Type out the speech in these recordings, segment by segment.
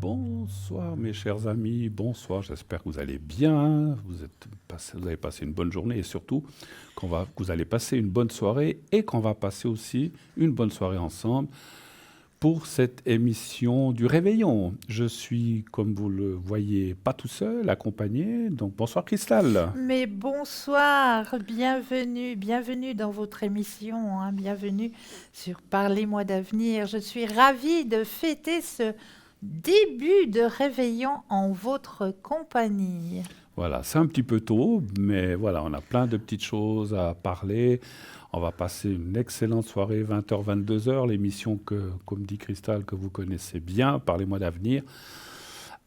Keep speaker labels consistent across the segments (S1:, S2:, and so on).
S1: Bonsoir mes chers amis, bonsoir, j'espère que vous allez bien, vous avez passé une bonne journée et surtout que vous allez passer une bonne soirée et qu'on va passer aussi une bonne soirée ensemble pour cette émission du Réveillon. Je suis, comme vous le voyez, pas tout seul, accompagné, donc bonsoir Cristal.
S2: Mais bonsoir, bienvenue dans votre émission, hein, bienvenue sur Parlez-moi d'avenir. Je suis ravie de fêter ce début de réveillon en votre compagnie.
S1: Voilà, c'est un petit peu tôt, mais voilà, on a plein de petites choses à parler. On va passer une excellente soirée, 20h, 22h, l'émission que, comme dit Cristal, que vous connaissez bien, Parlez-moi d'avenir,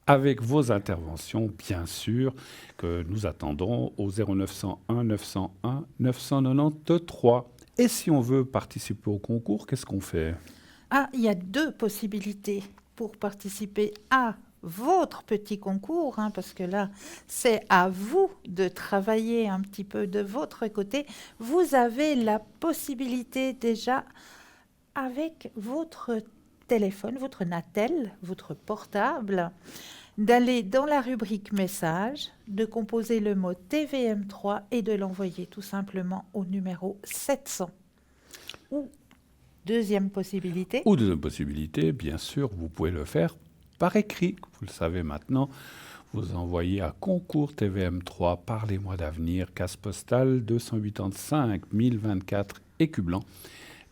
S1: avec vos interventions, bien sûr, que nous attendons au 0901 901 993. Et si on veut participer au concours, qu'est-ce qu'on fait?
S2: Ah, il y a deux possibilités pour participer à votre petit concours, hein, parce que là, c'est à vous de travailler un petit peu de votre côté. Vous avez la possibilité déjà avec votre téléphone, votre Natel, votre portable, d'aller dans la rubrique message, de composer le mot TVM3 et de l'envoyer tout simplement au numéro 700. Ou deuxième possibilité,
S1: Ou deuxième possibilité, bien sûr, vous pouvez le faire par écrit. Vous le savez maintenant, vous envoyez à concours TVM3, Parlez-moi d'avenir, case postale 285 1024 Écublanc.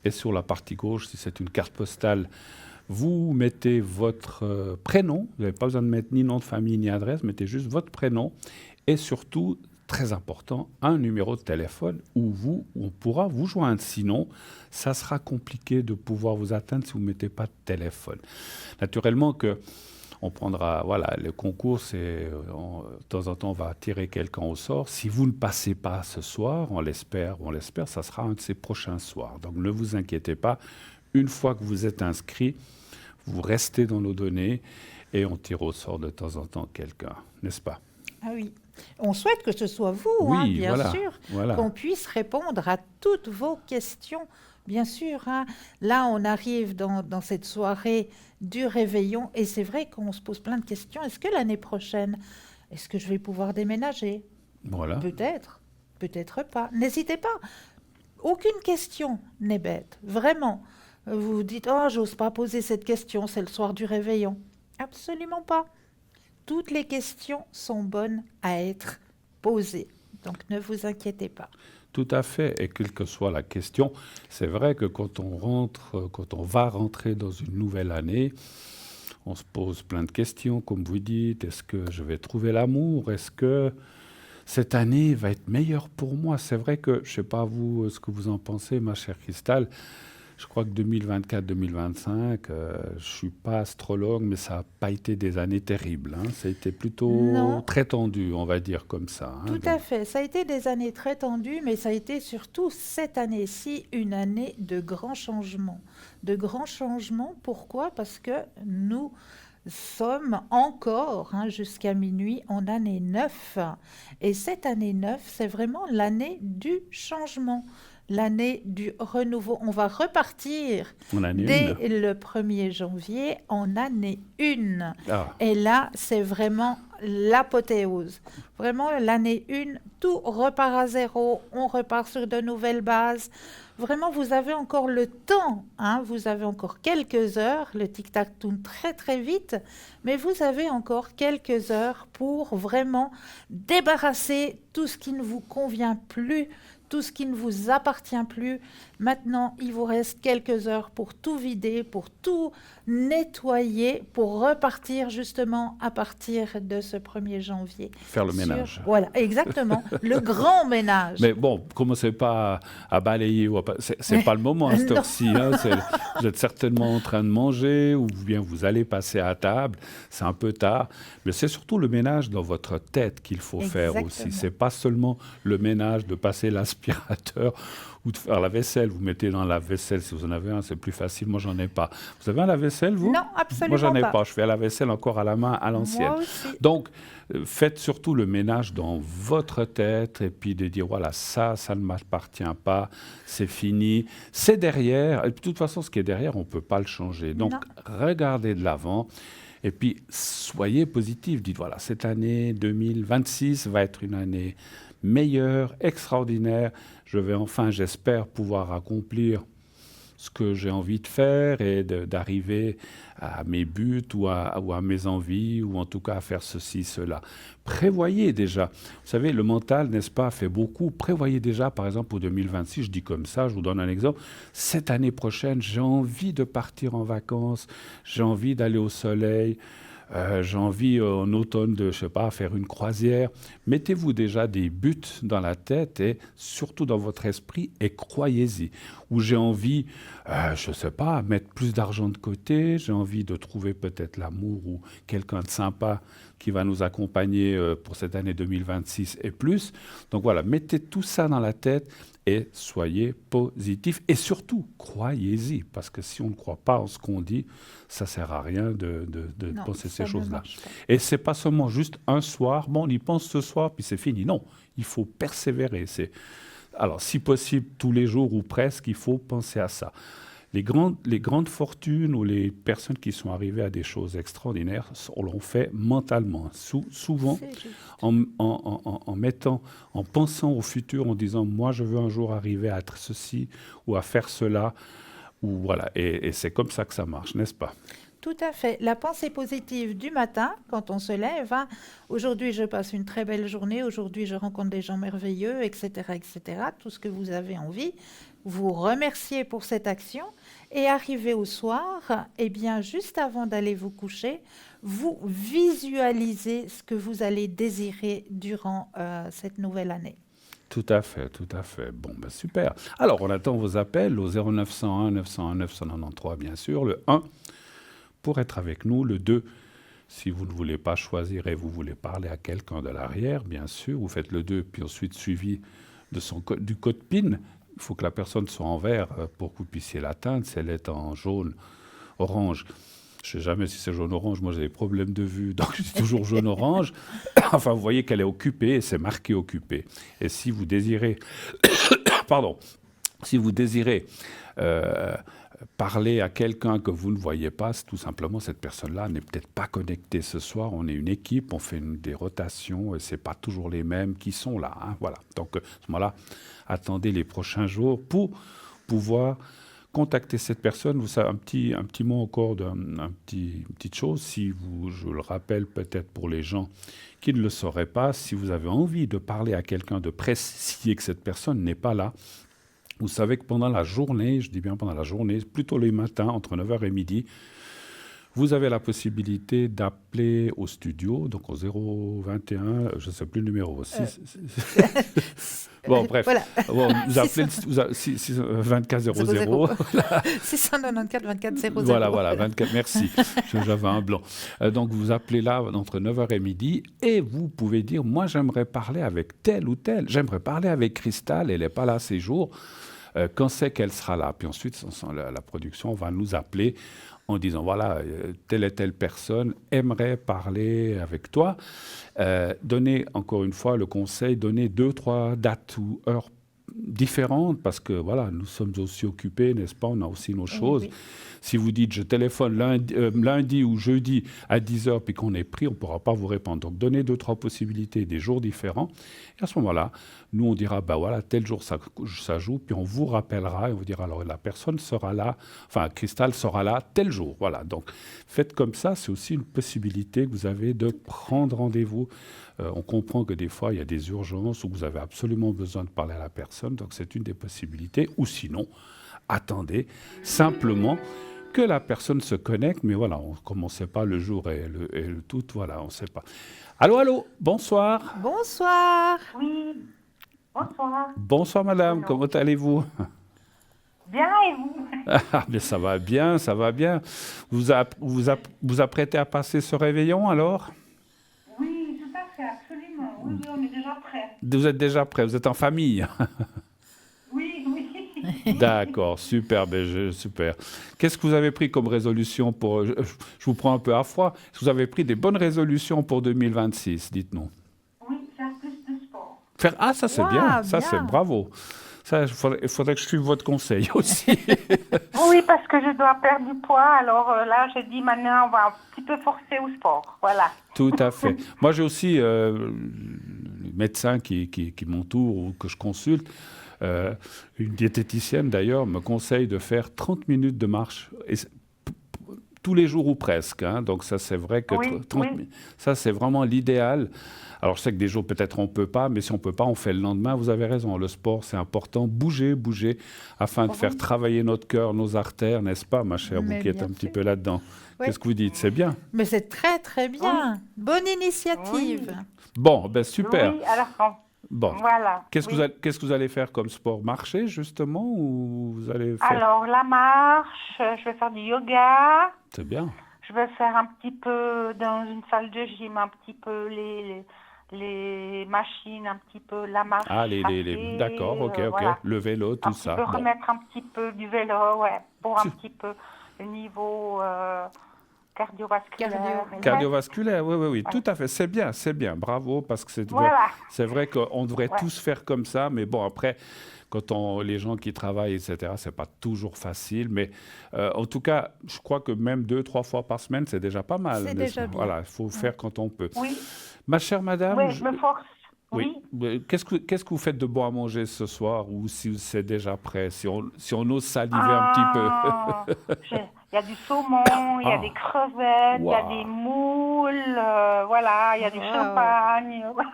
S1: Et sur la partie gauche, si c'est une carte postale, vous mettez votre prénom. Vous n'avez pas besoin de mettre ni nom de famille ni adresse, mettez juste votre prénom. Et surtout, très important, un numéro de téléphone où on pourra vous joindre. Sinon, ça sera compliqué de pouvoir vous atteindre si vous ne mettez pas de téléphone. Naturellement que on prendra, voilà, le concours, de temps en temps, on va tirer quelqu'un au sort. Si vous ne passez pas ce soir, on l'espère, ça sera un de ces prochains soirs. Donc ne vous inquiétez pas, une fois que vous êtes inscrit, vous restez dans nos données et on tire au sort de temps en temps quelqu'un, n'est-ce pas?
S2: ah oui, on souhaite que ce soit vous, hein,
S1: Oui,
S2: bien sûr,
S1: voilà.
S2: qu'on puisse répondre à toutes vos questions. Bien sûr, hein. Là, on arrive dans cette soirée du réveillon et c'est vrai qu'on se pose plein de questions. Est-ce que l'année prochaine, est-ce que je vais pouvoir déménager?
S1: Voilà.
S2: Peut-être, peut-être pas. N'hésitez pas. Aucune question n'est bête, vraiment. Vous vous dites, oh, j'ose pas poser cette question, c'est le soir du réveillon. Absolument pas. Toutes les questions sont bonnes à être posées. Donc ne vous inquiétez pas.
S1: Tout à fait, et quelle que soit la question, c'est vrai que quand on va rentrer dans une nouvelle année, on se pose plein de questions, comme vous dites. Est-ce que je vais trouver l'amour? Est-ce que cette année va être meilleure pour moi? C'est vrai que, je ne sais pas vous, ce que vous en pensez, ma chère Cristal. Je crois que 2024-2025, je ne suis pas astrologue, mais ça n'a pas été des années terribles, hein. Ça a été plutôt
S2: Non,
S1: très tendu, on va dire comme ça, hein.
S2: tout à fait. Ça a été des années très tendues, mais ça a été surtout cette année-ci une année de grands changements. De grands changements, pourquoi? Parce que nous sommes encore, hein, jusqu'à minuit, en année 9. Et cette année 9, c'est vraiment l'année du changement, l'année du renouveau. On va repartir
S1: On en est
S2: dès
S1: une.
S2: le 1er janvier en année 1.
S1: Ah,
S2: Et là, c'est vraiment l'apothéose. Vraiment, l'année 1, tout repart à zéro, on repart sur de nouvelles bases. Vraiment, vous avez encore le temps, hein, vous avez encore quelques heures, le tic-tac tourne très très vite, mais vous avez encore quelques heures pour vraiment débarrasser tout ce qui ne vous convient plus, tout ce qui ne vous appartient plus. Maintenant, il vous reste quelques heures pour tout vider, pour tout nettoyer, pour repartir justement à partir de ce 1er janvier.
S1: faire le ménage.
S2: Voilà, exactement, le grand ménage.
S1: Mais bon, commencez pas à balayer. C'est pas le moment à cette
S2: Non,
S1: heure-ci, hein. Vous êtes certainement en train de manger ou bien vous allez passer à table. C'est un peu tard. Mais c'est surtout le ménage dans votre tête qu'il faut faire aussi.
S2: exactement.
S1: C'est pas seulement le ménage de passer l'aspirateur ou de faire la vaisselle. Vous mettez dans la vaisselle, si vous en avez un, c'est plus facile. Moi, j'en ai pas. Vous avez un lave-vaisselle, vous?
S2: Non,
S1: Moi, j'en
S2: absolument
S1: ai
S2: pas.
S1: pas. Je fais la vaisselle encore à la main, à l'ancienne.
S2: Moi aussi.
S1: Donc, faites surtout le ménage dans votre tête et puis de dire, voilà, ça ne m'appartient pas, c'est fini, c'est derrière. Et de toute façon, ce qui est derrière, on ne peut pas le changer. Donc,
S2: Non.
S1: regardez de l'avant Et puis, soyez positif. Dites, voilà, cette année 2026 va être une année meilleure, extraordinaire. Je vais enfin, j'espère, pouvoir accomplir ce que j'ai envie de faire et d'arriver à mes buts ou à mes envies, ou en tout cas à faire ceci, cela. Prévoyez déjà. Vous savez, le mental, n'est-ce pas, fait beaucoup. Prévoyez déjà, par exemple, pour 2026, je dis comme ça, je vous donne un exemple. Cette année prochaine, j'ai envie de partir en vacances, j'ai envie d'aller au soleil, j'ai envie en automne de, je sais pas, faire une croisière. Mettez-vous déjà des buts dans la tête et surtout dans votre esprit et croyez-y. Ou j'ai envie, je sais pas, mettre plus d'argent de côté, j'ai envie de trouver peut-être l'amour ou quelqu'un de sympa qui va nous accompagner pour cette année 2026 et plus. Donc voilà, mettez tout ça dans la tête et soyez positif. Et surtout, croyez-y. Parce que si on ne croit pas en ce qu'on dit, ça ne sert à rien de
S2: Non,
S1: penser
S2: ça
S1: ces
S2: ne
S1: choses-là.
S2: marche pas.
S1: Et ce n'est pas seulement juste un soir, bon, on y pense ce soir, puis c'est fini. Non, il faut persévérer. Alors, si possible, tous les jours ou presque, il faut penser à ça. Les grandes fortunes ou les personnes qui sont arrivées à des choses extraordinaires, on l'ont fait mentalement. Souvent,
S2: C'est juste.
S1: en pensant au futur, en disant, moi, je veux un jour arriver à être ceci ou à faire cela. Ou voilà. Et c'est comme ça que ça marche, n'est-ce pas?
S2: Tout à fait. La pensée positive du matin, quand on se lève, hein, aujourd'hui je passe une très belle journée, aujourd'hui je rencontre des gens merveilleux, etc., etc., tout ce que vous avez envie. Vous remerciez pour cette action et arrivé au soir, eh bien, juste avant d'aller vous coucher, vous visualisez ce que vous allez désirer durant cette nouvelle année.
S1: Tout à fait, tout à fait. Bon, ben super. Alors, on attend vos appels au 0901 901 993, bien sûr. Le 1 pour être avec nous. Le 2, si vous ne voulez pas choisir et vous voulez parler à quelqu'un de l'arrière, bien sûr, vous faites le 2, puis ensuite suivi du code PIN. Il faut que la personne soit en vert pour que vous puissiez l'atteindre. Si elle est en jaune, orange, je ne sais jamais si c'est jaune-orange. Moi, j'ai des problèmes de vue, donc c'est toujours jaune-orange. Enfin, vous voyez qu'elle est occupée et c'est marqué occupé. Et si vous désirez... Pardon. Si vous désirez parler à quelqu'un que vous ne voyez pas, c'est tout simplement cette personne-là n'est peut-être pas connectée ce soir. On est une équipe, on fait des rotations et ce n'est pas toujours les mêmes qui sont là. Hein, voilà. Donc, à ce moment-là, attendez les prochains jours pour pouvoir contacter cette personne. Vous savez, un petit mot encore une petite chose. Je le rappelle peut-être pour les gens qui ne le sauraient pas, si vous avez envie de parler à quelqu'un, de préciser que cette personne n'est pas là, vous savez que pendant la journée, je dis bien pendant la journée, plutôt les matins, entre 9h et midi, vous avez la possibilité d'appeler au studio, donc au 021, je ne sais plus le numéro, 6... Bon, bref,
S2: Voilà.
S1: bon, vous appelez 24 00.
S2: 694 24 00.
S1: Voilà, 24, merci, j'avais un blanc. Donc, vous appelez là entre 9h et midi et vous pouvez dire, moi, j'aimerais parler avec tel ou tel. J'aimerais parler avec Christelle, elle n'est pas là ces jours. Quand c'est qu'elle sera là? Puis ensuite, la production va nous appeler en disant, voilà, telle et telle personne aimerait parler avec toi. Donnez, encore une fois, le conseil, donnez 2-3 dates ou heures différentes, parce que, voilà, nous sommes aussi occupés, n'est-ce pas? On a aussi nos choses.
S2: Oui.
S1: Si vous dites, je téléphone lundi ou jeudi à 10h, puis qu'on est pris, on ne pourra pas vous répondre. Donc, donnez 2-3 possibilités, des jours différents. Et à ce moment-là, nous, on dira, bah voilà, tel jour, ça joue, puis on vous rappellera, et on vous dira, alors, la personne sera là, enfin, Christelle sera là tel jour. Voilà, donc, faites comme ça, c'est aussi une possibilité que vous avez de prendre rendez-vous. On comprend que des fois, il y a des urgences où vous avez absolument besoin de parler à la personne, donc c'est une des possibilités. Ou sinon, attendez simplement que la personne se connecte, mais voilà, comme on ne sait pas le jour et le tout, voilà, on ne sait pas. Allô, bonsoir.
S2: Bonsoir.
S3: Oui, bonsoir.
S1: Bonsoir madame, comment allez-vous?
S3: Bien, et vous?
S1: Ah, mais ça va bien, ça va bien. Vous apprêtez à passer ce réveillon alors?
S3: Oui, tout à fait, absolument. Oui, oui, on est déjà prêts.
S1: Vous êtes déjà prêt, vous êtes en famille?
S3: Oui, oui.
S1: D'accord, super, super. Qu'est-ce que vous avez pris comme résolution pour... Je vous prends un peu à froid. Est-ce que vous avez pris des bonnes résolutions pour 2026? Dites-nous.
S3: Oui, faire plus de sport.
S1: Ah, ça c'est
S2: Wow,
S1: bien, ça
S2: bien.
S1: c'est bravo. Ça, il faudrait que je suive votre conseil aussi.
S3: Oui, parce que je dois perdre du poids. Alors là, j'ai dit maintenant, on va un petit peu forcer au sport. Voilà.
S1: Tout à fait. Moi, j'ai aussi le médecin qui m'entoure ou que je consulte. Une diététicienne, d'ailleurs, me conseille de faire 30 minutes de marche. Tous les jours ou presque. Hein. Donc ça, c'est vrai que
S3: Oui,
S1: 30
S3: oui.
S1: ça, c'est vraiment l'idéal. Alors je sais que des jours, peut-être on ne peut pas, mais si on ne peut pas, on fait le lendemain. Vous avez raison, le sport, c'est important. Bouger, bouger, afin de faire
S3: Oui.
S1: travailler notre cœur, nos artères, n'est-ce pas, ma chère, vous
S2: Mais
S1: qui êtes
S2: bien
S1: un petit
S2: sûr.
S1: peu là-dedans.
S2: Oui.
S1: Qu'est-ce que vous dites? C'est bien.
S2: Mais c'est très très bien. Bonne initiative.
S3: Oui.
S1: Bon, ben super.
S3: Oui, alors
S1: Bon.
S3: voilà.
S1: Qu'est-ce
S3: Oui.
S1: que vous allez faire comme sport? Marcher, justement, ou vous allez faire...
S3: Alors, la marche, je vais faire du yoga.
S1: C'est bien.
S3: Je vais faire un petit peu dans une salle de gym, un petit peu les machines, un petit peu la marche
S1: Ah,
S3: tracée,
S1: d'accord, ok.
S3: voilà.
S1: Le vélo, tout
S3: Un petit
S1: ça.
S3: peu
S1: Bon.
S3: remettre un petit peu du vélo, ouais, pour un petit peu le niveau cardiovasculaire.
S1: Cardiovasculaire, oui,
S3: Ouais.
S1: tout à fait. C'est bien. Bravo, parce que
S3: Voilà.
S1: c'est vrai qu'on devrait
S3: Ouais.
S1: tous faire comme ça, mais bon, après, les gens qui travaillent, etc., c'est pas toujours facile, mais en tout cas, je crois que même 2, 3 fois par semaine, c'est déjà pas mal.
S2: C'est
S1: n'est-ce
S2: déjà
S1: pas?
S2: bien.
S1: Voilà, il faut faire quand on peut.
S3: Oui,
S1: Ma chère madame,
S3: oui, je me force.
S1: oui.
S3: Oui.
S1: Qu'est-ce que vous faites de bon à manger ce soir, ou si c'est déjà prêt, si on ose saliver un petit peu?
S3: Ah, il y a du saumon, il y a des crevettes, il y a des
S1: Waouh.
S3: moules, voilà, il y a du
S2: Wow.
S3: champagne. Voilà.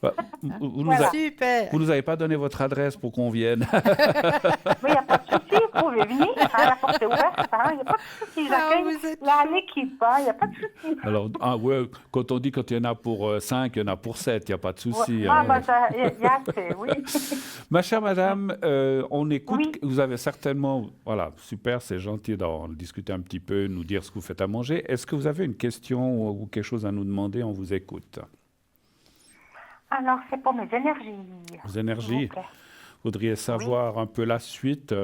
S1: Bah, vous
S3: Voilà.
S2: Super.
S1: nous avez pas donné votre adresse pour qu'on vienne.
S3: Mais il n'y a pas de souci, vous pouvez venir, hein, la porte est ouverte, il n'y a pas de souci,
S2: Ah,
S3: j'accueille
S2: vous êtes
S3: l'équipe, il n'y a pas de souci.
S1: Alors, ouais, quand on dit quand il y en a pour 5, il y en a pour 7, il n'y a pas de souci.
S3: Ah,
S1: Hein.
S3: bah, il y a assez, oui.
S1: Ma chère madame, on écoute,
S3: Oui.
S1: vous avez certainement, voilà, super, c'est gentil d'en discuter un petit peu, nous dire ce que vous faites à manger. Est-ce que vous avez une question ou quelque chose à nous demander? On vous écoute.
S3: Alors, c'est pour mes énergies.
S1: Vos
S3: s'il
S1: énergies,
S3: vous plaît.
S1: vous voudriez savoir un peu la suite.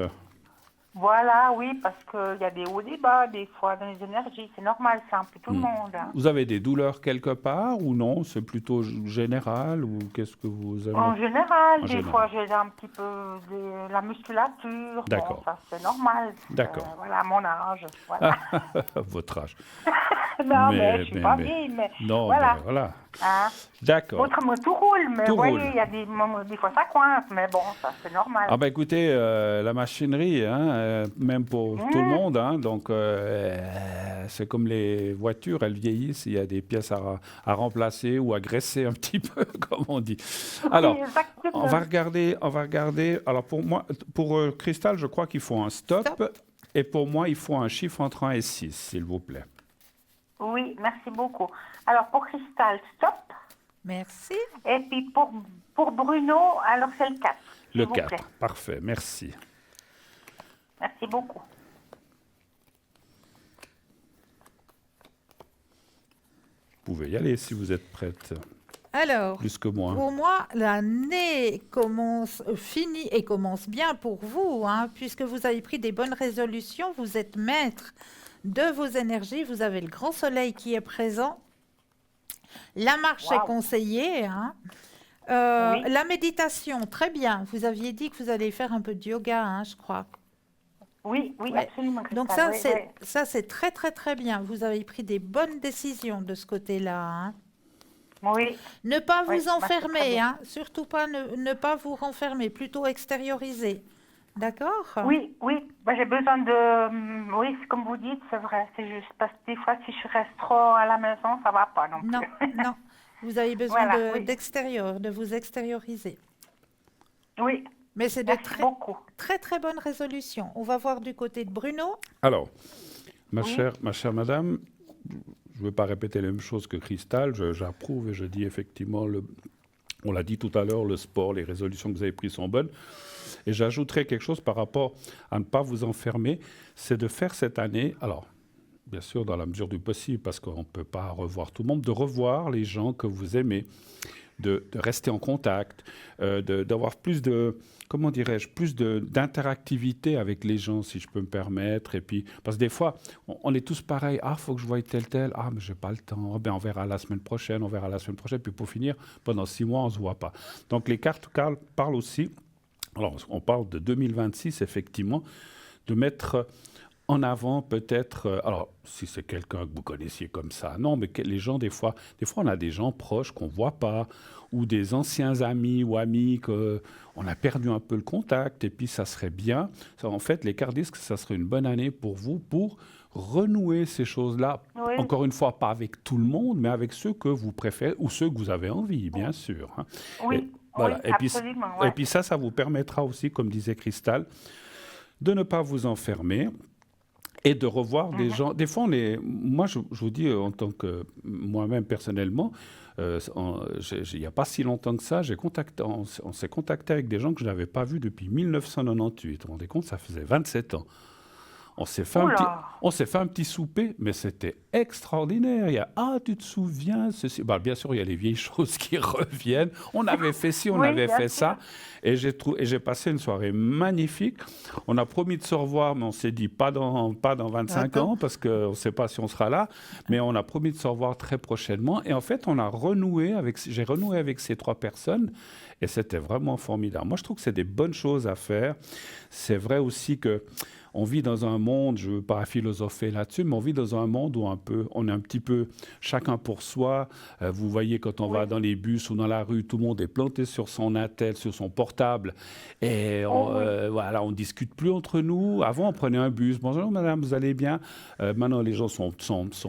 S3: Voilà, oui, parce qu'il y a des hauts, des bas, des fois, dans les énergies. C'est normal, c'est un peu tout le monde. Hein.
S1: Vous avez des douleurs quelque part ou non? C'est plutôt général ou qu'est-ce que vous avez?
S3: En général,
S1: En
S3: des
S1: général.
S3: fois, j'ai un petit peu de la musculature.
S1: D'accord.
S3: Bon, ça, c'est normal.
S1: D'accord.
S3: Voilà, mon âge. Voilà.
S1: Votre âge.
S3: Non,
S1: Mais-
S3: mais je suis
S1: mais-
S3: pas
S1: mais-
S3: vieille, mais
S1: Non,
S3: voilà.
S1: mais voilà.
S3: Hein.
S1: D'accord.
S3: Autrement, tout roule, mais
S1: Tout
S3: vous voyez,
S1: roule.
S3: il y a des moments, des fois, ça coince, mais bon, ça, c'est normal.
S1: Ah ben écoutez, la machinerie, hein, même pour tout le monde, hein, donc c'est comme les voitures, elles vieillissent, il y a des pièces à remplacer ou à graisser un petit peu, comme on dit. Alors,
S3: Oui, exactement.
S1: on va regarder. Alors pour moi, pour Cristal, je crois qu'il faut un stop,
S2: Stop.
S1: et pour moi, il faut un chiffre entre 1 et 6, s'il vous plaît.
S3: Oui, merci beaucoup. Alors, pour Cristal, stop.
S2: Merci.
S3: Et puis, pour Bruno, alors, c'est le 4. s'il
S1: Le
S3: vous
S1: 4,
S3: plaît.
S1: parfait, merci.
S3: Merci beaucoup.
S1: Vous pouvez y aller si vous êtes prête,
S2: Alors,
S1: plus que moi.
S2: pour moi, l'année finit et commence bien pour vous, hein, puisque vous avez pris des bonnes résolutions, vous êtes maître de vos énergies, vous avez le grand soleil qui est présent. La marche est
S3: Waouh.
S2: conseillée. Hein.
S3: Oui.
S2: La méditation, très bien. Vous aviez dit que vous allez faire un peu de yoga, hein, je crois.
S3: Oui, oui,
S2: Ouais.
S3: absolument, Cristal.
S2: Donc ça,
S3: oui,
S2: c'est très, très, très bien. Vous avez pris des bonnes décisions de ce côté-là. Hein.
S3: oui.
S2: Ne pas
S3: Oui,
S2: vous
S3: bah, c'est très
S2: enfermer,
S3: bien.
S2: hein. Surtout pas ne pas vous renfermer, plutôt extérioriser. D'accord?
S3: Oui, oui, bah, j'ai besoin de... Oui, c'est comme vous dites, c'est vrai. C'est juste parce que des fois, si je reste trop à la maison, ça va pas non plus.
S2: Non, non. Vous avez besoin
S3: Voilà, oui.
S2: d'extérieur, de vous extérioriser.
S3: Oui,
S2: Mais c'est de
S3: merci beaucoup.
S2: très, très bonnes résolutions. On va voir du côté de Bruno.
S1: Alors, ma
S3: Oui.
S1: chère madame, je ne veux pas répéter les mêmes choses que Cristal, j'approuve et je dis effectivement, on l'a dit tout à l'heure, le sport, les résolutions que vous avez prises sont bonnes. Et j'ajouterai quelque chose par rapport à ne pas vous enfermer, c'est de faire cette année, alors bien sûr dans la mesure du possible, parce qu'on ne peut pas revoir tout le monde, de revoir les gens que vous aimez, de rester en contact, d'avoir plus de, comment dirais-je, plus d'interactivité avec les gens, si je peux me permettre. Et puis, parce que des fois, on est tous pareils. Ah, faut que je voie tel. Ah, mais j'ai pas le temps. Ah, ben, on verra la semaine prochaine. Puis pour finir, pendant 6 mois, on se voit pas. Donc les cartes parlent aussi Alors, on parle de 2026, effectivement, de mettre en avant peut-être, alors si c'est quelqu'un que vous connaissiez comme ça, non, mais les gens, des fois on a des gens proches qu'on ne voit pas, ou des anciens amis ou amis qu'on a perdu un peu le contact, et puis ça serait bien. Ça, en fait, les cartes disent que ça serait une bonne année pour vous, pour renouer ces choses-là.
S3: Oui.
S1: Encore une fois, pas avec tout le monde, mais avec ceux que vous préférez, ou ceux que vous avez envie, bien sûr. Hein.
S3: Oui,
S1: Voilà.
S3: oui, absolument. Ouais.
S1: Et puis ça vous permettra aussi, comme disait Cristal, de ne pas vous enfermer et de revoir des gens. Des fois, moi, je vous dis, en tant que moi-même personnellement, il n'y a pas si longtemps que ça, on s'est contacté avec des gens que je n'avais pas vus depuis 1998. Vous vous rendez compte, ça faisait 27 ans. On s'est fait un petit souper, mais c'était extraordinaire. Il y a, tu te souviens ceci. Bah, bien sûr, il y a les vieilles choses qui reviennnent. On avait fait ci, on avait fait ça. Et j'ai passé une soirée magnifique. On a promis de se revoir, mais on s'est dit pas dans 25 ans, parce qu'on ne sait pas si on sera là. Mais on a promis de se revoir très prochainement. Et en fait, j'ai renoué avec ces 3 personnes. Et c'était vraiment formidable. Moi, je trouve que c'est des bonnes choses à faire. C'est vrai aussi que on vit dans un monde, je ne veux pas philosopher là-dessus, mais on vit dans un monde où on est un petit peu chacun pour soi. Vous voyez, quand on va dans les bus ou dans la rue, tout le monde est planté sur son attel, sur son portable. Et voilà, on ne discute plus entre nous. Avant, on prenait un bus. Bonjour madame, vous allez bien? Maintenant, les gens sont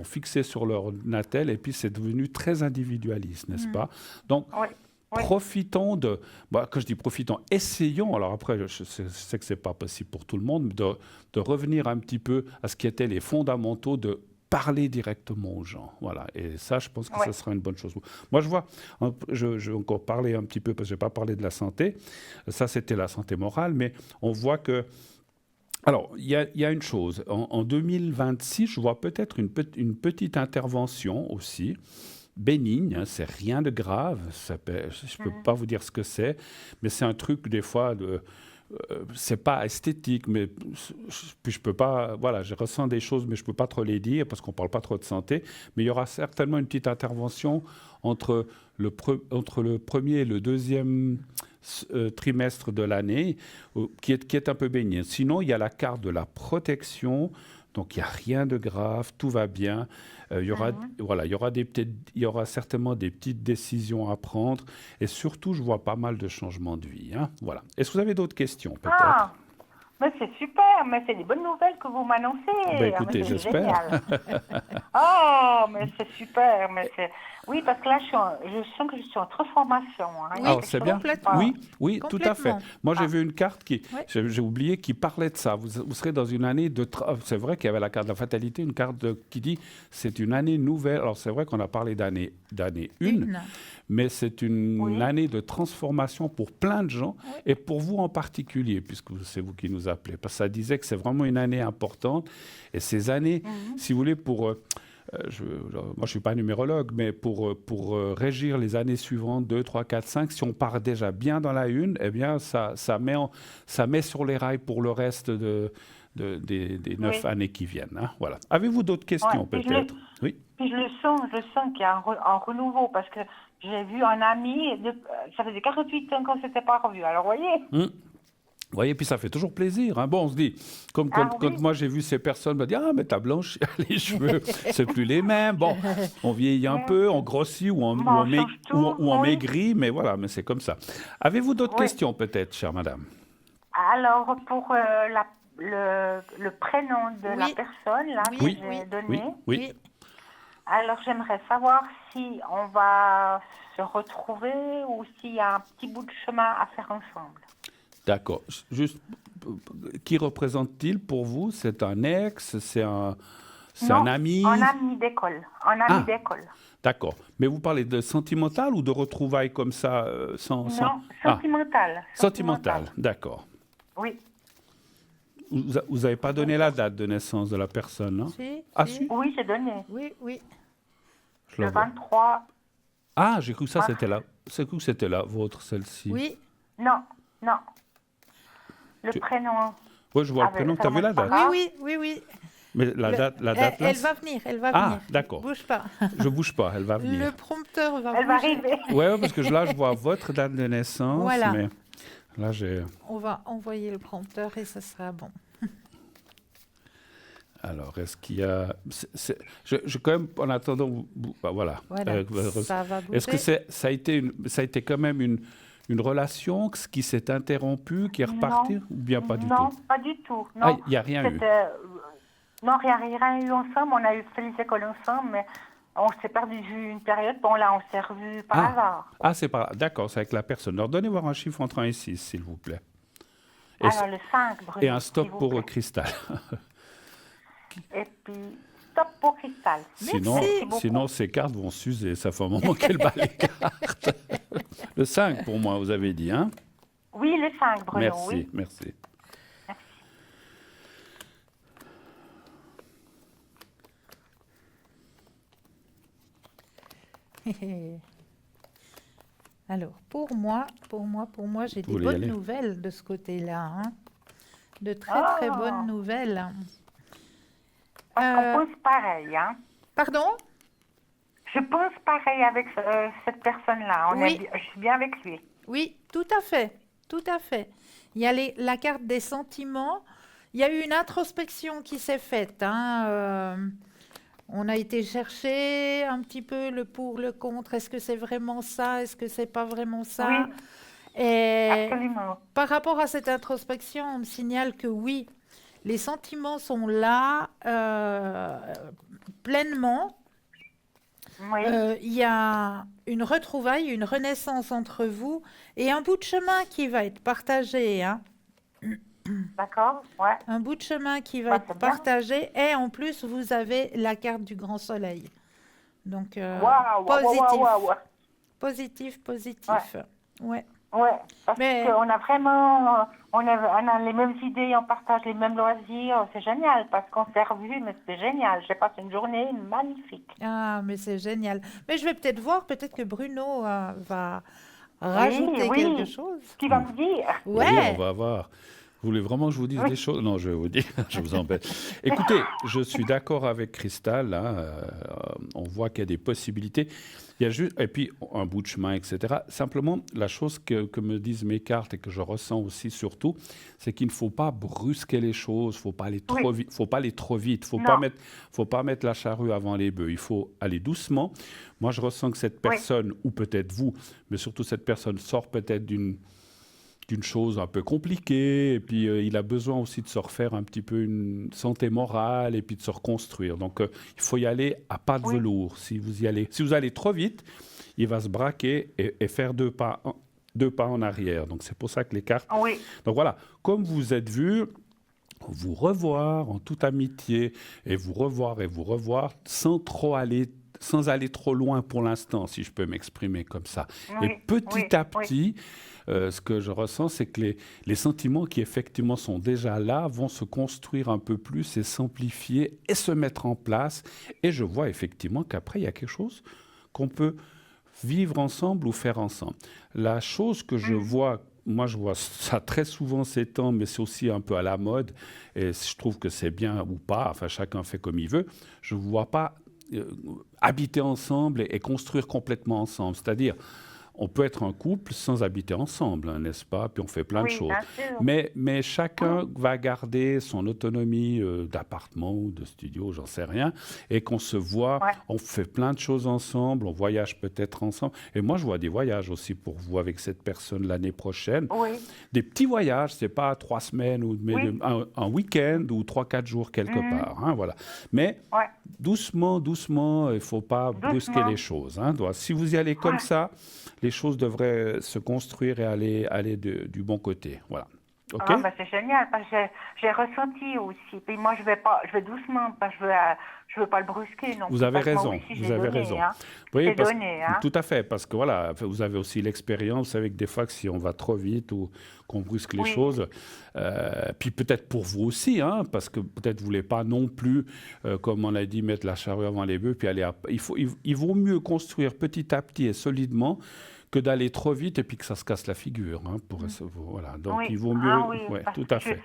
S1: fixés sur leur attel et puis c'est devenu très individualiste, n'est-ce pas? Donc, profitons quand je dis profitons, essayons, alors après je sais que ce n'est pas possible pour tout le monde, mais de revenir un petit peu à ce qui étaient les fondamentaux de parler directement aux gens. Voilà. Et ça, je pense que ce sera une bonne chose. Moi, je vais encore parler un petit peu, parce que je n'ai pas parlé de la santé. Ça, c'était la santé morale, mais on voit que... Alors, il y a une chose. En 2026, je vois peut-être une petite intervention aussi, bénigne, hein, c'est rien de grave, je ne peux pas vous dire ce que c'est, mais c'est un truc des fois, c'est pas esthétique, mais puis je peux pas, voilà, je ressens des choses, mais je ne peux pas trop les dire parce qu'on ne parle pas trop de santé, mais il y aura certainement une petite intervention entre le premier et le deuxième trimestre de l'année, qui est un peu bénigne. Sinon, il y a la carte de la protection. Donc, il n'y a rien de grave, tout va bien. Il y aura certainement des petites décisions à prendre. Et surtout, je vois pas mal de changements de vie. Hein. Voilà. Est-ce que vous avez d'autres questions, peut-être?
S3: Mais c'est super, mais c'est des bonnes nouvelles que vous m'annoncez.
S1: Écoutez, j'espère.
S3: Mais c'est super. Oui, parce que là, je sens que je suis en transformation. Hein.
S1: C'est bien. Oui, tout à fait. Moi, j'ai vu une carte j'ai oublié, qui parlait de ça. Vous serez dans une année de... C'est vrai qu'il y avait la carte de la fatalité, une carte qui dit c'est une année nouvelle. Alors, c'est vrai qu'on a parlé d'année 1, mais c'est une année de transformation pour plein de gens et pour vous en particulier, puisque c'est vous qui nous appelez. Parce que ça disait que c'est vraiment une année importante. Et ces années, si vous voulez, moi, je ne suis pas numérologue, mais pour régir les années suivantes, 2, 3, 4, 5, si on part déjà bien dans la une, eh bien, ça met sur les rails pour le reste des 9 années qui viennent. Hein, voilà. Avez-vous d'autres questions, peut-être? Oui.
S3: Puis je sens qu'il y a un renouveau, parce que j'ai vu un ami, ça faisait 48 ans qu'on ne s'était pas revu. Alors, vous voyez
S1: Vous voyez, puis ça fait toujours plaisir. Hein. Bon, on se dit, comme quand moi j'ai vu ces personnes me dire, mais t'as blanchi les cheveux, c'est plus les mêmes. Bon, on vieillit un peu, on grossit ou on maigrit, mais voilà, mais c'est comme ça. Avez-vous d'autres questions peut-être, chère madame?
S3: Alors, pour le prénom de la personne là, que j'ai donné,
S1: oui.
S3: Alors j'aimerais savoir si on va se retrouver ou s'il y a un petit bout de chemin à faire ensemble.
S1: D'accord. Juste, qui représente-t-il pour vous? C'est un ex? C'est un ami?
S3: Un ami d'école. D'école.
S1: D'accord. Mais vous parlez de sentimental ou de retrouvailles comme ça
S3: Non, sentimental.
S1: Sentimental, d'accord.
S3: Oui.
S1: Vous n'avez pas donné la date de naissance de la personne, non?
S2: Si.
S1: Si?
S3: Oui, j'ai donné.
S2: Oui.
S3: Le 23.
S1: J'ai cru que ça, c'était là. C'est cru que c'était la vôtre, celle-ci.
S2: Oui.
S3: Non. Le prénom.
S1: Oui, je vois le prénom. Tu as vu la date?
S2: Oui.
S1: Mais la date là,
S2: elle va venir, venir.
S1: D'accord.
S2: Bouge pas.
S1: Je bouge pas, elle va venir.
S2: Le prompteur va
S3: Elle va arriver.
S1: Oui, parce que là, je vois votre date de naissance.
S2: Voilà.
S1: Mais Là, j'ai...
S2: On va envoyer le prompteur et ça sera bon.
S1: Alors, est-ce qu'il y a... je quand même, en attendant... voilà.
S2: Voilà, ça va
S1: Est-ce que
S2: bouger.
S1: ça a été quand même une relation qui s'est interrompue, qui est repartie, ou bien pas du
S3: Non,
S1: tout?
S3: pas du tout.
S1: Ah,
S3: Non,
S1: il n'y a rien eu.
S3: c'était, non, rien eu ensemble. On a fait les écoles ensemble, mais on s'est perdu de vue une période. Bon, là, on s'est revus par hasard.
S1: Ah, c'est pas... D'accord, c'est avec la personne. Alors, donnez voir un chiffre entre 1 et 6, s'il vous plaît.
S3: Alors, le 5, Bruno,
S1: Et un stop
S3: s'il vous
S1: pour
S3: plaît.
S1: Cristal.
S3: Et puis, stop pour Cristal. Merci beaucoup.
S1: Sinon, ces cartes vont s'user. Ça fait un moment qu'elle bat les cartes. Le 5 pour moi, vous avez dit, hein?
S3: Oui, le 5, Bruno,
S1: Merci,
S3: oui.
S1: merci.
S2: Alors, pour moi, j'ai
S1: Vous
S2: des
S1: voulez y
S2: bonnes
S1: aller?
S2: nouvelles de ce côté-là, hein. De très, très
S3: Ah.
S2: bonnes nouvelles.
S3: Parce qu'on pense pareil, hein.
S2: Pardon?
S3: Je pense pareil avec cette personne-là.
S2: Oui.
S3: Je suis bien avec lui.
S2: Oui, tout à fait, tout à fait. Il y a la carte des sentiments. Il y a eu une introspection qui s'est faite, hein. On a été chercher un petit peu le pour, le contre. Est-ce que c'est vraiment ça? Est-ce que c'est pas vraiment ça?
S3: Oui,
S2: Et
S3: absolument.
S2: par rapport à cette introspection, on me signale que oui, les sentiments sont là pleinement.
S3: Oui,
S2: Il y a une retrouvaille, une renaissance entre vous et un bout de chemin qui va être partagé, hein.
S3: d'accord, ouais.
S2: Un bout de chemin qui va
S3: Ouais,
S2: être
S3: c'est bien.
S2: partagé et en plus, vous avez la carte du grand soleil. Donc,
S3: Waouh, waouh.
S2: positif. Ouais.
S3: Ouais, parce
S2: Mais
S3: qu'on a vraiment, on a les mêmes idées, on partage les mêmes loisirs. C'est génial parce qu'on s'est revus, mais c'est génial. J'ai passé une journée magnifique.
S2: ah, mais c'est génial. Mais je vais peut-être voir, peut-être que Bruno va rajouter
S3: Oui,
S2: quelque
S3: oui.
S2: chose.
S3: Ce qu'il va me dire.
S1: Oui, on
S2: Ouais.
S1: va voir. Vous voulez vraiment que je vous dise
S3: Oui.
S1: des choses? Non, je vais vous dire, je vous embête. Écoutez, je suis d'accord avec Cristal, hein, on voit qu'il y a des possibilités. Il y a juste, et puis un bout de chemin, etc. Simplement, la chose que me disent mes cartes et que je ressens aussi surtout, c'est qu'il ne faut pas brusquer les choses, faut pas aller trop
S3: Oui.
S1: vite, faut pas aller trop vite, faut
S3: Non.
S1: pas mettre la charrue avant les bœufs. Il faut aller doucement. Moi, je ressens que cette
S3: Oui.
S1: personne, ou peut-être vous, mais surtout cette personne sort peut-être d'une chose un peu compliquée, et puis il a besoin aussi de se refaire un petit peu une santé morale, et puis de se reconstruire. Donc il faut y aller à pas de
S3: Oui.
S1: velours. Si vous allez trop vite, il va se braquer et faire deux pas en arrière. Donc c'est pour ça que les cartes...
S3: Oui,
S1: Donc voilà, comme vous êtes vus, vous revoir en toute amitié, et vous revoir, sans aller trop loin pour l'instant, si je peux m'exprimer comme ça.
S3: oui,
S1: Et petit
S3: oui,
S1: à petit, ce que je ressens, c'est que les sentiments qui effectivement sont déjà là vont se construire un peu plus et s'amplifier et se mettre en place. Et je vois effectivement qu'après, il y a quelque chose qu'on peut vivre ensemble ou faire ensemble. La chose que je vois, moi je vois ça très souvent ces temps, mais c'est aussi un peu à la mode, et je trouve que c'est bien ou pas, enfin chacun fait comme il veut, je ne vois pas habiter ensemble et construire complètement ensemble. C'est-à-dire, on peut être un couple sans habiter ensemble, hein, n'est-ce pas? Puis on fait plein de
S3: oui,
S1: choses.
S3: bien sûr.
S1: Mais chacun va garder son autonomie d'appartement ou de studio, j'en sais rien, et qu'on se voit,
S3: Ouais.
S1: on fait plein de choses ensemble, on voyage peut-être ensemble. Et moi, je vois des voyages aussi pour vous avec cette personne l'année prochaine.
S3: Oui,
S1: Des petits voyages, c'est pas 3 semaines, mais
S3: Oui.
S1: un week-end ou 3-4 jours quelque part. Hein, voilà. Mais
S3: ouais.
S1: doucement, il ne faut pas brusquer
S3: Doucement.
S1: les choses. Hein. Si vous y allez comme
S3: Ouais.
S1: ça, les choses devraient se construire et aller du bon côté. Voilà. OK?
S3: Ah, bah, c'est génial parce que j'ai ressenti aussi. Puis moi, je vais doucement parce que je veux pas le brusquer non
S1: Vous
S3: plus,
S1: avez
S3: parce que moi
S1: raison,
S3: aussi,
S1: vous
S3: j'ai
S1: avez
S3: donné,
S1: raison.
S3: hein.
S1: Vous voyez,
S3: C'est donné, hein.
S1: tout à fait, parce que voilà, vous avez aussi l'expérience, vous savez que des fois, que si on va trop vite ou qu'on brusque les
S3: Oui.
S1: choses, puis peut-être pour vous aussi, hein, parce que peut-être vous voulez pas non plus, comme on a dit, mettre la charrue avant les bœufs, puis aller il vaut mieux construire petit à petit et solidement que d'aller trop vite et puis que ça se casse la figure. Hein, voilà. Donc
S3: Oui.
S1: il vaut mieux...
S3: Ah oui,
S1: ouais,
S3: parce
S1: tout
S3: que
S1: à fait.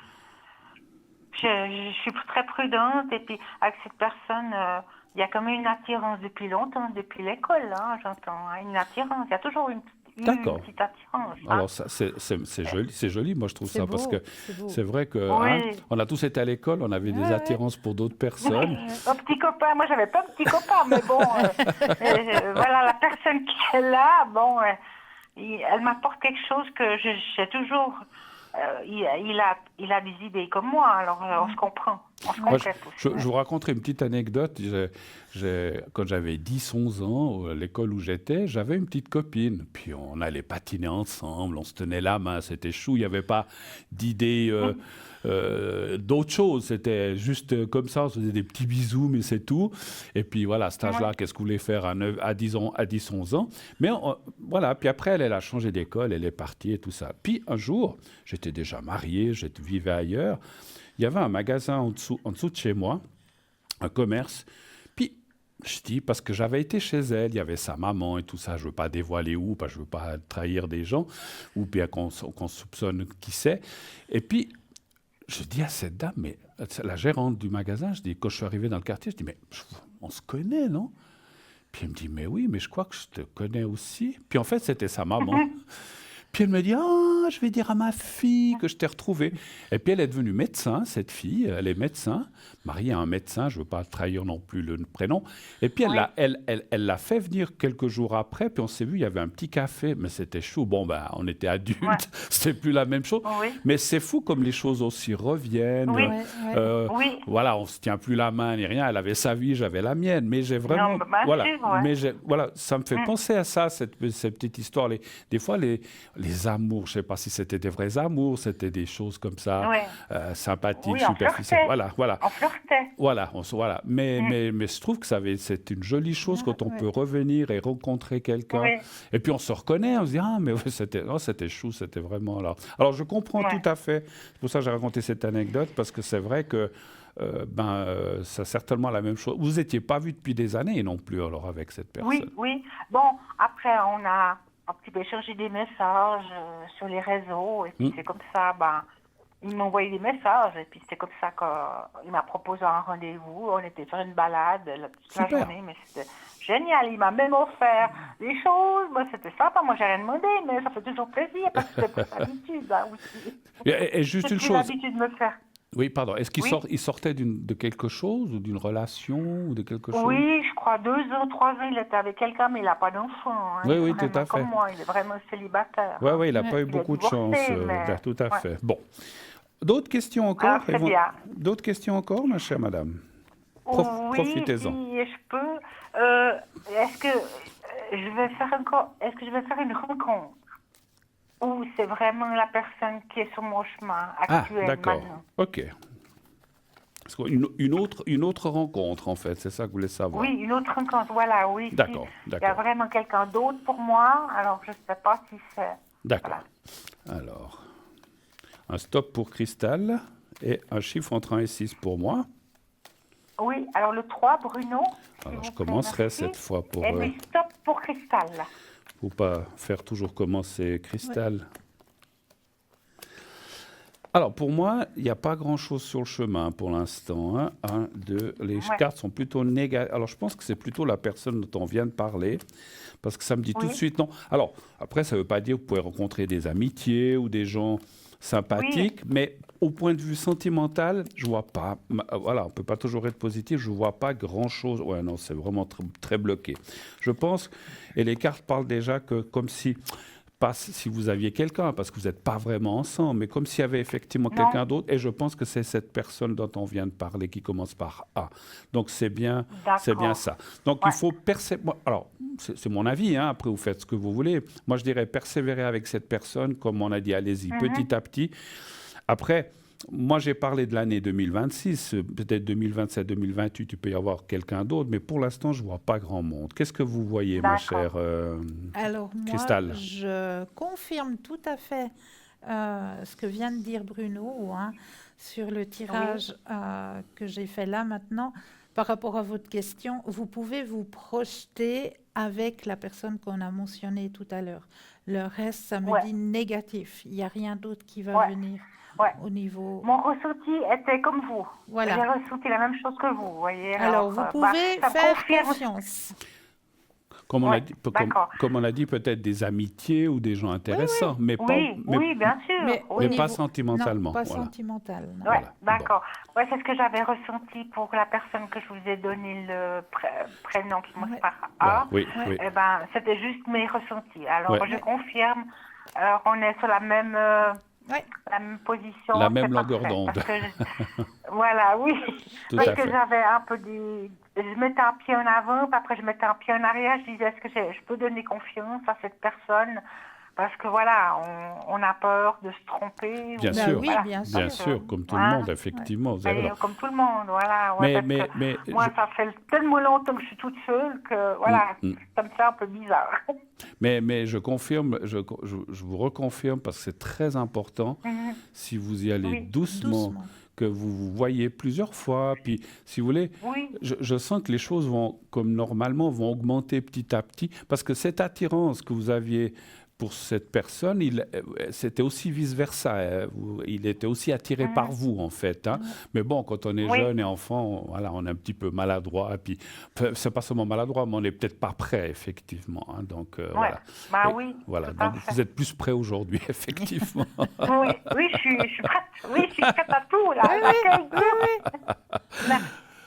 S3: je suis très prudente et puis avec cette personne, il y a quand même une attirance depuis longtemps, depuis l'école, hein, j'entends, hein, une attirance. Il y a toujours
S1: D'accord.
S3: Petite attirance. Hein.
S1: Alors ça, c'est joli, moi je trouve
S2: C'est
S1: ça, parce
S2: beau,
S1: que
S2: c'est beau.
S1: c'est vrai que
S3: Oui.
S1: on a tous été à l'école, on avait des
S2: Ouais, ouais.
S1: attirances pour d'autres personnes.
S3: Un petit copain, moi j'avais pas un petit copain, mais bon, voilà, la personne qui est là, bon, elle m'apporte quelque chose que j'ai toujours. Il a des idées comme moi, alors on se comprend. On se
S1: Moi,
S3: complète
S1: je
S3: aussi.
S1: vous raconterai une petite anecdote. Quand j'avais 10-11 ans, à l'école où j'étais, j'avais une petite copine. Puis on allait patiner ensemble, on se tenait la main, c'était chou. Il n'y avait pas d'idée d'autre chose. C'était juste comme ça, on se faisait des petits bisous, mais c'est tout. Et puis voilà, à cet âge-là, qu'est-ce qu'on voulait faire à 10 ans, à 10-11 ans. Mais voilà, puis après, elle a changé d'école, elle est partie et tout ça. Puis un jour, j'étais déjà marié, je vivais ailleurs. Il y avait un magasin en dessous de chez moi, un commerce. Puis, je dis, parce que j'avais été chez elle, il y avait sa maman et tout ça, je ne veux pas dévoiler où, parce que je ne veux pas trahir des gens, ou bien qu'on soupçonne qui c'est. Et puis, je dis à cette dame, mais la gérante du magasin, je dis, quand je suis arrivé dans le quartier, je dis, mais on se connaît, non? Puis elle me dit, mais oui, mais je crois que je te connais aussi. Puis en fait, c'était sa maman. Puis elle me dit, ah, je vais dire à ma fille que je t'ai retrouvée. Et puis elle est devenue médecin, cette fille, elle est médecin, mariée à un médecin, je ne veux pas trahir non plus le prénom. Et puis elle l'a fait venir quelques jours après, puis on s'est vu, il y avait un petit café, mais c'était chou. Bon, ben, on était adultes, c'était plus la même chose.
S3: Oui.
S1: Mais c'est fou comme les choses aussi reviennent.
S3: Oui. Oui.
S1: Voilà, on ne se tient plus la main ni rien. Elle avait sa vie, j'avais la mienne. Mais j'ai vraiment...
S3: Non, bah,
S1: voilà,
S3: sûr, ouais.
S1: mais voilà, ça me fait penser à ça, cette petite histoire. Des fois, les amours, je ne sais pas si c'était des vrais amours, c'était des choses comme ça, sympathiques,
S3: Oui, on
S1: superficielles.
S3: flirtait.
S1: Voilà.
S3: On flirtait.
S1: Voilà. Mais je trouve que c'est une jolie chose quand on peut revenir et rencontrer quelqu'un.
S3: Oui.
S1: Et puis on se reconnaît, on se dit, ah, mais ouais, c'était chou, c'était vraiment là. Alors je comprends tout à fait. C'est pour ça que j'ai raconté cette anecdote, parce que c'est vrai que c'est certainement la même chose. Vous n'étiez pas vu depuis des années non plus, alors, avec cette personne.
S3: Oui. Bon, après, on a un petit peu échangé des messages sur les réseaux, et puis c'est comme ça, il m'a envoyé des messages, et puis c'est comme ça qu'il m'a proposé un rendez-vous. On était faire une balade toute la journée, mais c'était génial. Il m'a même offert des choses. Moi, c'était sympa. Moi, j'ai rien demandé, mais ça fait toujours plaisir, parce que c'est pas l'habitude aussi.
S1: Et juste une
S3: C'est
S1: chose.
S3: l'habitude de me faire.
S1: Oui, pardon. Est-ce qu'il sortait de quelque chose, ou d'une relation, ou de quelque chose?
S3: Oui, je crois 2 ans, 3 ans, il était avec quelqu'un, mais il n'a pas d'enfant. Hein.
S1: Oui,
S3: Il est
S1: tout à
S3: vraiment
S1: fait.
S3: comme moi, il est vraiment célibataire.
S1: Oui, il n'a pas eu
S3: Il est
S1: beaucoup de
S3: divorcé,
S1: chance.
S3: mais-
S1: Tout à fait. Bon. D'autres questions encore?
S3: Alors, c'est bien.
S1: D'autres questions encore, ma chère madame?
S3: Oui,
S1: Profitez-en.
S3: si je peux. Est-ce que je vais faire une rencontre ou c'est vraiment la personne qui est sur mon chemin
S1: Ah,
S3: actuel
S1: d'accord.
S3: maintenant?
S1: OK. Parce une autre rencontre, en fait, c'est ça que vous voulez savoir?
S3: Oui, une autre rencontre, voilà, oui.
S1: D'accord,
S3: Il y a
S1: d'accord.
S3: vraiment quelqu'un d'autre pour moi, alors je ne sais pas si c'est...
S1: D'accord. Alors, un stop pour Cristal et un chiffre entre 1 et 6 pour moi.
S3: Oui, alors le 3, Bruno. s'il
S1: Alors,
S3: vous
S1: je
S3: plaît,
S1: commencerai
S3: merci.
S1: cette fois pour...
S3: Et puis stop pour Cristal.
S1: Faut pas faire toujours commencer Cristal. Alors, pour moi, il n'y a pas grand-chose sur le chemin pour l'instant. Hein. 1, 2, les cartes sont plutôt négatives. Alors, je pense que c'est plutôt la personne dont on vient de parler, parce que ça me dit tout de suite non. Alors, après, ça ne veut pas dire que vous pouvez rencontrer des amitiés ou des gens sympathiques, mais au point de vue sentimental, je ne vois pas. Voilà, on ne peut pas toujours être positif, je ne vois pas grand-chose. Ouais, non, c'est vraiment très bloqué. Je pense, et les cartes parlent déjà que comme si... Pas si vous aviez quelqu'un, parce que vous n'êtes pas vraiment ensemble, mais comme s'il y avait effectivement quelqu'un d'autre, et je pense que c'est cette personne dont on vient de parler qui commence par A. Donc c'est bien ça. Donc il faut persévérer. Alors, c'est mon avis, hein, après vous faites ce que vous voulez. Moi je dirais persévérer avec cette personne, comme on a dit, allez-y, petit à petit. Après, moi j'ai parlé de l'année 2026, peut-être 2027, 2028, tu peux y avoir quelqu'un d'autre, mais pour l'instant je ne vois pas grand monde. Qu'est-ce que vous voyez, ma chère
S2: Alors
S1: Cristal?
S2: moi, je confirme tout à fait ce que vient de dire Bruno sur le tirage que j'ai fait là maintenant. Par rapport à votre question, vous pouvez vous projeter avec la personne qu'on a mentionnée tout à l'heure. Le reste, ça me dit négatif. Il n'y a rien d'autre qui va venir au niveau...
S3: Mon ressenti était comme vous.
S2: Voilà.
S3: J'ai ressenti la même chose que vous, voyez.
S2: Alors vous pouvez faire confiance.
S1: Comme on
S3: Ouais,
S1: a dit,
S3: d'accord.
S1: comme on a dit, peut-être des amitiés ou des gens intéressants, mais pas,
S3: Oui, bien sûr.
S2: Mais au
S3: Oui.
S1: pas
S2: niveau...
S1: sentimentalement.
S2: Non, pas
S1: Voilà.
S2: sentimental. Non.
S3: Ouais,
S1: Voilà.
S3: d'accord. Ouais, c'est ce que j'avais ressenti pour la personne que je vous ai donné le prénom qui commence
S2: Ouais.
S3: par
S1: Voilà.
S3: A.
S1: Oui,
S2: Ouais.
S1: oui.
S3: Eh ben, c'était juste mes ressentis. Alors,
S1: Ouais.
S3: je confirme. Alors, on est sur la même
S2: Ouais.
S3: position.
S1: La même
S3: c'est
S1: longueur
S3: parfait.
S1: d'onde.
S3: Parce que voilà, oui.
S1: Tout
S3: Parce
S1: à
S3: que
S1: fait.
S3: j'avais un peu je mettais un pied en avant, puis après je mettais un pied en arrière. Je disais, est-ce que je peux donner confiance à cette personne? Parce que voilà, on a peur de se tromper.
S1: Bien
S2: Bah
S1: sûr.
S2: oui,
S3: Voilà.
S2: bien
S1: Bien
S2: sûr.
S1: sûr, comme tout le
S3: Hein?
S1: monde, effectivement. Vous avez
S3: Et
S1: raison.
S3: comme tout le monde, voilà. Ouais,
S1: Mais
S3: moi, ça fait tellement longtemps que je suis toute seule que, voilà, ça me fait un peu bizarre.
S1: mais je confirme, je vous reconfirme parce que c'est très important,
S3: Mhm.
S1: si vous y allez
S3: Oui,
S1: doucement,
S2: doucement.
S1: que vous vous voyez plusieurs fois, puis si vous voulez,
S3: Oui,
S1: je sens que les choses vont, comme normalement, vont augmenter petit à petit, parce que cette attirance que vous aviez pour cette personne, c'était aussi vice-versa. Il était aussi attiré par vous, en fait. Hein. Mais bon, quand on est
S3: Oui.
S1: jeune et enfant, voilà, on est un petit peu maladroit. Et puis, c'est pas seulement maladroit, mais on n'est peut-être pas prêt, effectivement. Hein. Donc,
S3: ouais.
S1: voilà.
S3: Bah
S1: Et
S3: oui,
S1: voilà.
S3: tout à
S1: Donc,
S3: fait.
S1: vous êtes plus prêt aujourd'hui, effectivement.
S3: Oui, oui, je suis prête. Oui, je suis prête à tout, là. J'accueille tout. Non,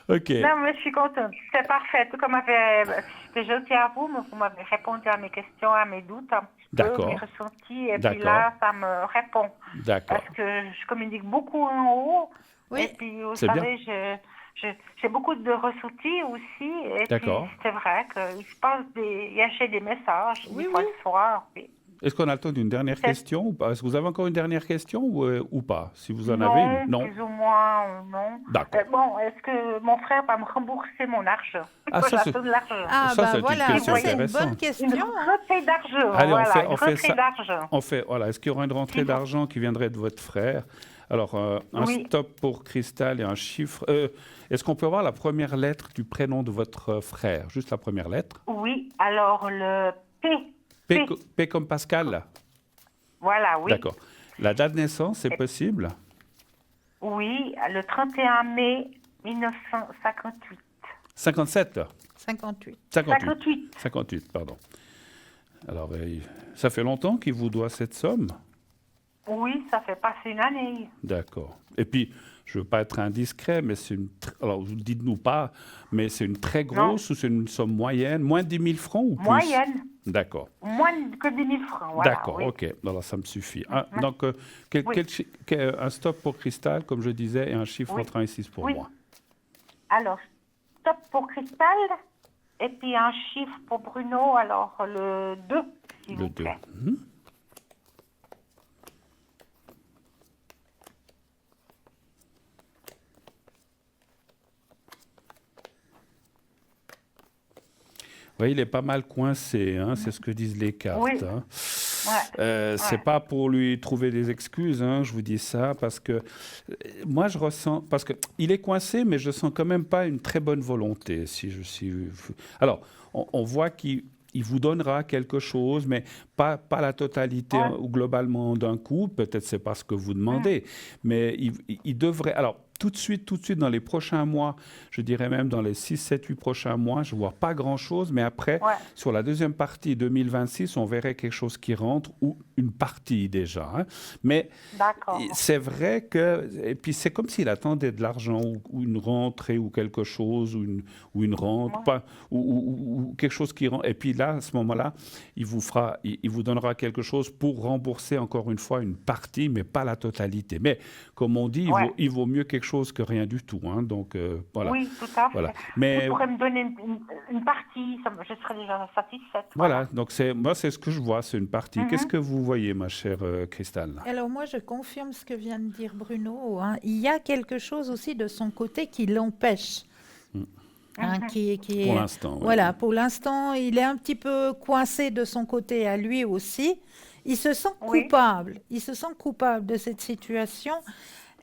S1: OK.
S3: non, mais je suis contente. C'est parfait. Tout comme c'était gentil à vous, mais vous m'avez répondu à mes questions, à mes doutes, un petit peu,
S1: D'accord.
S3: mes ressentis. Et puis
S1: D'accord.
S3: là, ça me répond.
S1: D'accord.
S3: Parce que je communique beaucoup en haut.
S2: Oui.
S3: Et puis, vous
S1: C'est bien.
S3: savez, j'ai beaucoup de ressentis aussi. Et
S1: D'accord.
S3: puis, c'est vrai qu'il se passe il y a des messages,
S2: Oui,
S3: des fois
S2: oui.
S3: le soir. Puis,
S1: Est-ce qu'on a le temps d'une dernière question ou pas? Est-ce que vous avez encore une dernière question ou pas? Si vous en
S3: non,
S1: avez une. Non.
S3: plus ou moins, non.
S1: D'accord.
S3: Bon, est-ce que mon frère va me rembourser mon argent?
S1: Ah, ça,
S3: Voilà,
S1: c'est-
S3: tout de l'argent.
S2: Ah,
S1: Ça,
S2: bah
S1: c'est une
S2: voilà,
S1: question
S2: ça c'est une
S1: intéressante.
S2: bonne
S3: Une
S2: question. Hein.
S3: rentrée d'argent,
S1: Allez,
S3: voilà,
S1: on
S3: une
S1: fait
S3: rentrée
S1: ça.
S3: d'argent.
S1: Voilà, est-ce qu'il y aura une rentrée
S3: Mhm.
S1: d'argent qui viendrait de votre frère? Alors, un
S3: Oui.
S1: stop pour Cristal et un chiffre. Est-ce qu'on peut avoir la première lettre du prénom de votre frère? Juste la première lettre.
S3: Oui, alors le P.
S1: P comme Pascal?
S3: Voilà, oui.
S1: D'accord. La date de naissance, c'est possible?
S3: Oui, le 31 mai 1958.
S1: 57?
S2: 58.
S3: 58.
S1: 58, pardon. Alors, ça fait longtemps qu'il vous doit cette somme?
S3: Oui, ça fait passer une année.
S1: D'accord. Et puis, je ne veux pas être indiscret, mais alors, dites-nous pas, mais c'est une très grosse ou c'est une somme moyenne? Moins de 10 000 francs ou plus?
S3: Moyenne.
S1: D'accord.
S3: Moins que 10 000 francs. Voilà,
S1: D'accord,
S3: oui.
S1: OK. Alors, ça me suffit. Donc,
S3: Oui.
S1: un stop pour Cristal, comme je disais, et un chiffre
S3: Oui.
S1: entre 1 et 6 pour
S3: Oui.
S1: moi.
S3: Alors, stop pour Cristal. Et puis un chiffre pour Bruno. Alors, le 2, s'il
S1: Le
S3: vous
S1: 2.
S3: plaît.
S1: Vous voyez, il est pas mal coincé, hein, c'est ce que disent les cartes.
S3: Oui.
S1: Hein.
S3: Ouais.
S1: C'est pas pour lui trouver des excuses, hein, je vous dis ça, parce que moi je ressens, parce que il est coincé, mais je sens quand même pas une très bonne volonté. Alors, on voit qu'il vous donnera quelque chose, mais pas la totalité ou globalement d'un coup. Peut-être c'est pas ce que vous demandez, mais il devrait. Alors, tout de suite, dans les prochains mois, je dirais même dans les 6, 7, 8 prochains mois, je ne vois pas grand-chose, mais après, sur la deuxième partie 2026, on verrait quelque chose qui rentre, ou une partie déjà. Hein. Mais c'est vrai que, et puis c'est comme s'il attendait de l'argent, ou une rentrée, ou quelque chose, ou une rente, ou quelque chose qui rentre. Et puis là, à ce moment-là, il vous donnera quelque chose pour rembourser encore une fois une partie, mais pas la totalité. Mais comme on dit, il vaut mieux quelque chose que rien du tout. Hein. Donc, voilà.
S3: Oui, tout à fait.
S1: Voilà. Mais,
S3: vous pourrez me donner une partie, je serai déjà satisfaite.
S1: Voilà, donc moi, c'est ce que je vois, c'est une partie. Qu'est-ce que vous voyez, ma chère Cristal?
S2: Alors moi, je confirme ce que vient de dire Bruno. Hein. Il y a quelque chose aussi de son côté qui l'empêche. Hein,
S1: pour l'instant.
S2: Voilà, pour l'instant, il est un petit peu coincé de son côté à lui aussi. Il se sent coupable. Il se sent coupable de cette situation.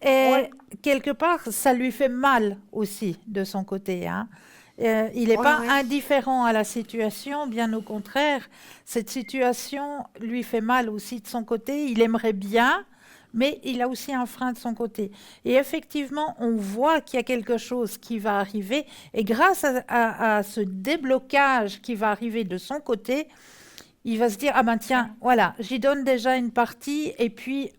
S2: Et quelque part, ça lui fait mal aussi de son côté. Hein. Il n'est pas indifférent à la situation, bien au contraire. Cette situation lui fait mal aussi de son côté. Il aimerait bien, mais il a aussi un frein de son côté. Et effectivement, on voit qu'il y a quelque chose qui va arriver, et grâce à ce déblocage qui va arriver de son côté, il va se dire, ah ben tiens, voilà, j'y donne déjà une partie, et puis,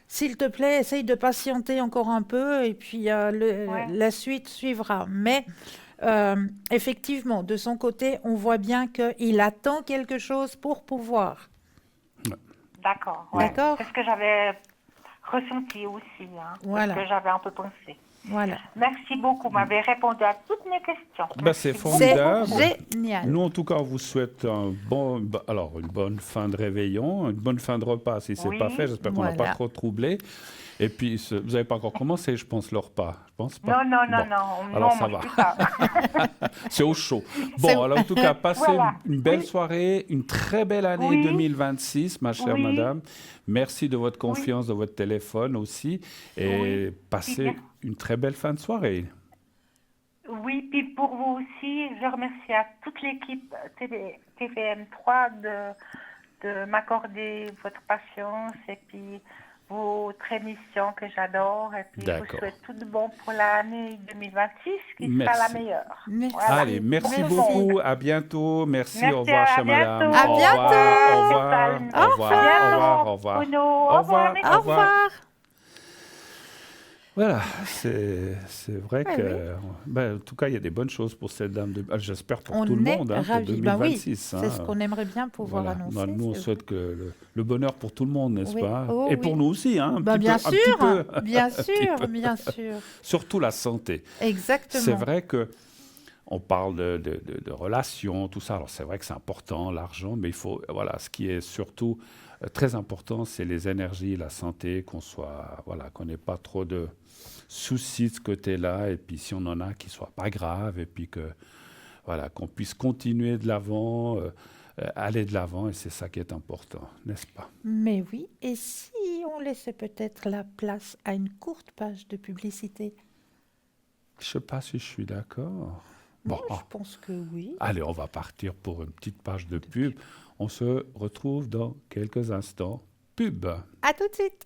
S2: s'il te plaît, essaye de patienter encore un peu, et puis
S3: Ouais.
S2: la suite suivra. Mais effectivement, de son côté, on voit bien qu'il attend quelque chose pour pouvoir.
S3: D'accord. Ouais.
S2: D'accord.
S3: C'est ce que j'avais ressenti aussi. Hein.
S2: Voilà.
S3: C'est ce que j'avais un peu pensé.
S2: Voilà.
S3: Merci beaucoup. Vous m'avez répondu à toutes mes questions.
S1: Ben, c'est
S3: Merci beaucoup.
S1: formidable.
S2: C'est génial.
S1: Nous, en tout cas, on vous souhaite une bonne fin de réveillon, une bonne fin de repas si ce n'est
S3: Oui.
S1: pas fait. J'espère qu'on n'a
S2: Voilà.
S1: pas trop troublé. Et puis, vous n'avez pas encore commencé, je pense, le repas. Je pense pas.
S3: Non,
S1: Bon.
S3: non.
S1: Alors,
S3: Non,
S1: ça
S3: moi,
S1: va.
S3: je dis pas.
S1: C'est au chaud.
S2: C'est-
S1: Bon, alors en tout cas, passez
S3: Voilà.
S1: une belle
S3: Oui.
S1: soirée, une très belle année
S3: Oui.
S1: 2026, ma chère
S3: Oui.
S1: madame. Merci de votre confiance, de votre téléphone aussi. Et
S3: Oui.
S1: passez
S3: Bien.
S1: une très belle fin de soirée.
S3: Oui, puis pour vous aussi, je remercie à toute l'équipe TVM3 de m'accorder votre patience et puis votre émission que j'adore. Et puis je vous
S1: D'accord.
S3: souhaite tout de bon pour l'année 2026 qui
S1: Merci.
S3: sera la meilleure.
S2: Merci.
S3: Voilà.
S1: Allez, merci
S2: Merci.
S1: beaucoup. À bientôt. Merci.
S3: Merci,
S1: Au revoir,
S3: à
S1: chère madame.
S3: bientôt.
S2: À
S1: Au
S2: bientôt.
S1: revoir. Au revoir.
S3: Au
S1: Au revoir. Au revoir. Au revoir.
S3: Bruno,
S1: Au revoir.
S3: merci.
S2: Au revoir.
S1: Voilà, c'est vrai
S2: Ouais,
S1: que, ben, en tout cas, il y a des bonnes choses pour cette dame. J'espère pour
S2: On
S1: tout le
S2: est
S1: monde, hein, pour
S2: ravis. Bah oui,
S1: 2026.
S2: c'est ce qu'on aimerait bien pouvoir
S1: Voilà.
S2: annoncer.
S1: Nous, on
S2: c'est-
S1: souhaite que le bonheur pour tout le monde, n'est-ce
S2: Oui.
S1: pas?
S2: Oh,
S1: Et
S2: oui.
S1: pour nous aussi, hein, un
S2: Bah,
S1: petit
S2: bien
S1: peu, un petit
S2: sûr,
S1: peu.
S2: bien
S1: Un petit
S2: sûr,
S1: peu.
S2: bien sûr.
S1: Surtout la santé.
S2: Exactement.
S1: C'est vrai que on parle de relations, tout ça. Alors c'est vrai que c'est important, l'argent, mais il faut, voilà, ce qui est surtout très important, c'est les énergies, la santé, qu'on n'ait pas trop de soucis de ce côté-là, et puis si on en a, qu'ils soient pas graves, et puis qu'on puisse continuer de l'avant, aller de l'avant, et c'est ça qui est important, n'est-ce pas?
S2: Mais oui, et si on laissait peut-être la place à une courte page de publicité?
S1: Je sais pas si je suis d'accord.
S2: Moi,
S1: Bon,
S2: je pense que oui.
S1: allez, on va partir pour une petite page de pub. On se retrouve dans quelques instants. Pub.
S2: À tout de suite.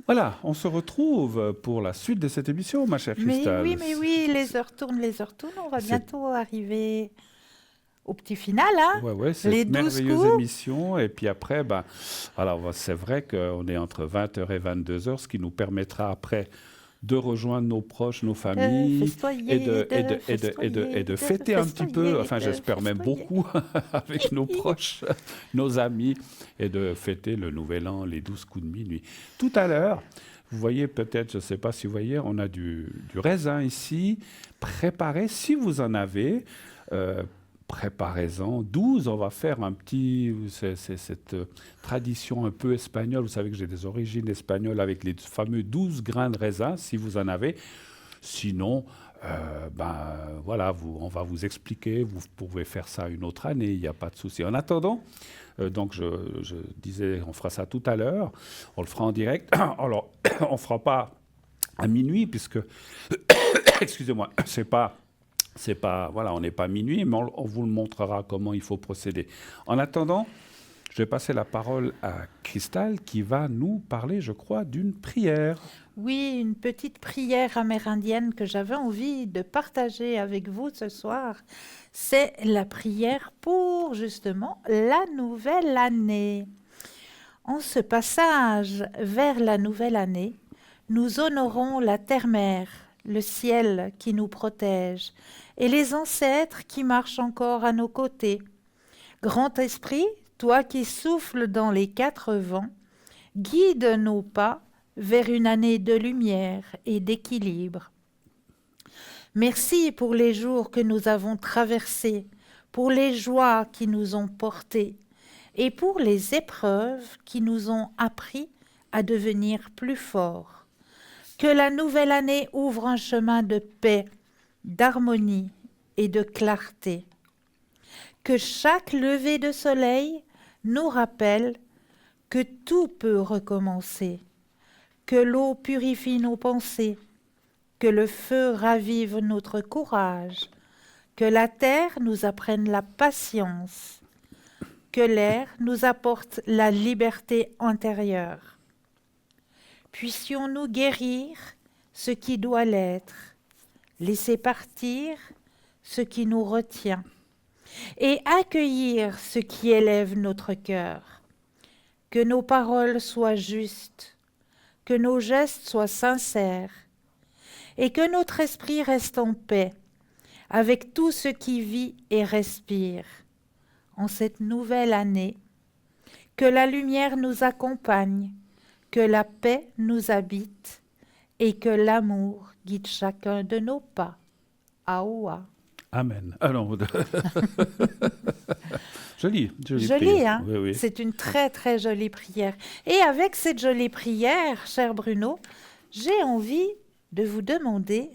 S1: Voilà, on se retrouve pour la suite de cette émission, ma chère
S2: Mais
S1: Christelle.
S2: oui, les heures tournent, les heures tournent. On va
S1: C'est-
S2: bientôt arriver au petit final, hein?
S1: Ouais, c'est
S2: Les
S1: une
S2: 12
S1: merveilleuse
S2: coups.
S1: émission. Et puis après, alors c'est vrai qu'on est entre 20h et 22h, ce qui nous permettra après de rejoindre nos proches, nos familles,
S2: festoyer,
S1: et de fêter un petit peu, enfin j'espère même beaucoup, avec nos proches, nos amis, et de fêter le Nouvel An, les 12 coups de minuit. Tout à l'heure, vous voyez peut-être, je ne sais pas si vous voyez, on a du raisin ici, préparé, si vous en avez, préparez-en 12, on va faire un petit, c'est cette tradition un peu espagnole, vous savez que j'ai des origines espagnoles avec les fameux 12 grains de raisin, si vous en avez. Sinon, voilà, on va vous expliquer, vous pouvez faire ça une autre année, il n'y a pas de souci. En attendant, donc je disais, on fera ça tout à l'heure, on le fera en direct. Alors, on ne fera pas à minuit, puisque, excusez-moi, voilà, on n'est pas minuit, mais on vous le montrera comment il faut procéder. En attendant, je vais passer la parole à Christelle qui va nous parler, je crois, d'une prière.
S2: Oui, une petite prière amérindienne que j'avais envie de partager avec vous ce soir. C'est la prière pour justement la nouvelle année. En ce passage vers la nouvelle année, nous honorons la terre-mère, le ciel qui nous protège, et les ancêtres qui marchent encore à nos côtés. Grand Esprit, toi qui souffles dans les quatre vents, guide nos pas vers une année de lumière et d'équilibre. Merci pour les jours que nous avons traversés, pour les joies qui nous ont portés et pour les épreuves qui nous ont appris à devenir plus forts. Que la nouvelle année ouvre un chemin de paix, d'harmonie et de clarté. que chaque lever de soleil nous rappelle que tout peut recommencer, que l'eau purifie nos pensées, que le feu ravive notre courage, que la terre nous apprenne la patience, que l'air nous apporte la liberté intérieure. Puissions-nous guérir ce qui doit l'être, laisser partir ce qui nous retient et accueillir ce qui élève notre cœur. Que nos paroles soient justes, que nos gestes soient sincères et que notre esprit reste en paix avec tout ce qui vit et respire. En cette nouvelle année, que la lumière nous accompagne, que la paix nous habite et que l'amour guide chacun de nos pas. Aoua.
S1: Amen. Ah non. Joli
S2: Joli,
S1: prière.
S2: hein?
S1: Oui, oui.
S2: C'est une très très jolie prière. Et avec cette jolie prière, cher Bruno, j'ai envie de vous demander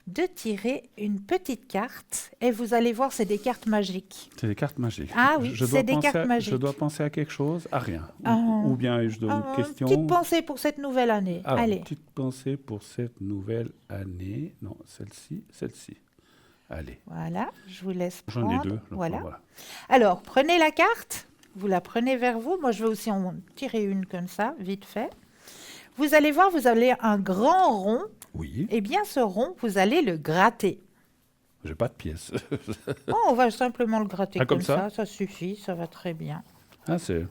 S2: de tirer une petite carte. Et vous allez voir, c'est des cartes magiques.
S1: C'est des cartes magiques.
S2: Ah oui, c'est des cartes magiques.
S1: Je dois penser à quelque chose, à rien.
S2: Ah.
S1: Ou bien je donne une question.
S2: Petite pensée pour cette nouvelle année.
S1: Alors,
S2: Allez.
S1: petite pensée pour cette nouvelle année. Non, celle-ci. Allez.
S2: Voilà, je vous laisse
S1: J'en
S2: prendre.
S1: ai deux.
S2: Voilà. Alors, prenez la carte, vous la prenez vers vous. Moi, je vais aussi en tirer une comme ça, vite fait. Vous allez voir, vous avez un grand rond.
S1: Oui.
S2: Eh bien, ce rond, vous allez le gratter.
S1: J'ai pas de pièces.
S2: Oh, on va simplement le gratter
S1: Ah, comme
S2: comme
S1: ça
S2: ça suffit, ça va très bien.
S1: Ah, c'est...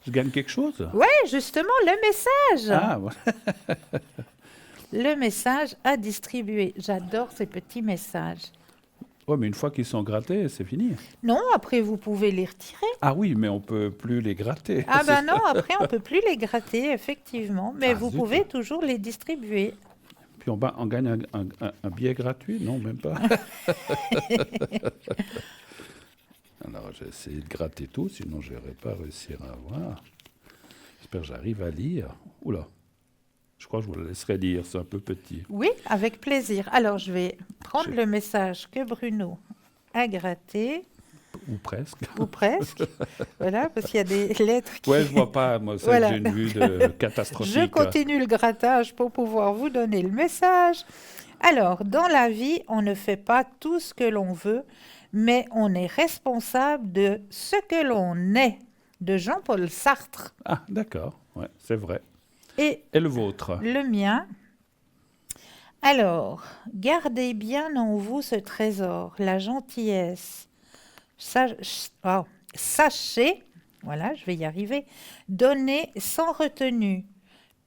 S1: Je gagne quelque chose?
S2: Oui, justement, le message.
S1: Ah, voilà.
S2: Le message à distribuer. J'adore ces petits messages.
S1: Ouais, mais une fois qu'ils sont grattés, c'est fini.
S2: Non, après, vous pouvez les retirer.
S1: Ah oui, mais on peut plus les gratter.
S2: Ah ben non, après, on ne peut plus les gratter, effectivement. Mais
S1: Ah,
S2: vous
S1: zut.
S2: pouvez toujours les distribuer.
S1: Puis on gagne un billet gratuit? Non, même pas. Alors, j'ai essayé de gratter tout, sinon je n'aurais pas réussi à avoir. J'espère que j'arrive à lire. Oula, je crois que je vous le laisserai lire, c'est un peu petit.
S2: Oui, avec plaisir. Alors, je vais prendre le message que Bruno a gratté,
S1: Ou presque.
S2: ou presque. Voilà, parce qu'il y a des lettres qui...
S1: Ouais, je vois pas, moi, ça,
S2: Voilà.
S1: j'ai une vue de catastrophique.
S2: Je continue le grattage pour pouvoir vous donner le message. Alors, dans la vie, on ne fait pas tout ce que l'on veut, mais on est responsable de ce que l'on est, de Jean-Paul Sartre.
S1: Ah, d'accord, ouais, c'est vrai.
S2: Et
S1: Et le vôtre?
S2: le mien. Alors, gardez bien en vous ce trésor, la gentillesse. Sachez, voilà, je vais y arriver, donner sans retenue,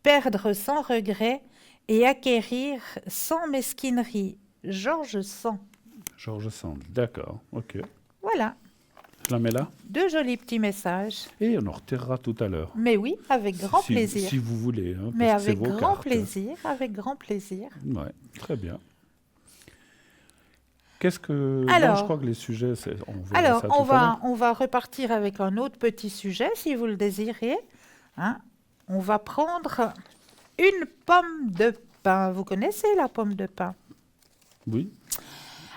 S2: perdre sans regret et acquérir sans mesquinerie. Georges Sand.
S1: Georges Sand, d'accord, ok.
S2: Voilà,
S1: Je la mets là?
S2: deux jolis petits messages.
S1: Et on en retirera tout à l'heure.
S2: Mais oui, avec grand
S1: Si-
S2: plaisir.
S1: Si vous voulez. Hein,
S2: Mais
S1: parce que c'est
S2: avec
S1: vos
S2: grand
S1: cartes.
S2: plaisir, avec grand plaisir.
S1: Ouais, très bien. Qu'est-ce que...
S2: Alors-
S1: non, je crois que les sujets, on verra
S2: Alors,
S1: ça
S2: on
S1: tout à l'heure.
S2: va repartir avec un autre petit sujet, si vous le désirez. Hein. On va prendre une pomme de pin. Vous connaissez la pomme de pin?
S1: Oui,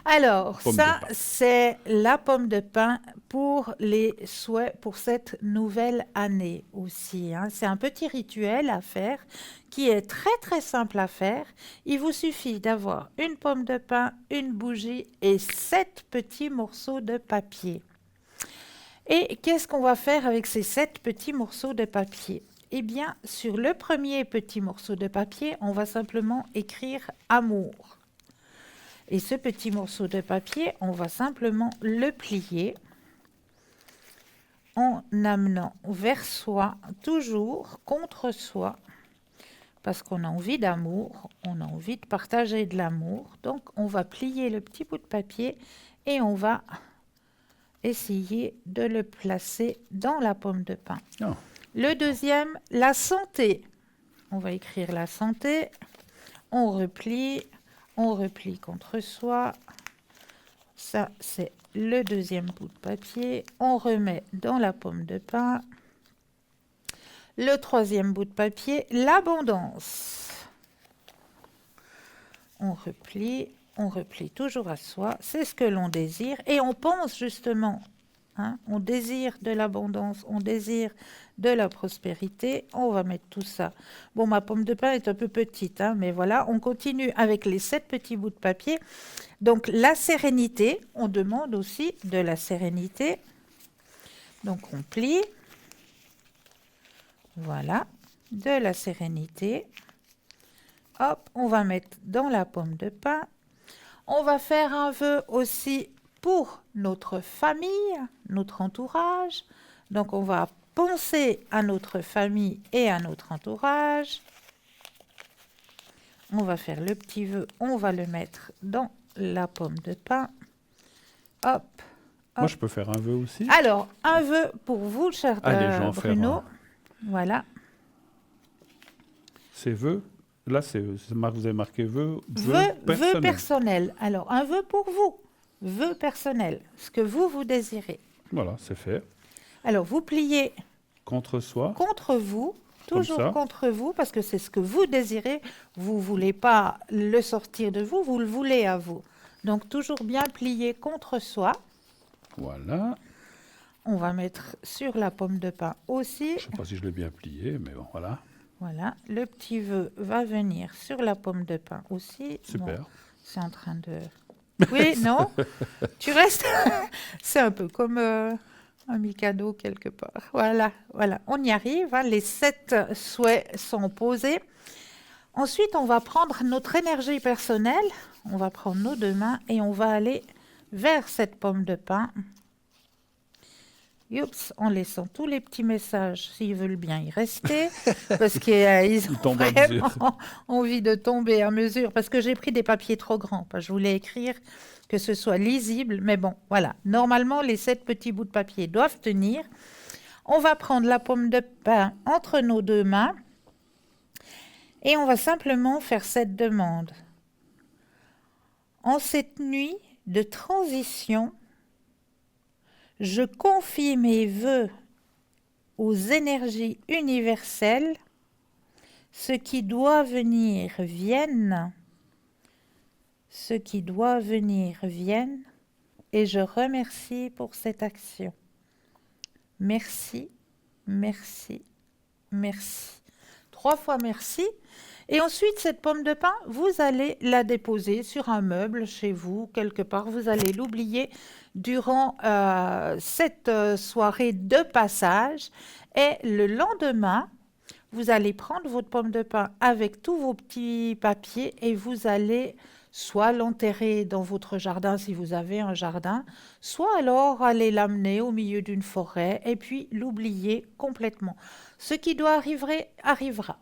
S2: Alors,
S1: Pomme
S2: ça,
S1: de pin.
S2: c'est la pomme de pin pour les souhaits pour cette nouvelle année aussi. Hein. C'est un petit rituel à faire qui est très très simple à faire. Il vous suffit d'avoir une pomme de pin, une bougie et 7 petits morceaux de papier. Et qu'est-ce qu'on va faire avec ces 7 petits morceaux de papier? Eh bien, sur le premier petit morceau de papier, on va simplement écrire « amour ». Et ce petit morceau de papier, on va simplement le plier en amenant vers soi, toujours contre soi, parce qu'on a envie d'amour, on a envie de partager de l'amour. Donc, on va plier le petit bout de papier et on va essayer de le placer dans la pomme de pin.
S1: Oh.
S2: Le deuxième, la santé. On va écrire la santé, on replie contre soi. Ça, c'est le deuxième bout de papier. On remet dans la pomme de pin. Le troisième bout de papier, l'abondance. On replie on replie toujours à soi. C'est ce que l'on désire. Et on pense justement, on désire de l'abondance, on désire de la prospérité. On va mettre tout ça. Bon, ma pomme de pin est un peu petite, mais voilà. On continue avec les 7 petits bouts de papier. Donc, la sérénité, on demande aussi de la sérénité. Donc, on plie. Voilà, de la sérénité. Hop, on va mettre dans la pomme de pin. On va faire un vœu aussi pour notre famille, notre entourage. Donc, on va penser à notre famille et à notre entourage. On va faire le petit vœu, on va le mettre dans la pomme de pin. Hop.
S1: Moi, je peux faire un vœu aussi?
S2: Alors, un vœu pour vous, cher Bruno. Voilà.
S1: C'est vœu. Là, vous avez marqué vœu
S2: personnel. Vœu personnel. Alors, un vœu pour vous. Vœu personnel. Ce que vous désirez.
S1: Voilà, c'est fait.
S2: Alors, vous pliez
S1: contre soi.
S2: Contre vous. Toujours contre vous, parce que c'est ce que vous désirez. Vous ne voulez pas le sortir de vous, vous le voulez à vous. Donc, toujours bien plié contre soi.
S1: Voilà.
S2: On va mettre sur la pomme de pin aussi.
S1: Je ne sais pas si je l'ai bien plié, mais bon, voilà.
S2: Voilà. Le petit vœu va venir sur la pomme de pin aussi.
S1: Super.
S2: Bon, c'est en train de... Oui, non? Tu restes... C'est un peu comme... un Mikado quelque part. Voilà, voilà, on y arrive. Les 7 souhaits sont posés. Ensuite, on va prendre notre énergie personnelle. On va prendre nos 2 mains et on va aller vers cette pomme de pin. Oups, en laissant tous les petits messages, s'ils veulent bien y rester, parce qu'ils ont vraiment envie de tomber à mesure, parce que j'ai pris des papiers trop grands. Je voulais écrire que ce soit lisible, mais bon, voilà. Normalement, les 7 petits bouts de papier doivent tenir. On va prendre la pomme de pin entre nos 2 mains et on va simplement faire cette demande. En cette nuit de transition, je confie mes vœux aux énergies universelles. Ce qui doit venir vienne. Ce qui doit venir vienne. Et je remercie pour cette action. Merci, merci, merci. 3 fois merci. Et ensuite, cette pomme de pin, vous allez la déposer sur un meuble chez vous, quelque part. Vous allez l'oublier durant cette soirée de passage. Et le lendemain, vous allez prendre votre pomme de pin avec tous vos petits papiers et vous allez soit l'enterrer dans votre jardin si vous avez un jardin, soit alors aller l'amener au milieu d'une forêt et puis l'oublier complètement. Ce qui doit arriver, arrivera.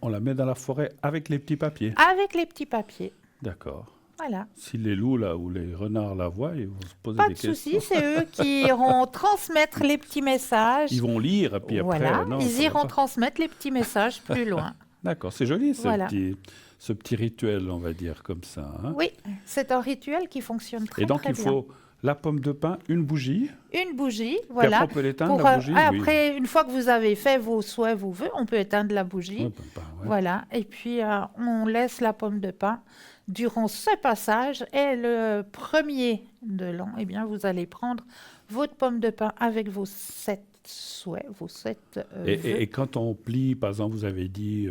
S1: On la met dans la forêt avec les petits papiers?
S2: Avec les petits papiers.
S1: D'accord.
S2: Voilà.
S1: Si les loups là, ou les renards la voient, ils vont se poser
S2: pas
S1: des questions.
S2: Pas de souci, c'est eux qui iront transmettre les petits messages.
S1: Ils vont lire et puis après...
S2: Voilà,
S1: non,
S2: ils iront transmettre les petits messages plus loin.
S1: D'accord, c'est joli
S2: voilà.
S1: ce petit rituel, on va dire, comme ça.
S2: Oui, c'est un rituel qui fonctionne très,
S1: et donc,
S2: très bien. Et donc,
S1: il faut la pomme de pin, une bougie.
S2: Une bougie, voilà.
S1: Après, on peut l'éteindre, la bougie.
S2: Après, une fois que vous avez fait vos souhaits, vos vœux, on peut éteindre la bougie.
S1: Ouais.
S2: Voilà, et puis on laisse la pomme de pin durant ce passage. Et le premier de l'an, eh bien, vous allez prendre votre pomme de pin avec vos 7 souhaits, vos 7 vœux.
S1: Et quand on plie, par exemple, vous avez dit...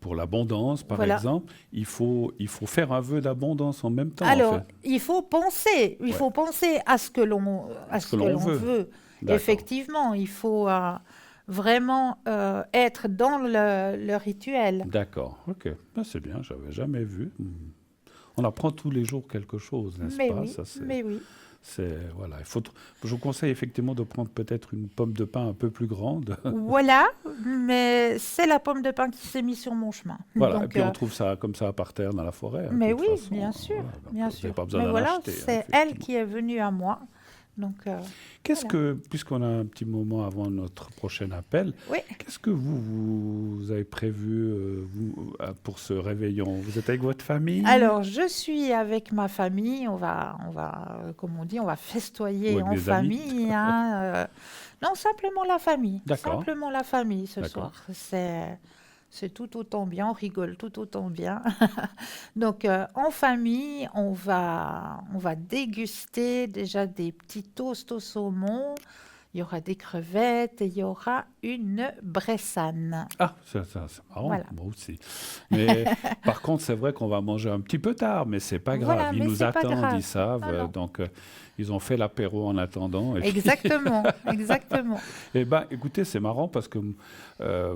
S1: pour l'abondance, par exemple, il faut faire un vœu d'abondance en même temps.
S2: Alors,
S1: en fait.
S2: il faut penser à ce que l'on veut. Effectivement, il faut vraiment être dans le rituel.
S1: D'accord, ok. Ben, c'est bien, je n'avais jamais vu. On apprend tous les jours quelque chose, n'est-ce pas?
S2: Oui, mais oui.
S1: Voilà, je vous conseille effectivement de prendre peut-être une pomme de pin un peu plus grande.
S2: Voilà, mais c'est la pomme de pin qui s'est mise sur mon chemin.
S1: Voilà,
S2: donc,
S1: et puis on trouve ça comme ça par terre dans la forêt.
S2: Mais oui,
S1: façon,
S2: bien sûr,
S1: voilà,
S2: bien sûr.
S1: Pas besoin
S2: mais voilà,
S1: acheter,
S2: c'est elle qui est venue à moi. Donc,
S1: puisqu'on a un petit moment avant notre prochain appel, qu'est-ce que vous avez prévu pour ce réveillon? Vous êtes avec votre famille?
S2: Alors, je suis avec ma famille. On va, comme on dit, on va festoyer en famille. Non, simplement la famille.
S1: D'accord.
S2: Simplement la famille ce soir. C'est tout autant bien, on rigole tout autant bien. Donc, en famille, on va déguster déjà des petits toasts au saumon. Il y aura des crevettes et il y aura une bressane.
S1: Ah, c'est marrant,
S2: Voilà.
S1: moi aussi. Mais par contre, c'est vrai qu'on va manger un petit peu tard, mais c'est pas grave.
S2: Voilà,
S1: Ils
S2: mais
S1: nous
S2: c'est pas
S1: attendent,
S2: grave.
S1: ils savent.
S2: Non, non.
S1: Donc, ils ont fait l'apéro en attendant. Et puis,
S2: Exactement, exactement.
S1: eh ben, écoutez, c'est marrant parce que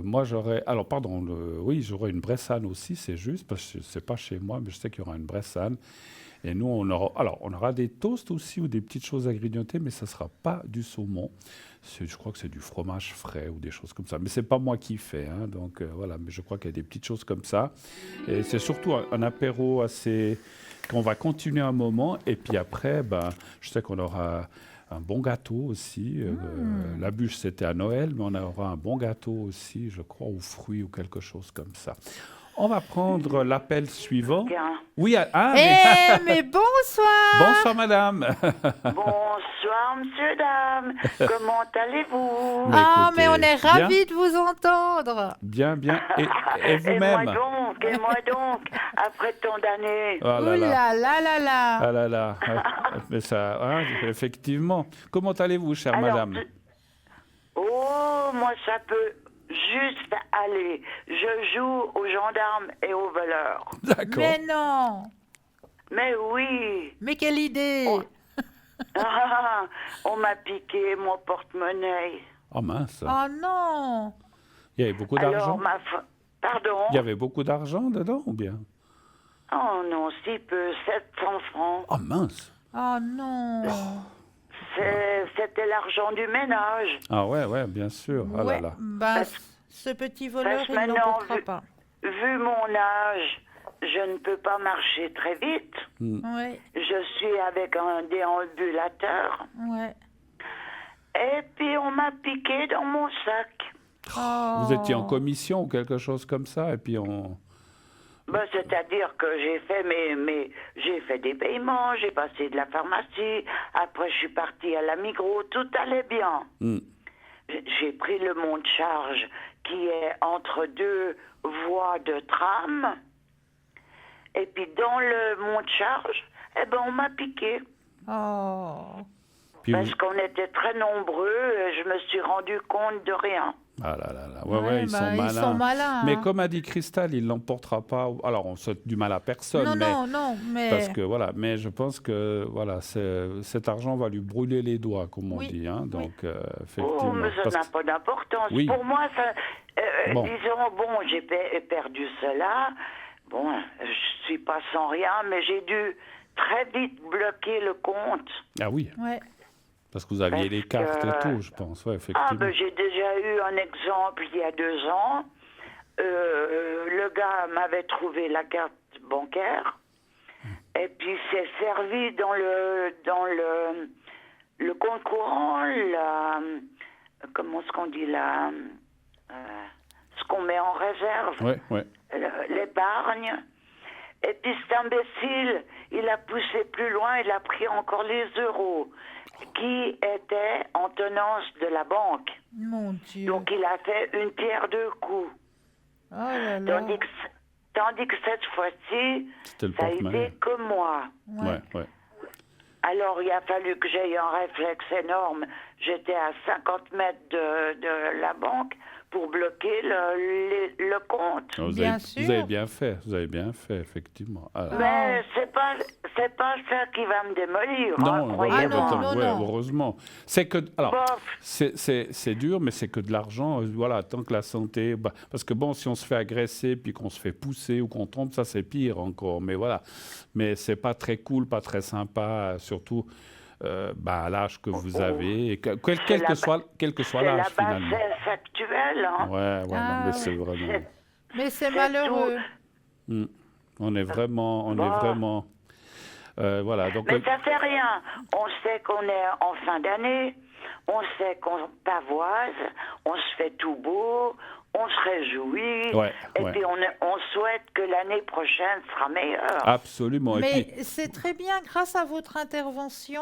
S1: moi, j'aurais... Alors, pardon, oui, j'aurais une bressane aussi, c'est juste, parce que c'est pas chez moi, mais je sais qu'il y aura une bressane. Et nous, on aura des toasts aussi ou des petites choses à grignoter, mais ça ne sera pas du saumon. Je crois que c'est du fromage frais ou des choses comme ça. Mais ce n'est pas moi qui fais. Hein, donc voilà, mais je crois qu'il y a des petites choses comme ça. Et c'est surtout un apéro assez... qu'on va continuer un moment. Et puis après, ben, je sais qu'on aura un bon gâteau aussi. La bûche, c'était à Noël, mais on aura un bon gâteau aussi, je crois, aux fruits ou quelque chose comme ça. On va prendre l'appel suivant.
S4: Bien.
S1: Oui,
S2: Mais bonsoir!
S1: bonsoir madame.
S4: Bonsoir, monsieur, dame. Comment allez-vous?
S1: Mais
S2: Ah,
S1: écoutez,
S2: mais on est
S1: bien.
S2: ravis de vous entendre!
S1: Bien, bien. Et
S4: Et
S1: vous-même?
S4: moi donc, après tant d'années.
S1: Oh là
S2: Ouh
S1: là.
S2: là là là là!
S1: Ah là là. Mais ça, hein, effectivement. Comment allez-vous, chère
S4: Alors,
S1: madame?
S4: Oh, moi, ça peut juste aller. Je joue aux gendarmes et aux voleurs.
S1: D'accord.
S2: Mais non!
S4: Mais oui,
S2: Mais quelle idée!
S4: Oh. On m'a piqué mon porte-monnaie.
S1: Oh mince.
S2: Oh non!
S1: Il y avait beaucoup
S4: Alors,
S1: d'argent?
S4: Pardon?
S1: Il y avait beaucoup d'argent dedans ou bien?
S4: Oh non, si peu, 700 francs.
S1: Oh mince.
S2: Oh non!
S4: C'était l'argent du ménage.
S1: Ah ouais, bien sûr. Ah là
S2: Ouais,
S1: là.
S2: bah, ce petit voleur,
S4: parce
S2: il
S4: que
S2: ne
S4: maintenant,
S2: l'emportera pas.
S4: Vu mon âge, je ne peux pas marcher très vite.
S2: Ouais,
S4: Je suis avec un déambulateur.
S2: ouais.
S4: Et puis on m'a piqué dans mon sac.
S2: Oh.
S1: Vous étiez en commission ou quelque chose comme ça et puis on...
S4: Ben, c'est-à-dire que j'ai fait j'ai fait des paiements, j'ai passé de la pharmacie, après je suis partie à la Migros, tout allait bien. J'ai pris le monte charge qui est entre deux voies de tram. Et puis dans le monte charge, eh ben on m'a piqué.
S2: Oh.
S1: Puis
S4: Parce qu'on était très nombreux et je me suis rendu compte de rien.
S1: Ah là là là. Ouais, ils
S2: bah,
S1: sont malins.
S2: Ils sont malins.
S1: Mais
S2: hein.
S1: comme a dit Cristal, il l'emportera pas. Alors, on souhaite du mal à personne,
S2: Non,
S1: mais...
S2: non, mais...
S1: Parce que voilà, mais je pense que voilà, cet argent va lui brûler les doigts, comme on
S2: Oui,
S1: dit. Hein, donc,
S4: Oh,
S1: effectivement.
S4: mais ça
S1: Parce
S4: n'a
S1: que-
S4: pas d'importance.
S1: Oui.
S4: Pour moi, ça,
S1: Bon.
S4: disons, j'ai perdu cela. Bon, je suis pas sans rien, mais j'ai dû très vite bloquer le compte.
S1: Ah oui,
S2: Ouais.
S1: parce que vous aviez
S4: Parce
S1: les cartes
S4: que-
S1: et tout, je pense. Ouais,
S4: Ah,
S1: effectivement.
S4: ben j'ai déjà eu un exemple il y a 2 ans. Le gars m'avait trouvé la carte bancaire et puis s'est servi dans le compte courant, comment est-ce qu'on dit là, ce qu'on met en réserve,
S1: Ouais.
S4: l'épargne. Et puis cet imbécile, il a poussé plus loin, il a pris encore les euros qui étaient en tenance de la banque.
S2: Mon Dieu.
S4: Donc il a fait une pierre deux coups.
S2: Oh là là.
S4: Tandis que cette fois-ci,
S1: C'était le
S4: ça a
S1: porte-monnaie.
S4: été que moi.
S1: Ouais.
S4: Alors il a fallu que j'aie un réflexe énorme. J'étais à 50 mètres de la banque pour bloquer le compte.
S1: Vous
S2: Bien
S1: avez,
S2: sûr.
S1: vous avez bien fait, effectivement. Ah là.
S4: Mais c'est pas ça qui va me démolir.
S1: Non,
S4: croyez-moi.
S2: non,
S1: ouais,
S2: non.
S1: heureusement. C'est que, alors,
S4: Bof.
S1: c'est dur, mais c'est que de l'argent. Voilà, tant que la santé, parce que bon, si on se fait agresser puis qu'on se fait pousser ou qu'on tombe, ça c'est pire encore. Mais voilà, mais c'est pas très cool, pas très sympa, surtout à l'âge que vous avez, et quel que soit
S4: C'est
S1: l'âge
S4: la
S1: finalement.
S4: bassesse actuelle. Hein.
S1: Ouais, non,
S2: Ah,
S1: mais c'est vraiment.
S2: Mais c'est
S4: C'est
S2: malheureux.
S1: On est vraiment, voilà. Donc,
S4: Mais ça fait rien. On sait qu'on est en fin d'année, on sait qu'on pavoise, on se fait tout beau, on se réjouit,
S1: Ouais,
S4: et
S1: ouais.
S4: puis on souhaite que l'année prochaine sera meilleure.
S1: absolument. Et
S2: Mais
S1: puis,
S2: c'est très bien, grâce à votre intervention,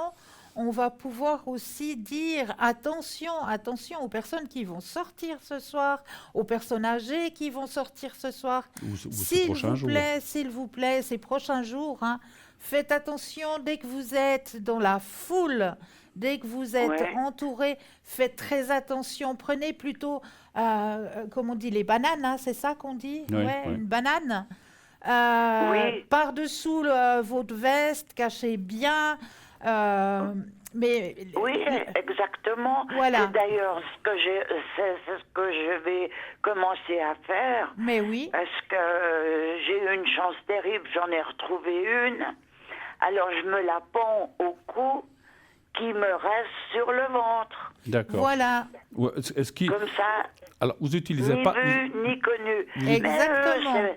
S2: on va pouvoir aussi dire attention, attention aux personnes qui vont sortir ce soir, aux personnes âgées qui vont sortir ce soir.
S1: Ou ces prochains jours.
S2: S'il vous plaît, ces prochains jours, hein, faites attention dès que vous êtes dans la foule, dès que vous êtes entouré, faites très attention. Prenez plutôt, comme on dit, les bananes, hein, c'est ça qu'on dit? Une banane. Par-dessous votre veste, cachez bien.
S4: Oui, exactement.
S2: Voilà.
S4: C'est d'ailleurs c'est ce que je vais commencer à faire.
S2: Mais oui.
S4: Parce que j'ai eu une chance terrible, j'en ai retrouvé une. Alors je me la pends au cou qui me reste sur le ventre.
S1: D'accord.
S2: Voilà.
S4: Comme ça.
S1: Alors vous utilisez
S4: ni
S1: pas.
S4: Vu, ni connu.
S2: Exactement.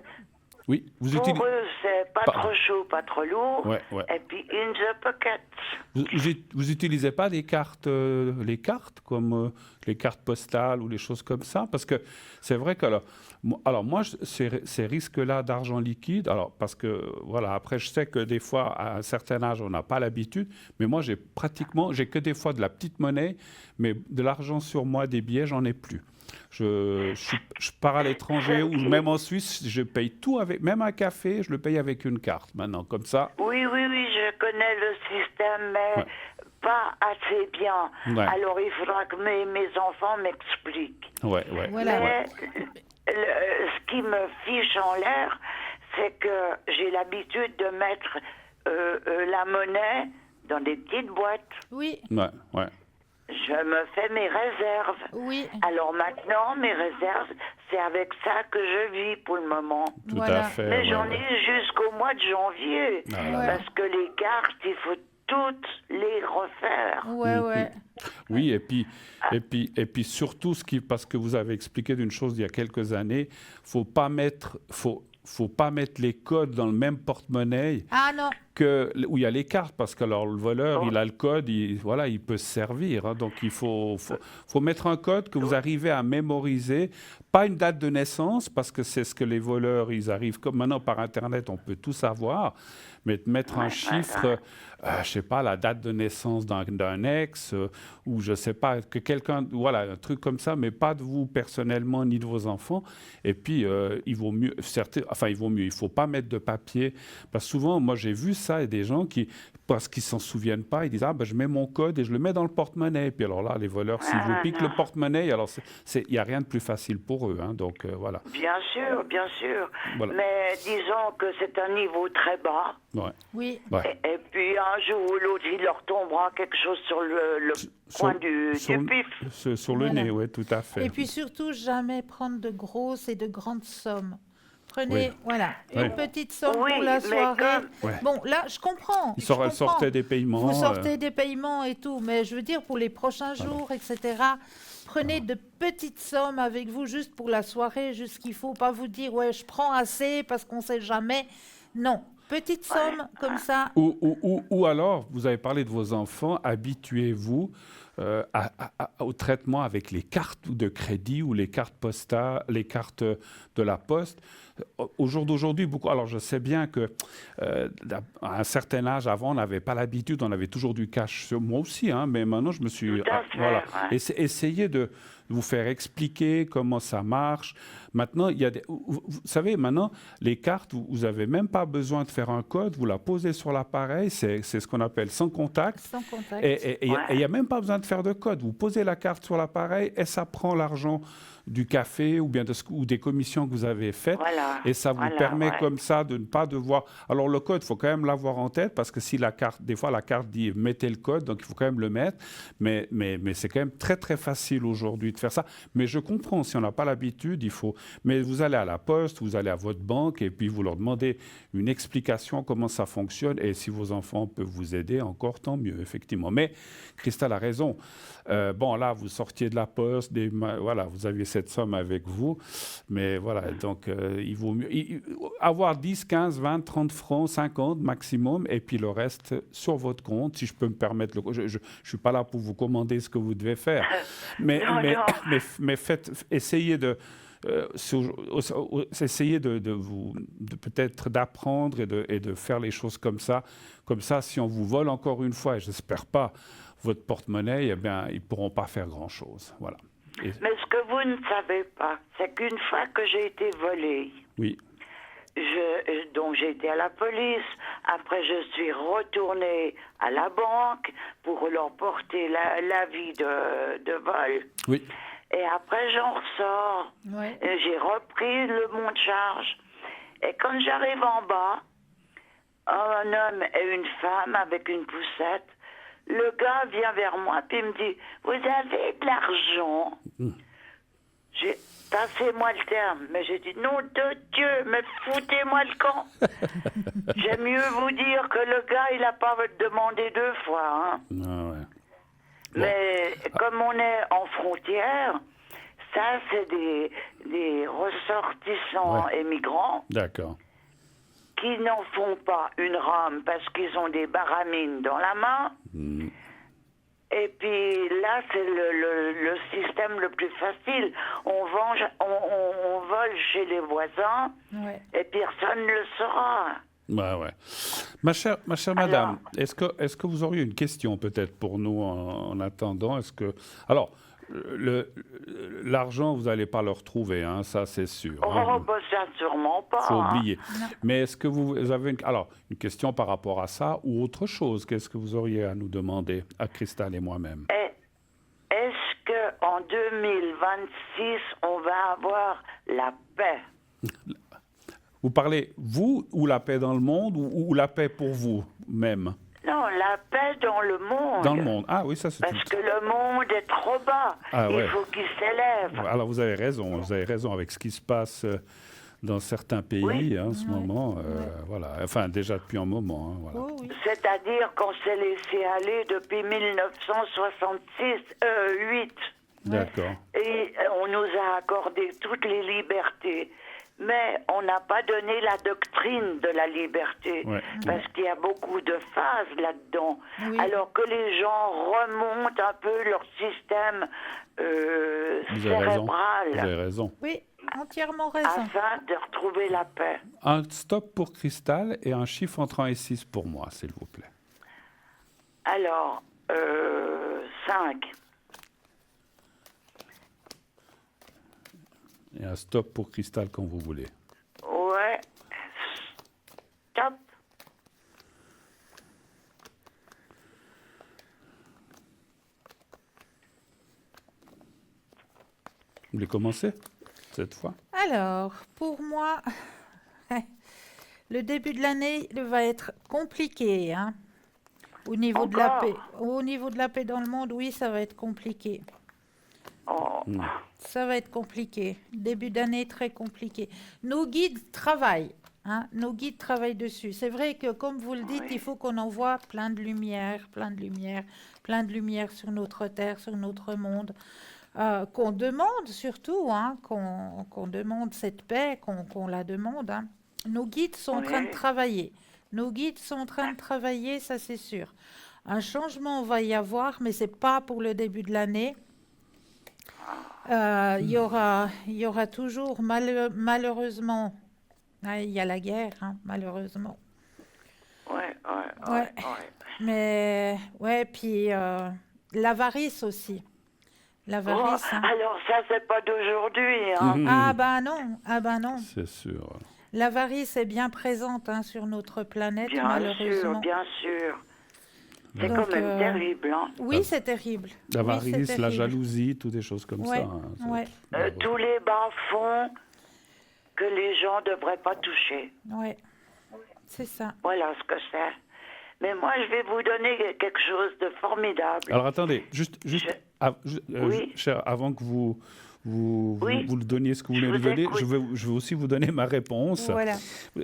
S1: Oui, vous
S4: utilisez. Pour eux, c'est pas trop chaud, pas trop lourd. Et puis in the pocket.
S1: Vous utilisez pas les cartes comme les cartes postales ou les choses comme ça, parce que c'est vrai que alors moi ces risques-là d'argent liquide, alors parce que voilà, après je sais que des fois à un certain âge on n'a pas l'habitude, mais moi j'ai que des fois de la petite monnaie, mais de l'argent sur moi, des billets, j'en ai plus. Je pars à l'étranger ou même en Suisse, je paye tout avec, même un café, je le paye avec une carte maintenant, comme ça.
S4: Oui, je connais le système, mais pas assez bien. Alors il faudra que mes enfants m'expliquent.
S2: Voilà.
S4: Mais ce qui me fiche en l'air, c'est que j'ai l'habitude de mettre la monnaie dans des petites boîtes.
S2: Oui.
S4: Je me fais mes réserves.
S2: Oui.
S4: Alors maintenant, mes réserves, c'est avec ça que je vis pour le moment.
S1: Tout à fait.
S4: Mais j'en ai jusqu'au mois de janvier. Parce que les cartes, il faut toutes les refaire.
S1: Oui, et puis surtout, parce que vous avez expliqué d'une chose il y a quelques années, faut pas mettre les codes dans le même porte-monnaie où il y a les cartes, parce que alors le voleur, il a le code, il peut se servir. Hein, donc il faut mettre un code que vous arrivez à mémoriser, pas une date de naissance, parce que c'est ce que les voleurs, ils arrivent, comme maintenant par Internet, on peut tout savoir, mais de mettre un chiffre, je sais pas, la date de naissance d'un ex, ou je sais pas, que quelqu'un, voilà, un truc comme ça, mais pas de vous personnellement ni de vos enfants. Et puis, il vaut mieux, il faut pas mettre de papier, parce que souvent, moi j'ai vu ça, et des gens qui, parce qu'ils s'en souviennent pas, ils disent je mets mon code et je le mets dans le porte-monnaie. Puis alors là, les voleurs, s'ils vous piquent le porte-monnaie, alors il y a rien de plus facile pour eux, hein, donc voilà.
S4: Bien sûr. Voilà. Mais disons que c'est un niveau très bas.
S2: Oui.
S4: Et puis un jour ou l'autre, il leur tombera quelque chose sur le coin du pif.
S1: Sur le nez, oui, tout à fait.
S2: Et puis surtout, jamais prendre de grosses et de grandes sommes. Prenez, une petite somme pour la soirée. Bon, là, je comprends.
S1: Elle sortait des paiements.
S2: Vous sortez des paiements et tout, mais je veux dire, pour les prochains jours, etc., prenez de petites sommes avec vous juste pour la soirée, juste qu'il ne faut pas vous dire, je prends assez parce qu'on ne sait jamais. Non. Petite somme comme ça.
S1: Ou alors, vous avez parlé de vos enfants, habituez-vous au traitement avec les cartes de crédit ou les cartes postales, les cartes de la poste. Au jour d'aujourd'hui, alors je sais bien que à un certain âge, avant, on n'avait pas l'habitude, on avait toujours du cash sur moi aussi, hein, mais maintenant je me suis essayé de vous faire expliquer comment ça marche. Maintenant, vous savez, maintenant, les cartes, vous n'avez même pas besoin de faire un code, vous la posez sur l'appareil, c'est ce qu'on appelle sans contact.
S2: Sans contact.
S1: Et il n'y a même pas besoin de faire de code. Vous posez la carte sur l'appareil et ça prend l'argent du café ou bien ou des commissions que vous avez faites. Et ça vous permet comme ça de ne pas devoir... Alors le code, il faut quand même l'avoir en tête parce que si des fois la carte dit « mettez le code », donc il faut quand même le mettre. Mais c'est quand même très très facile aujourd'hui de faire ça. Mais je comprends, si on n'a pas l'habitude, il faut... Mais vous allez à la poste, vous allez à votre banque et puis vous leur demandez une explication comment ça fonctionne. Et si vos enfants peuvent vous aider, encore tant mieux, effectivement. Mais Christelle a raison. Bon, là, vous sortiez de la poste, vous aviez cette somme avec vous. Mais voilà, donc il vaut mieux avoir 10, 15, 20, 30 francs, 50 maximum, et puis le reste sur votre compte, si je peux me permettre. Je ne suis pas là pour vous commander ce que vous devez faire. Mais essayez de... essayez de peut-être d'apprendre et de faire les choses comme ça. Comme ça, si on vous vole encore une fois, et j'espère pas, votre porte-monnaie, eh bien, ils ne pourront pas faire grand-chose. Voilà.
S4: Mais ce que vous ne savez pas, c'est qu'une fois que j'ai été volée,
S1: oui.
S4: Donc j'ai été à la police, après je suis retournée à la banque pour leur porter l'avis de vol.
S1: Oui.
S4: Et après j'en ressors, et j'ai repris le monte charge. Et quand j'arrive en bas, un homme et une femme avec une poussette, le gars vient vers moi puis il me dit « Vous avez de l'argent ?» Passez-moi le terme. Mais j'ai dit, nom de Dieu, mais foutez-moi le camp. J'aime mieux vous dire que le gars, il n'a pas demandé 2 fois. Hein.
S1: Ah ouais.
S4: Mais comme on est en frontière, ça, c'est des ressortissants émigrants.
S1: D'accord.
S4: Qui n'en font pas une rame parce qu'ils ont des baramines dans la main. Et puis là, c'est le système le plus facile. On vole chez les voisins et personne ne le saura.
S1: Ouais. Ma chère madame, est-ce que vous auriez une question peut-être pour nous en attendant? Alors, l'argent, vous n'allez pas le retrouver, hein, ça c'est sûr.
S4: Ça sûrement pas.
S1: Il faut oublier. Mais est-ce que vous avez une question par rapport à ça ou autre chose? Qu'est-ce que vous auriez à nous demander, à Christelle et moi-même?
S4: Est-ce qu'en 2026, on va avoir la paix?
S1: Vous parlez, vous, ou la paix dans le monde, ou la paix pour vous-même?
S4: Non, la paix dans le monde.
S1: Dans le monde. Ah oui, ça c'est
S4: Parce que le monde est trop bas. Il faut qu'il s'élève.
S1: Alors vous avez raison avec ce qui se passe dans certains pays en ce moment. Voilà. Enfin, déjà depuis un moment. Hein, voilà.
S4: C'est-à-dire qu'on s'est laissé aller depuis 1968.
S1: D'accord.
S4: Et on nous a accordé toutes les libertés. Mais on n'a pas donné la doctrine de la liberté, parce qu'il y a beaucoup de phases là-dedans. Alors que les gens remontent un peu leur système cérébral.
S1: Vous avez raison.
S2: Oui, entièrement raison.
S4: Afin de retrouver la paix.
S1: Un stop pour Christelle et un chiffre entre 1 et 6 pour moi, s'il vous plaît.
S4: Alors, 5.
S1: Et un stop pour Christelle quand vous voulez.
S4: Ouais. Stop.
S1: Vous voulez commencer cette fois?
S2: Alors, pour moi, le début de l'année va être compliqué. Hein, au niveau de la paix. Au niveau de la paix dans le monde, oui, ça va être compliqué. Ça va être compliqué. Début d'année, très compliqué. Nos guides travaillent. Hein, nos guides travaillent dessus. C'est vrai que, comme vous le dites, il faut qu'on envoie plein de lumière sur notre terre, sur notre monde. Qu'on demande surtout, hein, qu'on demande cette paix, qu'on la demande. Hein. Nos guides sont en train de travailler. Ça c'est sûr. Un changement va y avoir, mais c'est pas pour le début de l'année. Il y aura toujours, malheureusement, il y a la guerre, hein, malheureusement.
S4: Ouais.
S2: Mais, puis l'avarice aussi. L'avarice. Hein.
S4: Alors ça, c'est pas d'aujourd'hui. Hein.
S2: Ah ben non.
S1: C'est sûr.
S2: L'avarice est bien présente hein, sur notre planète, malheureusement.
S4: Bien sûr. C'est quand même terrible. Hein.
S2: Oui, c'est terrible.
S1: L'avarice, la jalousie, toutes des choses comme ça.
S2: Hein,
S4: tous les bas-fonds que les gens ne devraient pas toucher.
S2: Oui, c'est ça.
S4: Voilà ce que c'est. Mais moi, je vais vous donner quelque chose de formidable.
S1: Alors attendez, cher, avant que vous le donniez ce que vous voulez nous donner, je veux aussi vous donner ma réponse.
S2: Voilà.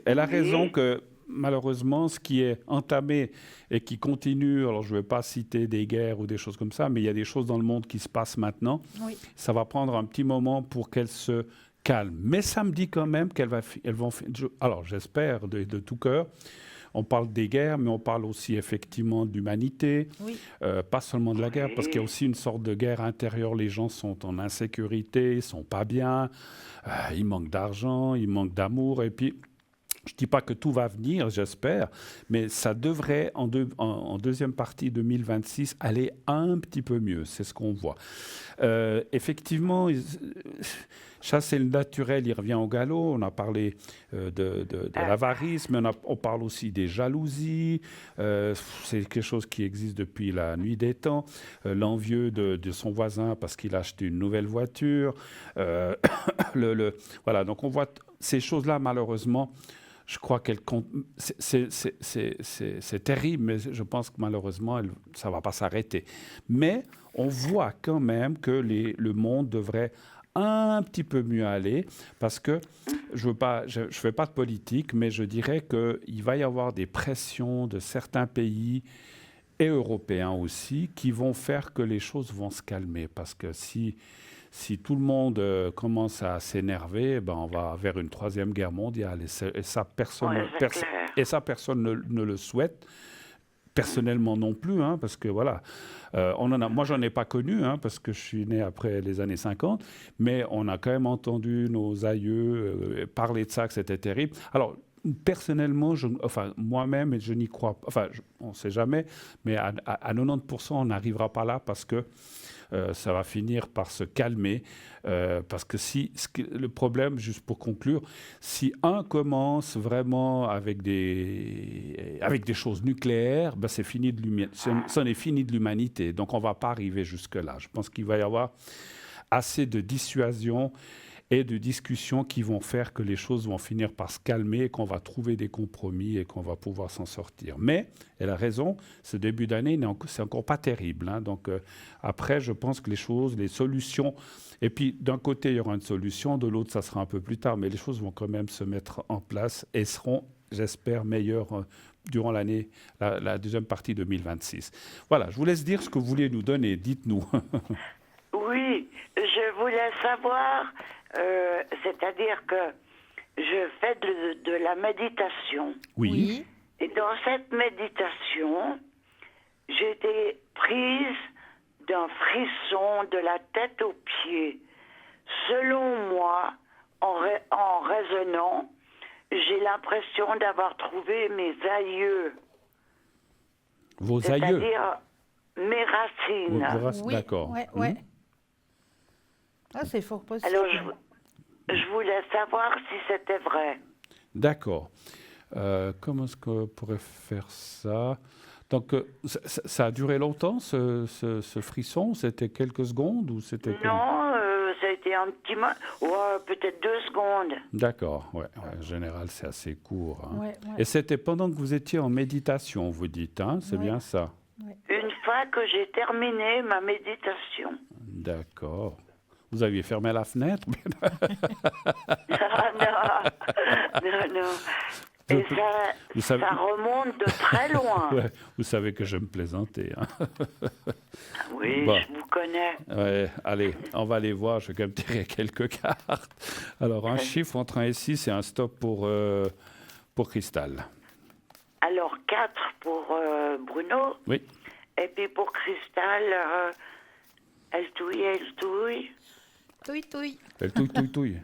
S1: Elle a raison que malheureusement, ce qui est entamé et qui continue, alors je ne vais pas citer des guerres ou des choses comme ça, mais il y a des choses dans le monde qui se passent maintenant. Oui. Ça va prendre un petit moment pour qu'elles se calment. Mais ça me dit quand même qu'elles vont... Alors j'espère de tout cœur, On parle des guerres, mais on parle aussi effectivement de l'humanité,
S2: Oui.
S1: pas seulement de la guerre, parce qu'il y a aussi une sorte de guerre intérieure. Les gens sont en insécurité, ils sont pas bien, ils manquent d'argent, ils manquent d'amour, et puis je ne dis pas que tout va venir, j'espère, mais ça devrait, en deuxième partie 2026, aller un petit peu mieux. C'est ce qu'on voit. Effectivement, chasser le naturel, il revient au galop. On a parlé de l'avarice, mais on parle aussi des jalousies. C'est quelque chose qui existe depuis la nuit des temps. L'envieux de son voisin parce qu'il a acheté une nouvelle voiture. Voilà, donc on voit ces choses-là, malheureusement. Je crois qu'elle compte. C'est terrible, mais je pense que malheureusement, ça ne va pas s'arrêter. Mais on voit quand même que le monde devrait un petit peu mieux aller, parce que je fais pas de politique, mais je dirais qu'il va y avoir des pressions de certains pays et européens aussi qui vont faire que les choses vont se calmer, parce que si tout le monde commence à s'énerver, ben on va vers une troisième guerre mondiale. Et ça, personne ne le souhaite. Personnellement non plus, hein, parce que voilà, moi j'en ai pas connu, hein, parce que je suis né après les années 50, mais on a quand même entendu nos aïeux parler de ça, que c'était terrible. Alors, personnellement, moi-même, je n'y crois pas, on ne sait jamais, mais à 90%, on n'arrivera pas là, parce que ça va finir par se calmer, parce que le problème, juste pour conclure, si un commence vraiment avec des choses nucléaires, ben c'en est fini de l'humanité. Donc on ne va pas arriver jusque-là. Je pense qu'il va y avoir assez de dissuasion et de discussions qui vont faire que les choses vont finir par se calmer, et qu'on va trouver des compromis et qu'on va pouvoir s'en sortir. Mais, elle a raison, ce début d'année, c'est encore pas terrible, hein. Donc après, je pense que les solutions, et puis d'un côté, il y aura une solution, de l'autre, ça sera un peu plus tard, mais les choses vont quand même se mettre en place et seront, j'espère, meilleures durant l'année, la deuxième partie 2026. Voilà, je vous laisse dire ce que vous voulez nous donner, dites-nous.
S4: Oui, je voulais savoir, c'est-à-dire que je fais de la méditation.
S1: Oui.
S4: Et dans cette méditation, j'étais prise d'un frisson de la tête aux pieds. Selon moi, en raisonnant, j'ai l'impression d'avoir trouvé mes aïeux.
S1: Vos aïeux?
S4: C'est-à-dire mes racines.
S2: Oui,
S1: d'accord.
S2: Ouais. Ah, c'est fort possible.
S4: Alors, je voulais savoir si c'était vrai.
S1: D'accord. Comment est-ce qu'on pourrait faire ça? Donc, ça a duré longtemps, ce frisson? C'était quelques secondes ou c'était...
S4: Non, ça a été un petit moment. Ouais, peut-être 2 secondes.
S1: D'accord, ouais. En général, c'est assez court, hein.
S2: Ouais.
S1: Et c'était pendant que vous étiez en méditation, vous dites, hein? C'est bien ça?
S4: Une fois que j'ai terminé ma méditation.
S1: D'accord. Vous aviez fermé la fenêtre?
S4: Non. Et ça remonte de très loin.
S1: Ouais, vous savez que j'aime plaisanter, hein.
S4: Oui,
S1: bon.
S4: Je vous connais.
S1: Ouais, allez, on va aller voir. Je vais quand même tirer quelques cartes. Alors, un chiffre entre 1 et 6, c'est un stop pour Cristal.
S4: Alors, 4 pour Bruno.
S1: Oui.
S4: Et puis pour Cristal, elle touille.
S2: Touille.
S1: Elle touille.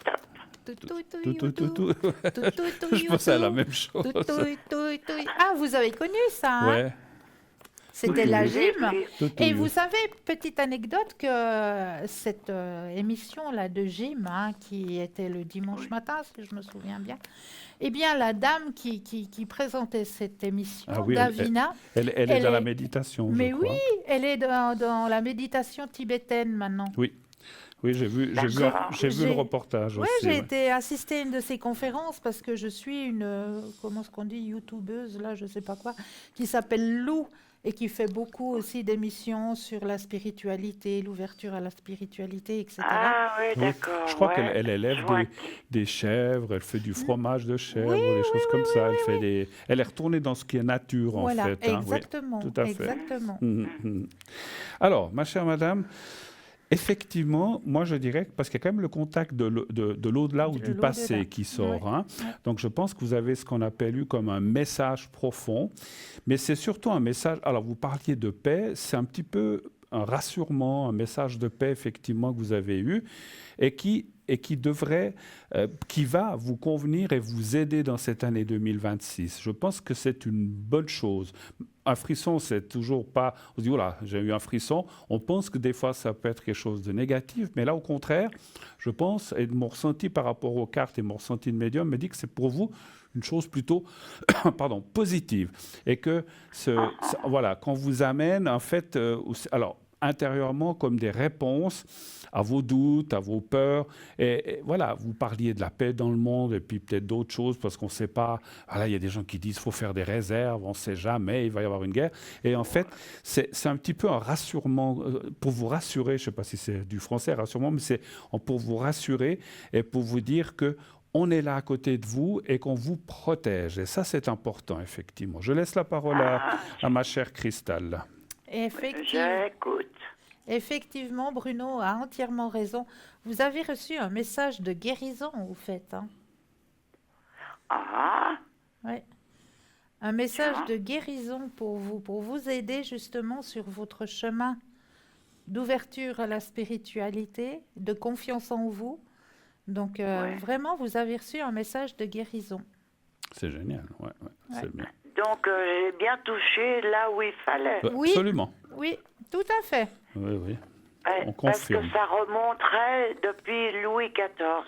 S4: Stop.
S1: Tout. Je pensais à la même chose.
S2: Touille. Ah, vous avez connu ça, hein?
S1: Ouais.
S2: C'était la gym. Et
S1: Tout.
S2: vous savez, petite anecdote, que cette émission-là de gym, hein, qui était le dimanche matin, si je me souviens bien, eh bien, la dame qui présentait cette émission,
S1: Ah oui,
S2: Davina...
S1: Elle est dans la méditation,
S2: Mais
S1: je crois.
S2: oui, elle est dans la méditation tibétaine maintenant.
S1: Oui, j'ai vu le reportage
S2: Oui,
S1: aussi.
S2: j'ai été assister à une de ses conférences parce que je suis une, comment est-ce qu'on dit, youtubeuse, là, je ne sais pas quoi, qui s'appelle Lou et qui fait beaucoup aussi d'émissions sur la spiritualité, l'ouverture à la spiritualité, etc.
S4: Ah oui, d'accord.
S1: Je crois qu'elle élève des chèvres, elle fait du fromage de chèvre, des choses comme ça. Elle est retournée dans ce qui est nature, en fait.
S2: Voilà, exactement.
S1: Hein, oui, tout à fait.
S2: Exactement.
S1: Alors, ma chère madame, Effectivement, moi je dirais que parce qu'il y a quand même le contact de l'au-delà ou du passé qui sort.
S2: Ouais.
S1: Hein. Donc je pense que vous avez ce qu'on appelle eu comme un message profond, mais c'est surtout un message. Alors vous parliez de paix, c'est un petit peu un rassurement, un message de paix effectivement que vous avez eu et qui devrait, qui va vous convenir et vous aider dans cette année 2026. Je pense que c'est une bonne chose. Un frisson, c'est toujours pas... On se dit, voilà, j'ai eu un frisson. On pense que des fois, ça peut être quelque chose de négatif. Mais là, au contraire, je pense, et mon ressenti par rapport aux cartes et mon ressenti de médium me dit que c'est pour vous une chose plutôt pardon, positive. Et que, voilà, qu'on vous amène, en fait... alors, intérieurement comme des réponses à vos doutes, à vos peurs. Et voilà, vous parliez de la paix dans le monde et puis peut-être d'autres choses parce qu'on ne sait pas. Voilà, il y a des gens qui disent qu'il faut faire des réserves, on ne sait jamais, il va y avoir une guerre. Et en fait, c'est un petit peu un rassurement, pour vous rassurer, je ne sais pas si c'est du français, rassurement, mais c'est pour vous rassurer et pour vous dire que on est là à côté de vous et qu'on vous protège. Et ça, c'est important, effectivement. Je laisse la parole à ma chère Cristal.
S2: Effectivement, Bruno a entièrement raison. Vous avez reçu un message de guérison, vous faites. Hein?
S4: Ah.
S2: Oui. Un message de guérison pour vous aider justement sur votre chemin d'ouverture à la spiritualité, de confiance en vous. Donc, vraiment, vous avez reçu un message de guérison.
S1: C'est génial, c'est bien.
S4: Donc, j'ai bien touché là où il fallait.
S2: Oui,
S1: absolument.
S2: Oui, tout à fait.
S1: Oui. On
S4: parce
S1: confirme.
S4: que ça remonterait depuis Louis XIV.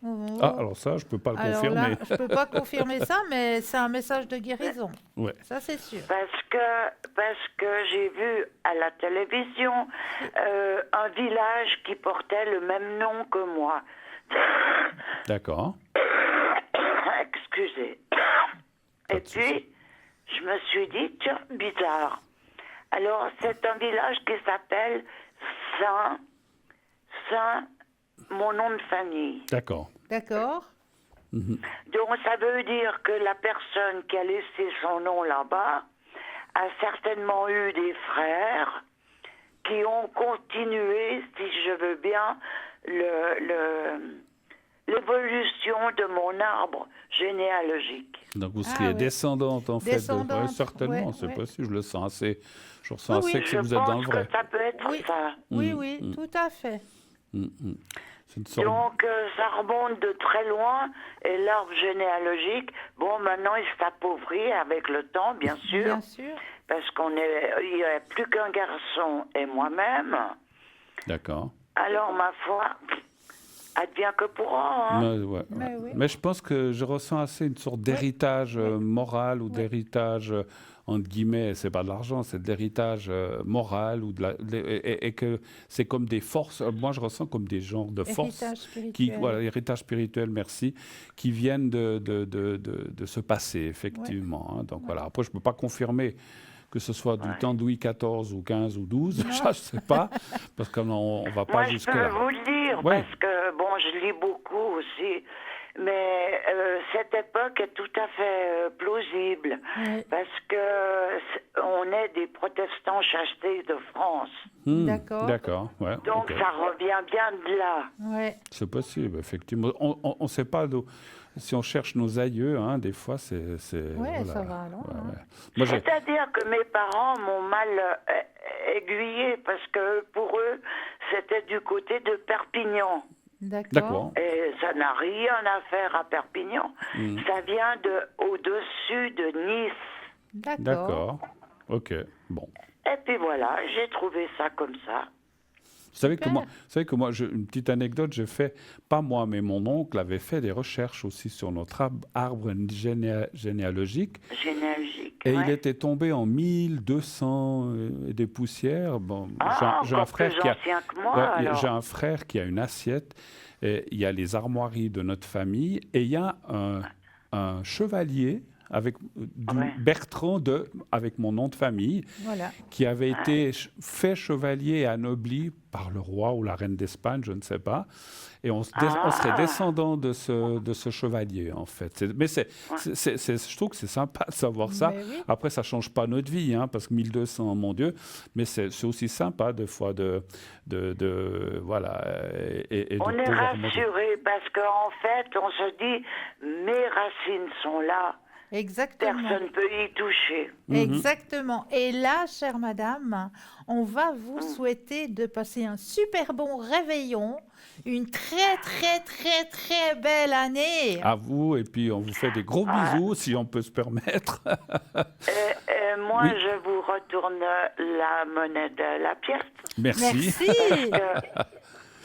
S2: Oh.
S1: Ah, alors ça, je ne peux pas le confirmer.
S2: Là, je ne peux pas confirmer ça, mais c'est un message de guérison.
S1: Ouais.
S2: Ça, c'est sûr.
S4: Parce que j'ai vu à la télévision un village qui portait le même nom que moi.
S1: D'accord.
S4: Excusez. Et puis, je me suis dit, tiens, bizarre. Alors, c'est un village qui s'appelle Saint, mon nom de famille.
S1: D'accord.
S4: Donc, ça veut dire que la personne qui a laissé son nom là-bas a certainement eu des frères qui ont continué, si je veux bien, l'évolution de mon arbre généalogique.
S1: Donc vous seriez descendante en fait. Oui, certainement, c'est possible. Je le sens assez. Je ressens assez que vous êtes dans le vrai.
S4: Je pense que ça peut être ça.
S2: Oui, tout à fait.
S4: Donc ça remonte de très loin et l'arbre généalogique, bon maintenant il s'appauvrit avec le temps, bien sûr.
S2: Bien sûr.
S4: Parce il n'y a plus qu'un garçon et moi-même.
S1: D'accord.
S4: Alors ma foi, advient que pourra. Hein.
S1: Mais je pense que je ressens assez une sorte d'héritage moral ou d'héritage, entre guillemets, c'est pas de l'argent, c'est de l'héritage moral et que c'est comme des forces. Moi, je ressens comme des genres de forces. Héritage spirituel, merci, qui viennent de se passer, effectivement. Hein. Donc voilà. Après, je ne peux pas confirmer que ce soit du temps de Louis XIV ou XV ou XII, ça, je ne sais pas, parce qu'on ne va pas jusque-là.
S4: Je peux vous le dire, parce que, bon, je lis beaucoup aussi, mais cette époque est tout à fait plausible, parce que on est des protestants chastetés de France.
S2: D'accord.
S1: Ouais,
S4: donc, ça revient bien de là.
S2: Ouais.
S1: C'est possible, effectivement. On ne sait pas d'où... Si on cherche nos aïeux, hein, des fois, c'est
S2: voilà. Ça va alors.
S4: C'est-à-dire que mes parents m'ont mal aiguillé parce que pour eux, c'était du côté de Perpignan.
S2: D'accord.
S4: Et ça n'a rien à faire à Perpignan. Ça vient au-dessus de Nice.
S1: D'accord. Ok, bon.
S4: Et puis voilà, j'ai trouvé ça comme ça.
S1: Vous savez que moi, une petite anecdote, j'ai fait, pas moi, mais mon oncle avait fait des recherches aussi sur notre arbre généalogique. Et il était tombé en 1200 et des poussières. Bon, j'ai un frère j'ai un frère qui a une assiette. Et il y a les armoiries de notre famille et il y a un chevalier avec Bertrand avec mon nom de famille, qui avait été fait chevalier et anobli par le roi ou la reine d'Espagne, je ne sais pas. Et on serait descendant de ce chevalier, en fait. Je trouve que c'est sympa de savoir ça. Oui. Après, ça ne change pas notre vie, hein, parce que 1200, mon Dieu. Mais c'est aussi sympa, des fois, voilà.
S4: On est rassuré, parce qu'en fait, on se dit, mes racines sont là.
S2: Exactement.
S4: Personne ne peut y toucher.
S2: Exactement. Et là, chère madame, on va vous souhaiter de passer un super bon réveillon, une très, très, très, très belle année.
S1: À vous, et puis on vous fait des gros bisous, si on peut se permettre.
S4: Moi, je vous retourne la monnaie de la pièce.
S1: Merci.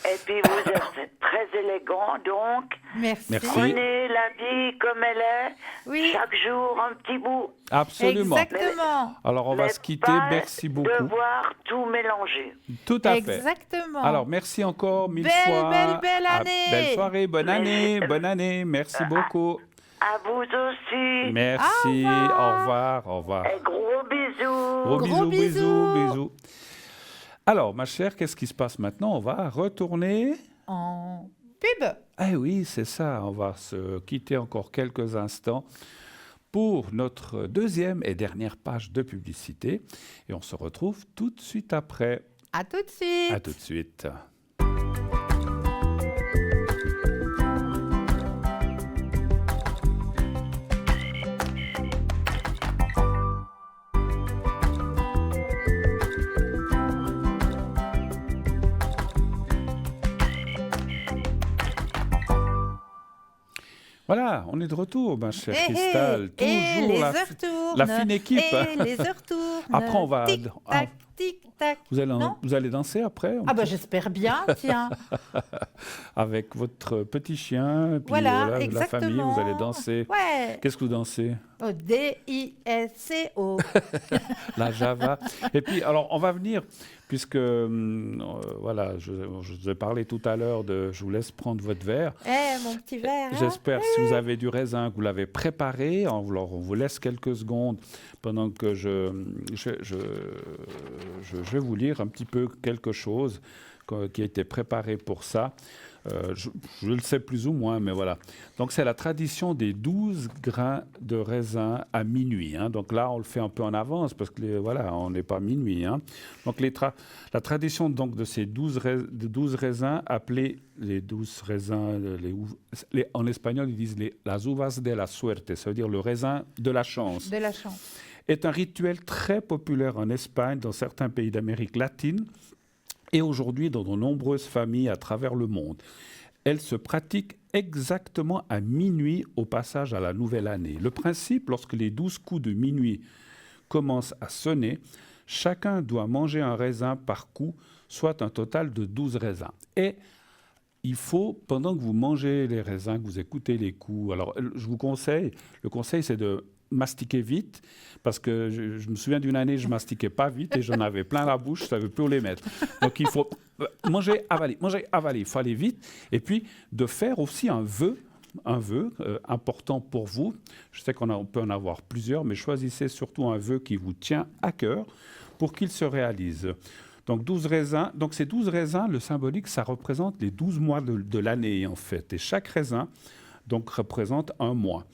S4: Et puis vous êtes très élégant, donc.
S2: Merci.
S4: Prenez la vie comme elle est. Oui. Chaque jour, un petit bout.
S1: Absolument.
S2: Exactement.
S1: Alors, on va se quitter. Merci beaucoup.
S4: Devoir tout mélanger.
S1: Tout à fait.
S2: Exactement.
S1: Alors, merci encore mille fois.
S2: Belle année.
S1: Belle soirée, bonne année. Merci beaucoup.
S4: À vous aussi.
S1: Merci. Au revoir.
S4: Et gros bisous.
S1: Bisous. Alors, ma chère, qu'est-ce qui se passe maintenant? On va retourner
S2: en pub.
S1: Eh oui, c'est ça. On va se quitter encore quelques instants pour notre deuxième et dernière page de publicité. Et on se retrouve tout de suite après.
S2: À tout de suite.
S1: À tout de suite. Voilà, on est de retour, ma chère Cristal. Toujours la fine équipe.
S2: Et les heures tournent.
S1: Après, on va...
S2: Tic-tac, tic-tac.
S1: Vous allez danser après?
S2: J'espère bien, tiens.
S1: Avec votre petit chien, puis la famille, vous allez danser.
S2: Ouais.
S1: Qu'est-ce que vous dansez?
S2: D-I-S-C-O.
S1: La Java. Et puis, alors, on va venir, puisque, je vous ai parlé tout à l'heure de... Je vous laisse prendre votre verre.
S2: Mon petit verre.
S1: J'espère, si vous avez du raisin, que vous l'avez préparé. Alors, on vous laisse quelques secondes pendant que je vais vous lire un petit peu quelque chose qui a été préparé pour ça. Je le sais plus ou moins, mais voilà. Donc, c'est la tradition des 12 grains de raisin à minuit. Hein. Donc là, on le fait un peu en avance parce que, on n'est pas minuit. Hein. Donc, la tradition donc, de ces 12 raisins, appelés les 12 raisins, en espagnol, ils disent las uvas de la suerte, ça veut dire le raisin de la chance.
S2: De la chance.
S1: Est un rituel très populaire en Espagne, dans certains pays d'Amérique latine, et aujourd'hui dans de nombreuses familles à travers le monde. Elle se pratique exactement à minuit au passage à la nouvelle année. Le principe, lorsque les 12 coups de minuit commencent à sonner, chacun doit manger un raisin par coup, soit un total de 12 raisins. Et il faut, pendant que vous mangez les raisins, que vous écoutez les coups, alors je vous conseille, le conseil c'est de mastiquer vite, parce que je me souviens d'une année, je ne mastiquais pas vite et j'en avais plein la bouche, je ne savais plus où les mettre. Donc il faut manger, avaler, il faut aller vite. Et puis de faire aussi un vœu important pour vous. Je sais qu'on peut en avoir plusieurs, mais choisissez surtout un vœu qui vous tient à cœur pour qu'il se réalise. Donc 12 raisins. Donc ces 12 raisins, le symbolique, ça représente les 12 mois de l'année en fait. Et chaque raisin donc représente un mois.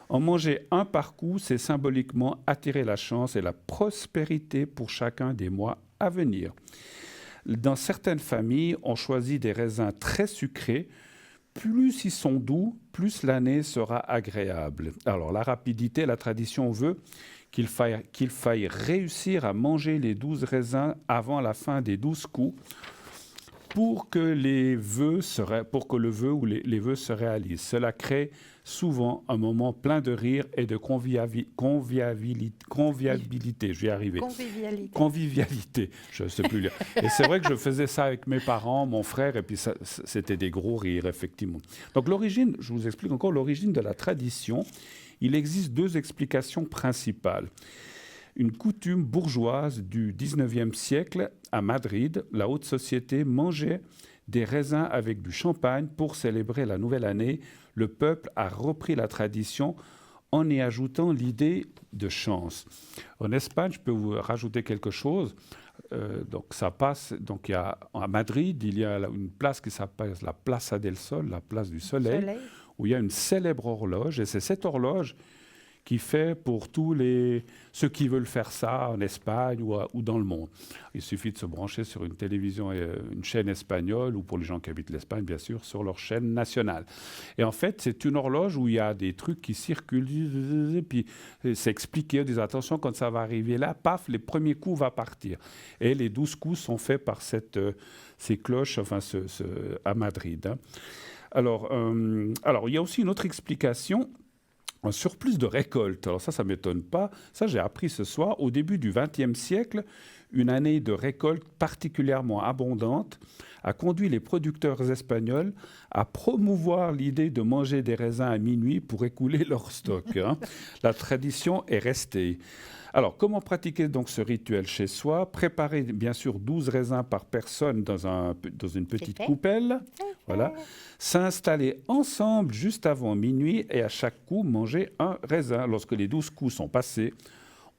S1: En manger un par coup, c'est symboliquement attirer la chance et la prospérité pour chacun des mois à venir. Dans certaines familles, on choisit des raisins très sucrés. Plus ils sont doux, plus l'année sera agréable. Alors la rapidité, la tradition veut qu'il faille réussir à manger les 12 raisins avant la fin des 12 coups pour que le vœu ou les vœux se réalisent. Cela crée souvent un moment plein de rire et de convivialité. Je vais y arriver. Convivialité. Je ne sais plus lire. Et c'est vrai que je faisais ça avec mes parents, mon frère, et puis c'était des gros rires, effectivement. Donc l'origine, je vous explique encore l'origine de la tradition. Il existe 2 explications principales. Une coutume bourgeoise du 19e siècle, à Madrid, la haute société mangeait des raisins avec du champagne pour célébrer la nouvelle année. Le peuple a repris la tradition en y ajoutant l'idée de chance. En Espagne, je peux vous rajouter quelque chose. Donc ça passe. Donc à Madrid, il y a une place qui s'appelle la Plaza del Sol, la place du Soleil, où il y a une célèbre horloge. Et c'est cette horloge qui fait pour tous ceux qui veulent faire ça en Espagne ou dans le monde. Il suffit de se brancher sur une télévision, une chaîne espagnole, ou pour les gens qui habitent l'Espagne, bien sûr, sur leur chaîne nationale. Et en fait, c'est une horloge où il y a des trucs qui circulent, et puis c'est expliqué, on dit attention, quand ça va arriver là, paf, les premiers coups vont partir. Et les 12 coups sont faits par ces cloches, enfin, à Madrid. Hein. Alors, il y a aussi une autre explication. Un surplus de récolte. Alors ça ne m'étonne pas. Ça, j'ai appris ce soir. Au début du XXe siècle, une année de récolte particulièrement abondante a conduit les producteurs espagnols à promouvoir l'idée de manger des raisins à minuit pour écouler leur stock. Hein. La tradition est restée. Alors, comment pratiquer donc ce rituel chez soi? Préparer bien sûr 12 raisins par personne dans une petite coupelle. Voilà. S'installer ensemble juste avant minuit et à chaque coup manger un raisin. Lorsque les 12 coups sont passés,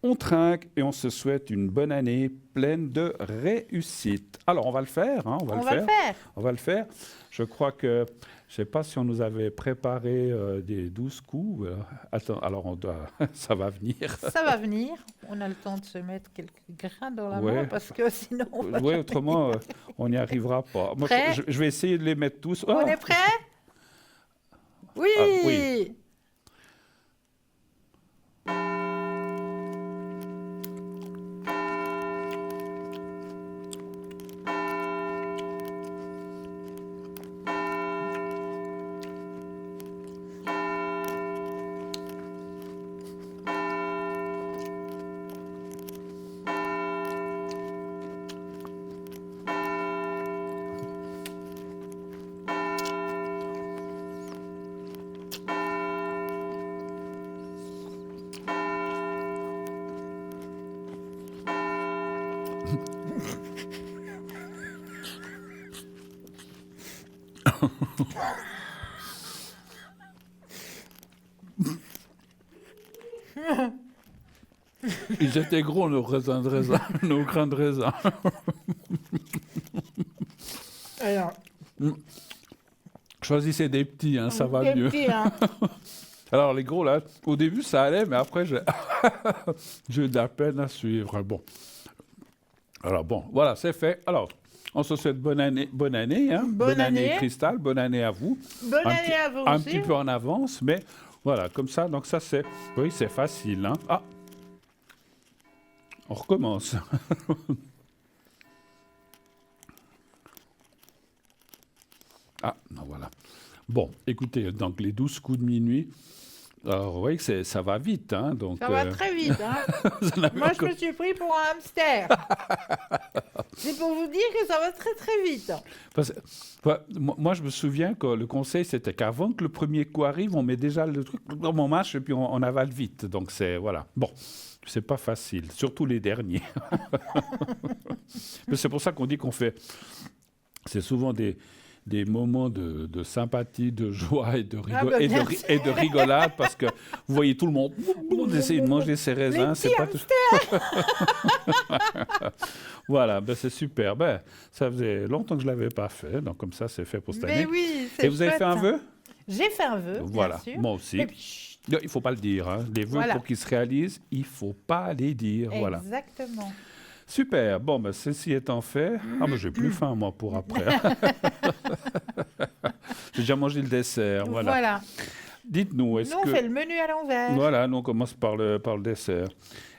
S1: on trinque et on se souhaite une bonne année pleine de réussite. Alors, on va le faire. Hein, on va le faire. Je crois que, je ne sais pas si on nous avait préparé des 12 coups. Attends, alors ça va venir.
S2: Ça va venir. On a le temps de se mettre quelques grains dans la main parce que sinon...
S1: Oui, autrement, on n'y arrivera pas. Moi, je vais essayer de les mettre tous.
S2: On est prêts? Oui.
S1: Oui. Ils étaient gros, nos raisins de raisin, nos grains de raisin.
S2: Alors,
S1: choisissez des petits, hein, ça va mieux.
S2: Petits, hein.
S1: Alors les gros, là, au début, ça allait, mais après, j'ai eu de la peine à suivre. Bon. Alors bon, voilà, c'est fait. Alors, on se souhaite bonne année. Hein. Bonne année, Cristal. Bonne année à vous.
S2: Bonne année à vous aussi.
S1: Un petit peu en avance, mais voilà, comme ça. Donc ça, c'est facile. Hein. Ah, on recommence. Ah, non, voilà. Bon, écoutez, donc les 12 coups de minuit, alors vous voyez que ça va vite. Hein, donc,
S2: ça va très vite. Hein. Moi, je me suis pris pour un hamster. C'est pour vous dire que ça va très, très vite.
S1: Moi, je me souviens que le conseil, c'était qu'avant que le premier coup arrive, on met déjà le truc dans mon mâche et puis on avale vite. Donc, voilà. Bon, c'est pas facile, surtout les derniers. Mais c'est pour ça qu'on dit qu'on fait... C'est souvent des moments de sympathie, de joie et de rigolade, parce que vous voyez tout le monde essayer de manger ses raisins. C'est pas tout... Voilà, c'est super. Ça faisait longtemps que je ne l'avais pas fait, donc comme ça, c'est fait pour cette année.
S2: Oui,
S1: et vous avez fait un vœu?
S2: J'ai fait un vœu,
S1: voilà,
S2: bien sûr.
S1: Moi aussi. Il ne faut pas le dire. Hein. Les vœux, pour qu'ils se réalisent, il ne faut pas les dire.
S2: Exactement.
S1: Voilà. Super. Bon, ceci étant fait... Ah, j'ai plus faim, moi, pour après. J'ai déjà mangé le dessert. Voilà. Dites-nous, est-ce que...
S2: Nous, on fait le menu à l'envers.
S1: Voilà, nous, on commence par le dessert.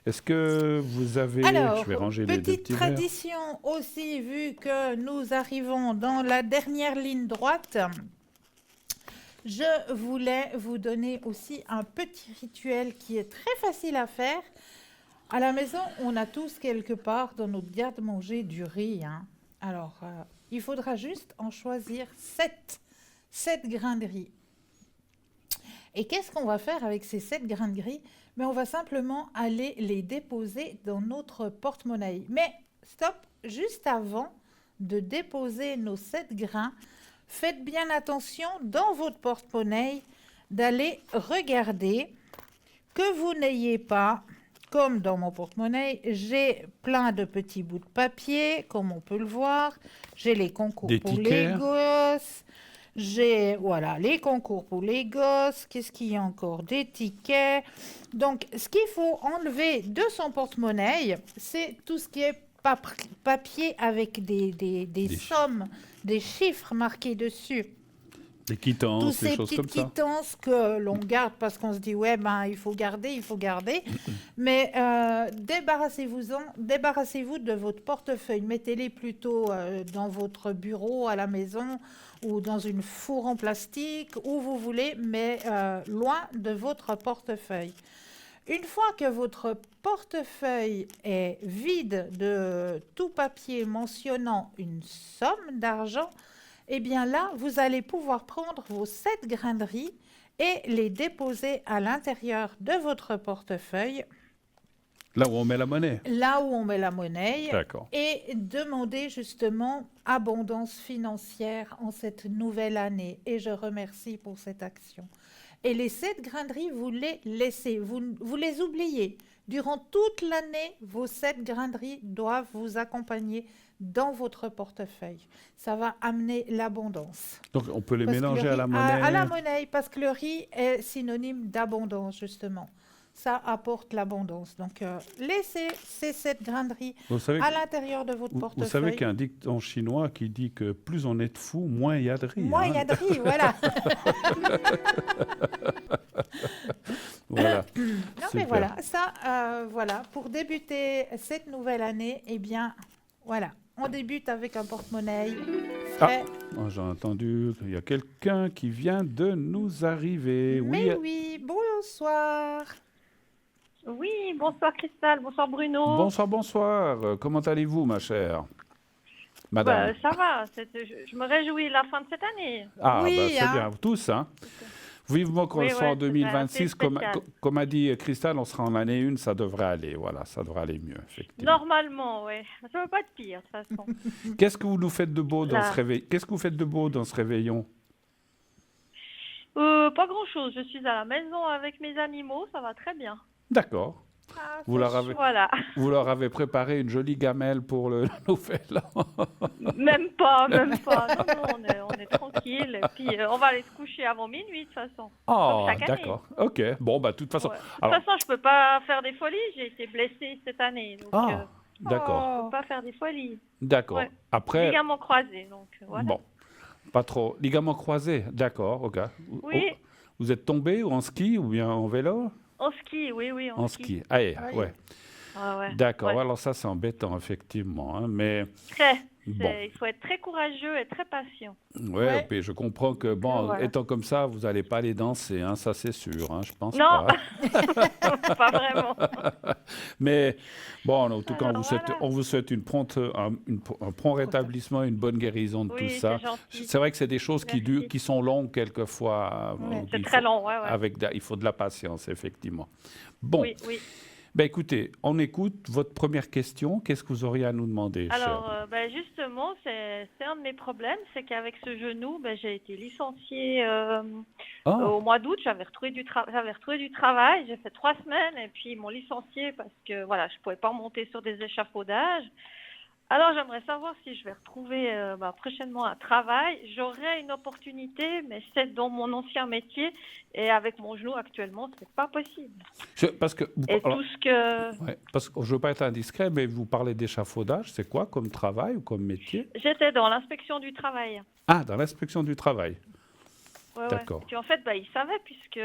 S1: Est-ce que vous avez...
S2: Alors,
S1: je vais ranger les deux petits verres.
S2: Petite tradition aussi, vu que nous arrivons dans la dernière ligne droite, je voulais vous donner aussi un petit rituel qui est très facile à faire. À la maison, on a tous quelque part dans notre garde-manger du riz. Hein. Alors, il faudra juste en choisir 7 grains de riz. Et qu'est-ce qu'on va faire avec ces 7 grains de riz? On va simplement aller les déposer dans notre porte-monnaie. Mais stop, juste avant de déposer nos 7 grains, faites bien attention dans votre porte-monnaie d'aller regarder que vous n'ayez pas, comme dans mon porte-monnaie, j'ai plein de petits bouts de papier, comme on peut le voir. J'ai les concours
S1: Des
S2: pour
S1: tickets.
S2: les gosses. J'ai, voilà, les concours pour les gosses. Qu'est-ce qu'il y a encore? Des tickets. Donc, ce qu'il faut enlever de son porte-monnaie, c'est tout ce qui est papier avec des sommes, des chiffres marqués dessus.
S1: Des
S2: Tous
S1: quittances, des
S2: ces
S1: choses
S2: petites
S1: comme ça.
S2: quittances que l'on garde parce qu'on se dit, ouais, ben, il faut garder. Mais débarrassez-vous de votre portefeuille. Mettez-les plutôt dans votre bureau, à la maison, ou dans une fourre en plastique, où vous voulez, mais loin de votre portefeuille. Une fois que votre portefeuille est vide de tout papier mentionnant une somme d'argent, eh bien là, vous allez pouvoir prendre vos 7 grains de riz et les déposer à l'intérieur de votre portefeuille,
S1: Là où on met la monnaie.
S2: là où on met la monnaie,
S1: D'accord.
S2: et demander justement abondance financière en cette nouvelle année. Et je remercie pour cette action. Et les 7 grains de riz, vous les laissez, vous les oubliez. Durant toute l'année, vos 7 grains de riz doivent vous accompagner dans votre portefeuille. Ça va amener l'abondance.
S1: Donc on peut les
S2: Parce que le
S1: mélanger à
S2: riz-
S1: la monnaie.
S2: À la monnaie, parce que le riz est synonyme d'abondance, justement. Ça apporte l'abondance. Donc, laissez ces 7 grains de riz
S1: Vous savez,
S2: à l'intérieur de votre
S1: vous
S2: portefeuille.
S1: savez qu'il y a un dicton chinois qui dit que plus on est de fous, moins il y a de riz.
S2: Moins il y a de riz, voilà.
S1: Voilà.
S2: Non, mais
S1: Super.
S2: voilà, ça, voilà, pour débuter cette nouvelle année, eh bien, voilà, on débute avec un porte-monnaie frais.
S1: Oh, j'ai entendu qu'il y a quelqu'un qui vient de nous arriver.
S2: Mais oui, bonsoir.
S5: Oui, bonsoir Christelle, bonsoir Bruno.
S1: Bonsoir, bonsoir. Comment allez-vous, ma chère madame?
S5: Ça va, je me réjouis de la fin de cette année.
S1: Ah,
S2: Oui,
S1: bah, c'est
S2: hein.
S1: bien. Tous, hein. Vivement qu'on
S5: Oui,
S1: le soit en
S5: ouais, c'est
S1: 2026.
S5: assez
S1: Comme,
S5: spécial.
S1: comme a dit Christelle, on sera en année 1, ça devrait aller. Voilà, ça devrait aller mieux, effectivement.
S5: Normalement, oui. Ça ne peut pas être pire, de toute façon.
S1: Qu'est-ce que vous nous faites de beau dans
S5: Là.
S1: ce réveil? Qu'est-ce que vous faites de beau dans ce réveillon?
S5: Pas grand-chose. Je suis à la maison avec mes animaux, ça va très bien.
S1: D'accord.
S2: Ah,
S1: Vous leur, avez,
S5: Voilà.
S1: vous leur avez préparé une jolie gamelle pour le nouvel an.
S5: Même pas. Non, on est tranquille. Et puis, on va aller se coucher avant minuit, de toute façon.
S1: Oh,
S5: chaque année.
S1: d'accord. Ok. Bon, bah, de toute façon.
S5: Ouais. De toute
S1: Alors,
S5: façon, je peux pas faire des folies. J'ai été blessée cette année. Donc,
S1: ah, d'accord.
S5: je peux pas faire des folies.
S1: D'accord.
S5: Ouais.
S1: Après,
S5: Ligament croisé, donc voilà.
S1: bon, pas trop. Ligament croisé, d'accord, ok.
S5: Oui.
S1: Oh, vous êtes tombé ou en ski ou bien en vélo?
S5: En ski, oui,
S1: En ski. Allez,
S2: Oui.
S1: ouais.
S5: Ah ouais.
S1: D'accord.
S5: Ouais.
S1: Alors ça, c'est embêtant, effectivement. Hein, mais
S5: Très.
S1: bon,
S5: Il faut être très courageux et très patient.
S1: ouais,
S2: Ouais.
S1: puis je comprends que, bon,
S5: Voilà.
S1: étant comme ça, vous n'allez pas aller danser, hein, ça c'est sûr, hein, je pense
S5: Non.
S1: pas.
S5: Pas vraiment.
S1: Mais bon, en tout cas,
S5: Alors, voilà.
S1: on vous souhaite un prompt rétablissement, une bonne guérison de
S5: Oui,
S1: tout ça.
S5: c'est gentil.
S1: C'est vrai que c'est des choses qui,
S5: Merci.
S1: qui sont longues quelquefois.
S2: Ouais.
S1: donc
S5: C'est
S1: il
S5: très
S1: faut-
S5: long, ouais.
S1: Il faut de la patience, effectivement. Bon,
S5: Oui.
S1: ben écoutez, on écoute votre première question. Qu'est-ce que vous auriez à nous demander,
S5: Alors,
S1: cher
S5: justement, c'est un de mes problèmes, c'est qu'avec ce genou, j'ai été licenciée au mois d'août. J'avais retrouvé du travail. J'ai fait 3 semaines et puis ils m'ont licenciée parce que voilà, je pouvais pas monter sur des échafaudages. Alors, j'aimerais savoir si je vais retrouver prochainement un travail. J'aurai une opportunité, mais c'est dans mon ancien métier. Et avec mon genou actuellement, c'est pas possible.
S1: Parce que,
S5: Et
S1: alors,
S5: tout ce que...
S1: ouais, parce que je ne veux pas être indiscret, mais vous parlez d'échafaudage. C'est quoi comme travail ou comme métier?
S5: J'étais dans l'inspection du travail.
S1: Ah, dans l'inspection du travail.
S5: Ouais.
S1: D'accord.
S5: Et puis en fait, ils savaient puisque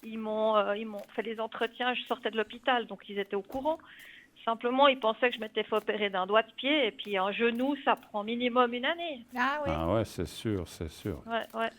S5: ils m'ont fait les entretiens. Je sortais de l'hôpital, donc ils étaient au courant. Simplement, ils pensaient que je m'étais fait opérer d'un doigt de pied et puis un genou, ça prend minimum 1 année.
S2: Ah oui.
S1: Ah ouais, c'est sûr, c'est sûr.
S5: Ouais.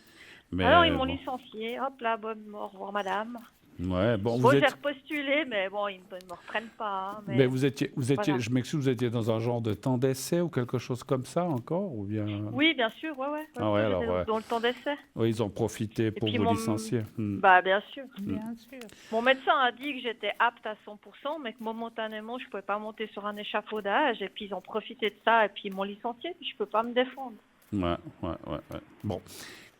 S1: Mais
S5: Alors ils m'ont
S1: bon.
S5: licenciée. Hop là, au revoir madame.
S1: Ouais, bon,
S5: Bon,
S1: vous
S5: j'ai
S1: êtes...
S5: repostulé, mais bon, ils ne me reprennent pas. hein,
S1: Mais vous étiez,
S5: voilà.
S1: je m'excuse, vous étiez dans un genre de temps d'essai ou quelque chose comme ça encore, ou bien?
S5: Oui, bien sûr, ouais.
S1: Ah ouais, alors,
S5: J'étais
S1: ouais.
S5: dans le temps d'essai.
S1: Oui, ils ont profité pour
S5: puis
S1: vous
S5: mon-
S1: licencier. Hmm.
S5: Bien sûr.
S2: Bien sûr.
S5: Mon médecin a dit que j'étais apte à 100%, mais que momentanément, je ne pouvais pas monter sur un échafaudage. Et puis, ils ont profité de ça et puis ils m'ont licenciée. Puis, je ne peux pas me défendre.
S1: Ouais. Bon.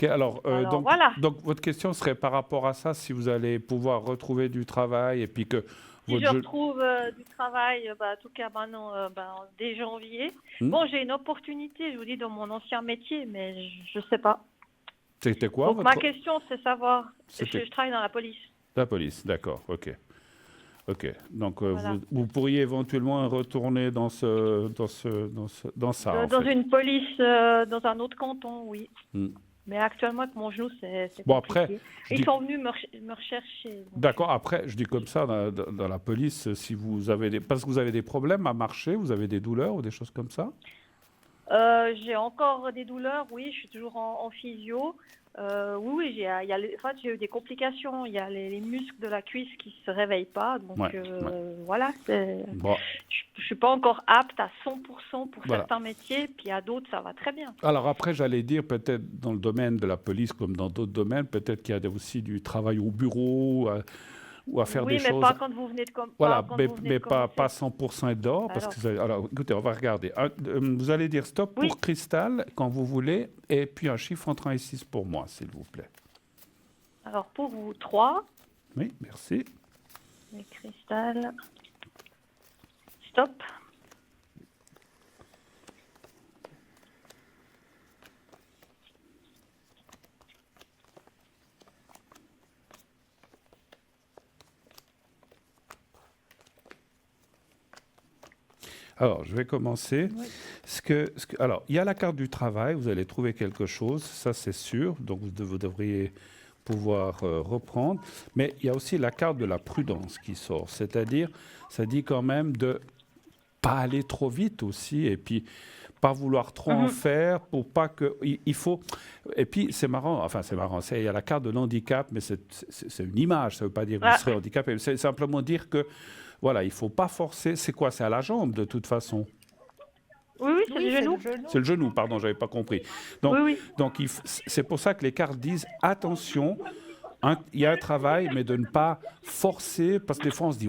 S1: Alors, donc,
S5: voilà.
S1: donc, votre question serait par rapport à ça, si vous allez pouvoir retrouver du travail et puis que
S5: si je retrouve du travail, en tout cas maintenant, dès janvier. Bon, j'ai une opportunité, je vous dis, dans mon ancien métier, mais je ne sais pas.
S1: C'était quoi
S5: donc ma question, c'est savoir. Je travaille dans la police.
S1: La police, d'accord, ok. Donc voilà. vous pourriez éventuellement retourner dans ça.
S5: Dans une police, dans un autre canton, oui. Mais actuellement, avec mon genou, c'est compliqué.
S1: Après,
S5: ils sont venus me rechercher.
S1: D'accord. Après, je dis comme ça, dans la police, si vous avez parce que vous avez des problèmes à marcher, vous avez des douleurs ou des choses comme ça?
S5: J'ai encore des douleurs, oui. Je suis toujours en physio. Oui, j'ai eu des complications. Il y a les muscles de la cuisse qui ne se réveillent pas. Donc, voilà.
S1: Bon.
S5: Je ne suis pas encore apte à 100% pour certains métiers. Puis à d'autres, ça va très bien.
S1: Alors après, j'allais dire peut-être dans le domaine de la police comme dans d'autres domaines, peut-être qu'il y a aussi du travail au bureau ou à faire des choses.
S5: Oui, mais pas quand vous venez de commencer.
S1: Voilà, mais pas 100% et dehors. Alors, écoutez, on va regarder. Vous allez dire stop pour Cristal quand vous voulez, et puis un chiffre entre 1 et 6 pour moi, s'il vous plaît.
S5: Alors, pour vous, 3.
S1: Oui, merci.
S5: Et Cristal. Stop.
S1: Alors, je vais commencer. Alors, il y a la carte du travail, vous allez trouver quelque chose, ça c'est sûr, donc vous devriez pouvoir reprendre. Mais il y a aussi la carte de la prudence qui sort, c'est-à-dire, ça dit quand même de pas aller trop vite aussi, et puis pas vouloir trop en faire pour pas que... Il faut... Et puis, c'est marrant, il y a la carte de l'handicap, mais c'est une image, ça ne veut pas dire que vous serez handicapé, c'est simplement dire que voilà, il ne faut pas forcer. C'est quoi? C'est à la jambe, de toute façon.
S5: Oui, c'est le genou.
S1: C'est le genou, pardon, je n'avais pas compris. Donc, c'est pour ça que les cartes disent attention, il y a un travail, mais de ne pas forcer, parce que des fois on se dit,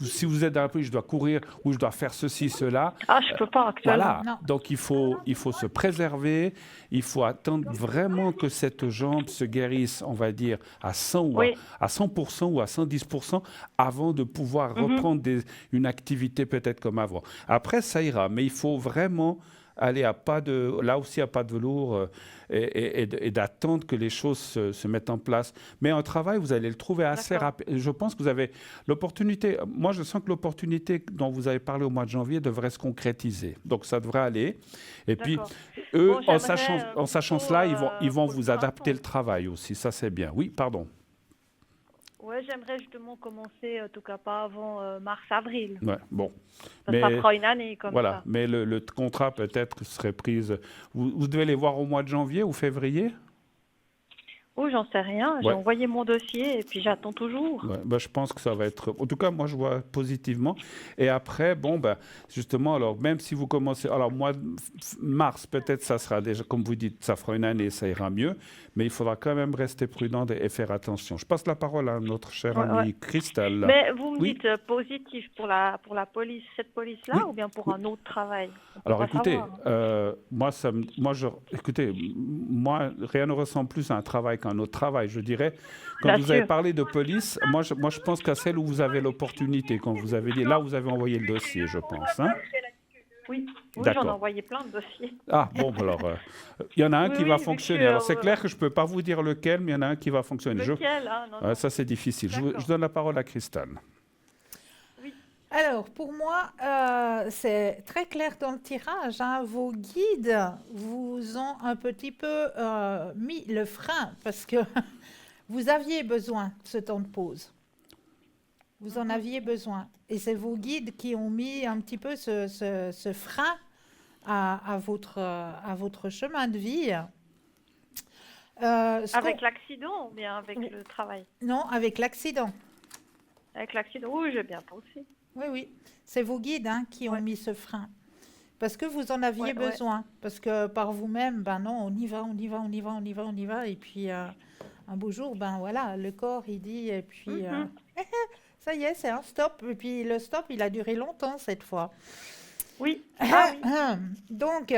S1: si vous êtes dans la police, je dois courir, ou je dois faire ceci, cela.
S5: Ah, je ne peux pas actuellement.
S1: Voilà, donc il faut se préserver, il faut attendre vraiment que cette jambe se guérisse, on va dire, à 100% ou à 110% avant de pouvoir reprendre une activité peut-être comme avant. Après, ça ira, mais il faut vraiment aller à pas de velours et d'attendre que les choses se mettent en place. Mais un travail, vous allez le trouver assez rapide. Je pense que vous avez l'opportunité. Moi, je sens que l'opportunité dont vous avez parlé au mois de janvier devrait se concrétiser. Donc, ça devrait aller. Et puis, eux, en sachant cela, ils vont vous adapter le travail aussi. Ça, c'est bien. Oui, pardon.
S5: Oui, j'aimerais justement commencer, en tout cas pas avant mars-avril.
S1: Ouais, bon.
S5: Ça fera une année comme ça.
S1: Voilà, mais le contrat peut-être serait prise... Vous devez les voir au mois de janvier ou février?
S5: Oui, j'en sais rien. J'ai envoyé mon dossier et puis j'attends toujours.
S1: Ouais, je pense que ça va être... En tout cas, moi, je vois positivement. Et après, justement, alors, même si vous commencez... Alors, mois de mars, peut-être, ça sera déjà, comme vous dites, ça fera une année, ça ira mieux. Mais il faudra quand même rester prudent et faire attention. Je passe la parole à notre chère amie Cristal.
S5: Mais vous me dites positif pour la police, cette police-là, ou bien pour un autre travail?
S1: Alors, écoutez, moi, rien ne ressemble plus à un travail qu'un autre travail, je dirais. Quand vous avez parlé de police, moi, je pense qu'à celle où vous avez l'opportunité, quand vous avez dit, là, vous avez envoyé le dossier, je pense. Hein?
S5: Oui, j'en ai envoyé plein de dossiers.
S1: Ah, bon, alors, il y en a un qui va fonctionner. Alors, c'est clair que je ne peux pas vous dire lequel, mais il y en a un qui va fonctionner.
S5: Lequel non.
S1: Ça, c'est difficile. Je donne la parole à Cristal.
S2: Oui. Alors, pour moi, c'est très clair dans le tirage. Hein. Vos guides vous ont un petit peu mis le frein parce que vous aviez besoin de ce temps de pause. Vous en aviez besoin. Et c'est vos guides qui ont mis un petit peu ce frein à votre chemin de vie.
S5: Avec l'accident ou bien avec le travail? Non,
S2: avec l'accident.
S5: Avec l'accident, oui, j'ai bien pensé.
S2: Oui. C'est vos guides qui ont mis ce frein. Parce que vous en aviez besoin. Parce que par vous-même, non, on y va. Et puis, un beau jour, le corps, il dit, et puis... ça y est, c'est un stop. Et puis le stop, il a duré longtemps cette fois.
S5: Oui. Ah, oui.
S2: Donc,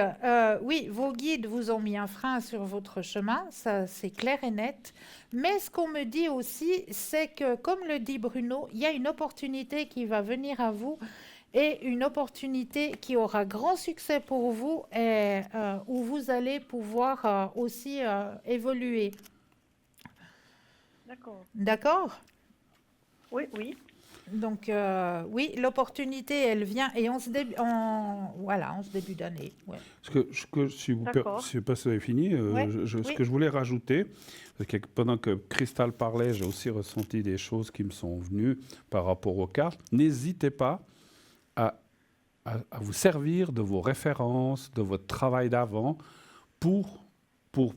S2: oui, vos guides vous ont mis un frein sur votre chemin, ça c'est clair et net. Mais ce qu'on me dit aussi, c'est que, comme le dit Bruno, il y a une opportunité qui va venir à vous et une opportunité qui aura grand succès pour vous et où vous allez pouvoir aussi évoluer.
S5: D'accord.
S2: D'accord?
S5: Oui, oui.
S2: Donc, oui, l'opportunité, elle vient et en ce début d'année. Ouais.
S1: Si vous
S5: D'accord.
S1: je ne sais pas si vous avez fini,
S2: Ouais,
S1: ce
S2: oui.
S1: que je voulais rajouter, parce que pendant que Christelle parlait, j'ai aussi ressenti des choses qui me sont venues par rapport aux cartes. N'hésitez pas à vous servir de vos références, de votre travail d'avant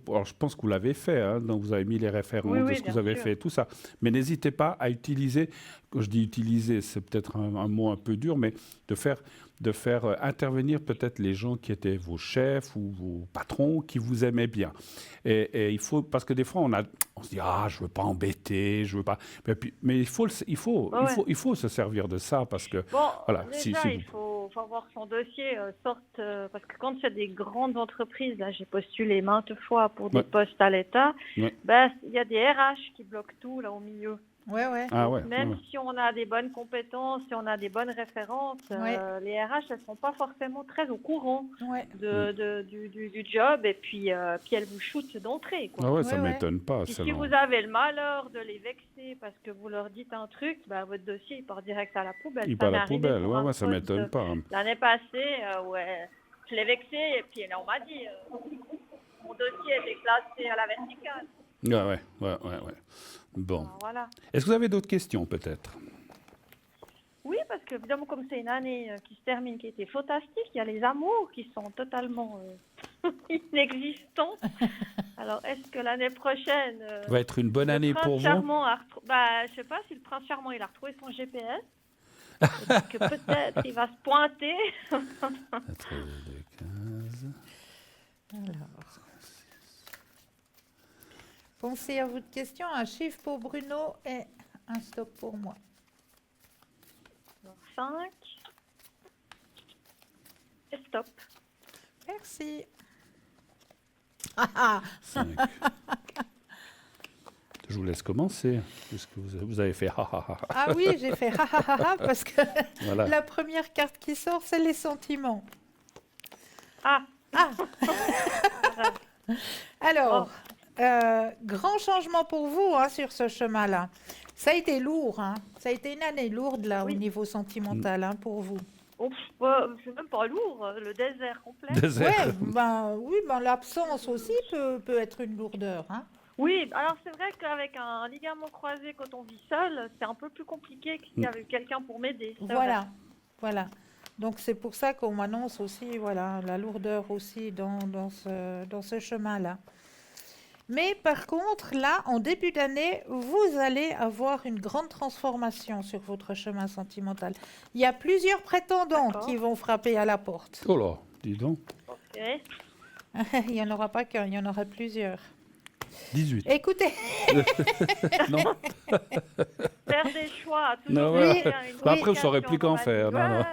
S1: alors je pense que vous l'avez fait, hein, donc vous avez mis les références
S5: Oui,
S1: de
S5: oui,
S1: ce que vous
S5: bien
S1: avez
S5: sûr.
S1: fait, tout ça. Mais n'hésitez pas à utiliser, quand je dis utiliser, c'est peut-être un mot un peu dur, mais de faire intervenir peut-être les gens qui étaient vos chefs ou vos patrons qui vous aimaient bien. Et il faut, parce que des fois on se dit je veux pas embêter, je veux pas. Mais il faut se servir de ça parce que
S5: Bon,
S1: voilà.
S5: déjà, il faut avoir son dossier parce que quand il y a des grandes entreprises, là, j'ai postulé maintes fois pour des
S1: Ouais.
S5: postes à l'État,
S1: Ouais.
S5: il y a des RH qui bloquent tout là au milieu.
S2: Ouais, ouais.
S1: Ah
S5: Donc,
S1: ouais,
S5: même
S1: ouais.
S5: si on a des bonnes compétences, si on a des bonnes références,
S2: Ouais.
S5: les RH, elles sont pas forcément très au courant
S2: Ouais.
S5: du job et puis elles vous shootent d'entrée, quoi.
S1: Ah ouais, ça
S2: Ouais, ouais.
S1: m'étonne pas.
S5: Puis
S1: ça,
S5: si
S1: non.
S5: vous avez le malheur de les vexer parce que vous leur dites un truc, votre dossier il part direct à la poubelle.
S1: Il
S5: Ça
S1: part à
S5: m'est
S1: la
S5: arrivé
S1: poubelle,
S5: pour
S1: ouais,
S5: un
S1: ouais, ça
S5: poste
S1: m'étonne pas.
S5: l'année passée, je l'ai vexé et puis là on m'a dit mon dossier était classé à la verticale.
S1: Ouais. Bon.
S5: Alors, voilà.
S1: Est-ce que vous avez d'autres questions, peut-être?
S5: Oui, parce que évidemment, comme c'est une année qui se termine, qui était fantastique, il y a les amours qui sont totalement inexistants. Alors, est-ce que l'année prochaine,
S1: Va être une bonne
S5: le
S1: année
S5: prince
S1: pour vous?
S5: charmant je sais pas si le prince charmant il a retrouvé son GPS, et donc peut-être il va se pointer.
S1: 15.
S2: Alors, pensez à votre question, un chiffre pour Bruno et un stop pour moi.
S5: 5 et stop.
S2: Merci.
S1: 5. Je vous laisse commencer, puisque vous avez fait
S2: Ah oui, j'ai fait parce que
S1: Voilà.
S2: la première carte qui sort, c'est les sentiments.
S5: Ah,
S2: Alors, grand changement pour vous sur ce chemin-là. Ça a été lourd, hein. Ça a été une année lourde là
S5: Oui.
S2: au niveau sentimental pour vous.
S5: c'est même pas lourd, le désert complet.
S1: Désert.
S2: Ouais, l'absence aussi peut être une lourdeur, hein.
S5: Oui, alors c'est vrai qu'avec un ligament croisé, quand on vit seul, c'est un peu plus compliqué que s'il y avait eu quelqu'un pour m'aider. c'est vrai.
S2: Voilà. Donc c'est pour ça qu'on m'annonce aussi, voilà, la lourdeur aussi dans ce chemin-là. Mais par contre, là, en début d'année, vous allez avoir une grande transformation sur votre chemin sentimental. Il y a plusieurs prétendants
S5: D'accord.
S2: qui vont frapper à la porte.
S1: Oh là, dis donc.
S5: Ok.
S2: Il n'y en aura pas qu'un, il y en aura plusieurs.
S1: 18.
S2: Écoutez,
S1: Non.
S5: Faire des choix,
S1: Non,
S5: toujours
S1: voilà.
S5: bien une
S1: Après, vous ne saurez plus
S5: communication
S1: qu'en faire. Non.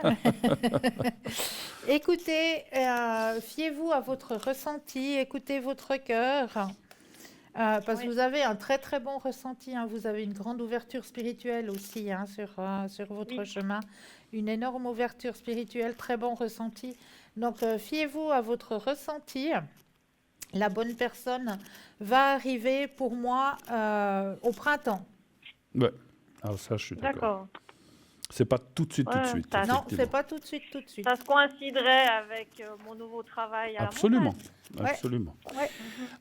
S2: écoutez, fiez-vous à votre ressenti, écoutez votre cœur. Parce que
S5: Oui.
S2: vous avez un très très bon ressenti, vous avez une grande ouverture spirituelle aussi sur votre
S5: Oui.
S2: chemin, une énorme ouverture spirituelle, très bon ressenti. Donc fiez-vous à votre ressenti. La bonne personne va arriver pour moi au printemps.
S1: Ouais. Alors ça, je suis d'accord.
S5: D'accord.
S1: C'est pas tout de suite, tout de
S5: Ouais,
S1: suite.
S5: ça-
S2: Non,
S1: effectivement.
S2: c'est pas tout de suite, tout de suite.
S5: Ça se coïnciderait avec mon nouveau travail à
S1: Absolument.
S5: la montagne.
S2: Ouais.
S1: Absolument.
S2: Ouais.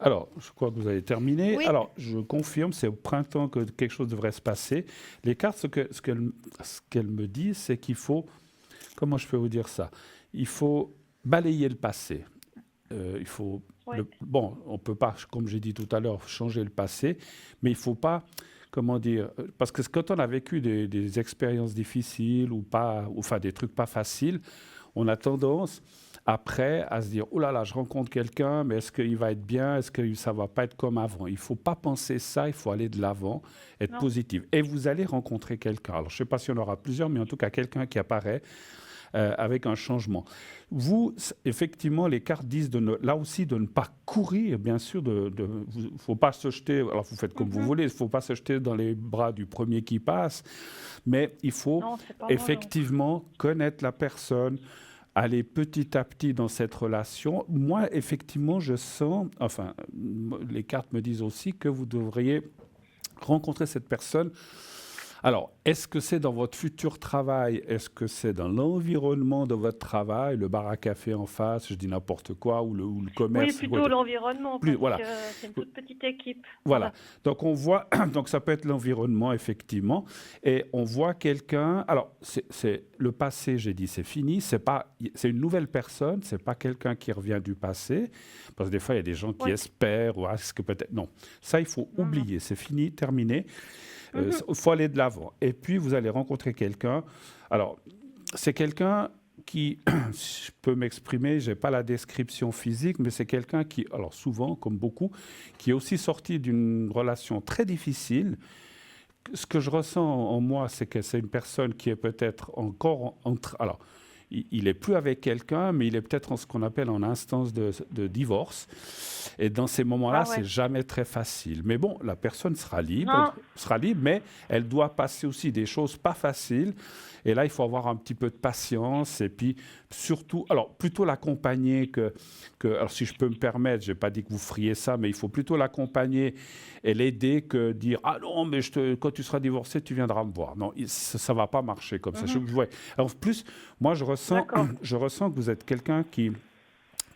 S1: Alors, je crois que vous avez terminé.
S2: Oui.
S1: Alors, je confirme, c'est au printemps que quelque chose devrait se passer. Les cartes, ce qu'elles me disent, c'est qu'il faut, comment je peux vous dire ça? Il faut balayer le passé. Il faut,
S5: Ouais.
S1: bon, on ne peut pas, comme j'ai dit tout à l'heure, changer le passé, mais il ne faut pas, comment dire, parce que quand on a vécu des expériences difficiles ou pas, enfin des trucs pas faciles, on a tendance après à se dire oh là là, je rencontre quelqu'un, mais est-ce qu'il va être bien, est-ce que ça va pas être comme avant? Il faut pas penser ça, il faut aller de l'avant, être
S5: Non.
S1: positif. Et vous allez rencontrer quelqu'un. Alors je sais pas si on aura plusieurs, mais en tout cas quelqu'un qui apparaît avec un changement. Vous, effectivement, les cartes disent là aussi de ne pas courir, bien sûr, il ne faut pas se jeter, alors vous faites comme vous voulez, il ne faut pas se jeter dans les bras du premier qui passe, mais il faut effectivement connaître la personne, aller petit à petit dans cette relation. Moi, effectivement, je sens, enfin, les cartes me disent aussi que vous devriez rencontrer cette personne. Alors, est-ce que c'est dans votre futur travail? Est-ce que c'est dans l'environnement de votre travail, le bar à café en face, je dis n'importe quoi, ou le commerce?
S5: Oui, plutôt l'environnement, parce que c'est une toute petite équipe.
S1: Voilà. Donc, on voit, donc ça peut être l'environnement, effectivement, et on voit quelqu'un, alors, c'est le passé, j'ai dit, c'est fini, c'est une nouvelle personne, c'est pas quelqu'un qui revient du passé, parce que des fois, il y a des gens qui espèrent, ou est-ce que peut-être... Non, ça, il faut oublier, c'est fini, terminé. Il faut aller de l'avant. Et puis, vous allez rencontrer quelqu'un. Alors, c'est quelqu'un qui, je peux m'exprimer, je n'ai pas la description physique, mais c'est quelqu'un qui, alors souvent, comme beaucoup, qui est aussi sorti d'une relation très difficile. Ce que je ressens en moi, c'est que c'est une personne qui est peut-être encore alors, il n'est plus avec quelqu'un, mais il est peut-être en ce qu'on appelle en instance de divorce. Et dans ces moments-là, c'est jamais très facile. Mais bon, la personne sera libre, mais elle doit passer aussi des choses pas faciles. Et là, il faut avoir un petit peu de patience et puis surtout, alors plutôt l'accompagner que alors si je peux me permettre, je n'ai pas dit que vous feriez ça, mais il faut plutôt l'accompagner et l'aider que dire « Ah non, mais quand tu seras divorcé, tu viendras me voir ». Non, ça ne va pas marcher comme ça. Alors, en plus, moi, je ressens que vous êtes quelqu'un qui,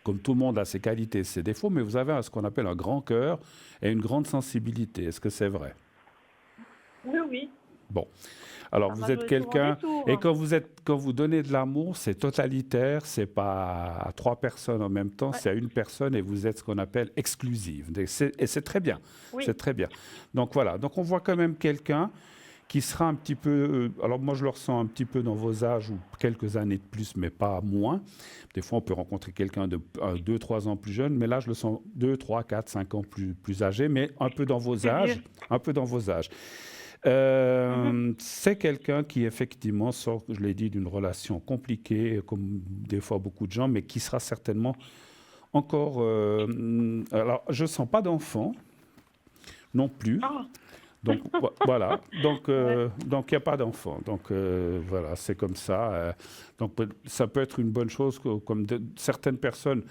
S1: comme tout le monde, a ses qualités et ses défauts, mais vous avez ce qu'on appelle un grand cœur et une grande sensibilité. Est-ce que c'est vrai?
S5: Oui, oui.
S1: Bon. Alors, vous êtes quelqu'un... Et quand vous donnez de l'amour, c'est totalitaire, c'est pas à 3 personnes en même temps, c'est à une personne et vous êtes ce qu'on appelle exclusive. Et c'est très bien. Oui. C'est très bien. Donc, voilà. Donc, on voit quand même quelqu'un qui sera un petit peu... alors, moi, je le ressens un petit peu dans vos âges ou quelques années de plus, mais pas moins. Des fois, on peut rencontrer quelqu'un de 2-3 ans plus jeune, mais là, je le sens 2, 3, 4, 5 ans plus âgé, mais un peu dans vos âges. Un peu dans vos âges. C'est quelqu'un qui effectivement sort, je l'ai dit, d'une relation compliquée, comme des fois beaucoup de gens, mais qui sera certainement encore... alors, je ne sens pas d'enfant non plus. Donc, voilà. Donc, il n'y a pas d'enfant. Donc, voilà, c'est comme ça. Donc, ça peut être une bonne chose, comme certaines personnes...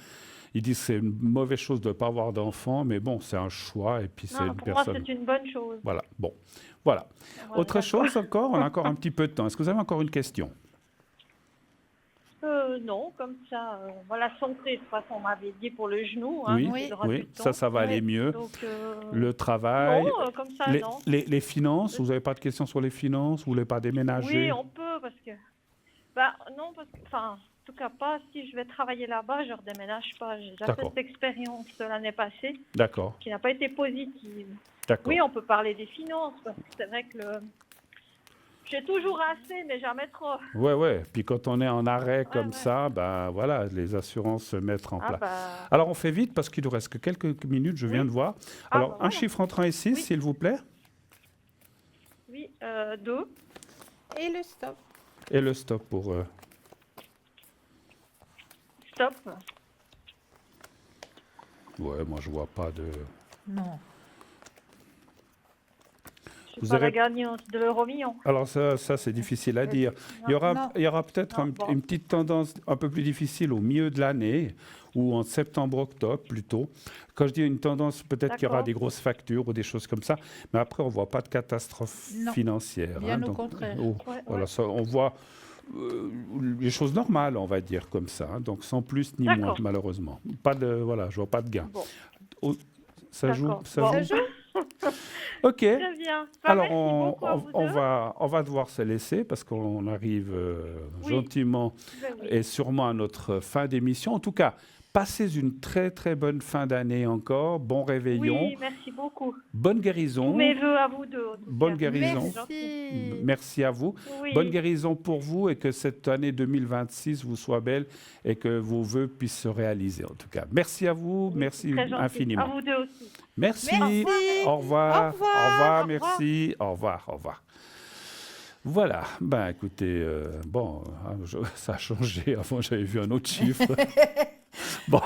S1: Ils disent que c'est une mauvaise chose de ne pas avoir d'enfant, mais bon, c'est un choix. Et puis c'est une personne...
S5: Pour moi, c'est une bonne chose.
S1: Voilà, bon. Voilà. Autre chose encore? On a encore un petit peu de temps. Est-ce que vous avez encore une question?
S5: Non, comme ça. La santé, de toute façon, on m'avait dit pour le genou.
S1: Hein, oui. Ça va aller mieux. Donc, le travail,
S5: non, comme ça, non.
S1: Les finances, vous n'avez pas de questions sur les finances? Vous ne voulez pas déménager?
S5: Oui, on peut, parce que... non, parce que... Enfin... En tout cas, pas si je vais travailler là-bas, je ne redéménage pas. J'ai déjà fait cette expérience l'année passée qui n'a pas été positive. Oui, on peut parler des finances, parce que c'est vrai que j'ai toujours assez, mais jamais trop.
S1: Oui. Puis quand on est en arrêt comme ça, voilà, les assurances se mettent en place. Alors, on fait vite, parce qu'il nous reste que quelques minutes, je viens de voir. Alors, un chiffre entre 1 et 6, s'il vous plaît.
S5: Oui, 2.
S2: Et le stop.
S1: Et le stop pour...
S5: Stop.
S1: Ouais, moi je vois pas de...
S2: Non.
S5: Je suis pas la gagnante de l'euro-million.
S1: Alors ça c'est difficile à dire. Il y aura peut-être une petite tendance un peu plus difficile au milieu de l'année, ou en septembre-octobre plutôt. Quand je dis une tendance, peut-être qu'il y aura des grosses factures ou des choses comme ça, mais après on voit pas de catastrophe financière.
S2: Bien au contraire.
S1: Voilà, ça, on voit... les choses normales, on va dire comme ça, hein, donc sans plus ni moins, malheureusement. Pas de, voilà, je vois pas de gain. Ça joue. Ok.
S5: Très bien.
S1: Alors on va devoir se laisser parce qu'on arrive gentiment et sûrement à notre fin d'émission. En tout cas, passez une très très bonne fin d'année encore. Bon réveillon.
S5: Oui, merci beaucoup.
S1: Bonne guérison.
S5: Tous mes vœux à vous deux.
S1: Bonne guérison. Merci à vous. Oui. Bonne guérison pour vous et que cette année 2026 vous soit belle et que vos vœux puissent se réaliser en tout cas. Merci à vous. Merci infiniment.
S5: À vous deux aussi.
S1: Merci. Au revoir. Au revoir. Merci. Au revoir. Voilà, ben écoutez, ça a changé. Avant, j'avais vu un autre chiffre. Bon.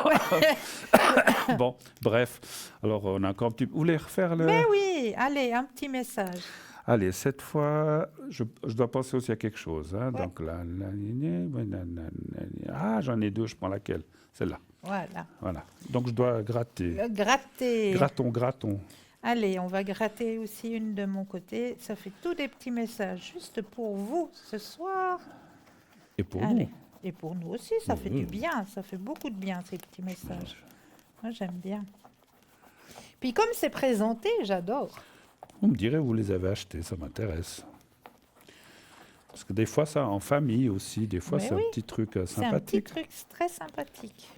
S1: Bon, bref. Alors, on a encore un petit... Vous voulez refaire le...
S2: Mais oui, allez, un petit message.
S1: Allez, cette fois, je dois penser aussi à quelque chose. Hein.
S2: Ouais.
S1: Donc, j'en ai deux, je prends laquelle? Celle-là. Voilà. Donc, je dois gratter.
S2: Le gratter.
S1: Grattons.
S2: Allez, on va gratter aussi une de mon côté. Ça fait tous des petits messages juste pour vous ce soir.
S1: Et pour nous.
S2: Et pour nous aussi, ça fait du bien. Ça fait beaucoup de bien, ces petits messages. Moi, j'aime bien. Puis comme c'est présenté, j'adore.
S1: Vous me direz, vous les avez achetés, ça m'intéresse. Parce que des fois, ça, en famille aussi, des fois, c'est un petit truc sympathique.
S2: C'est un petit truc très sympathique.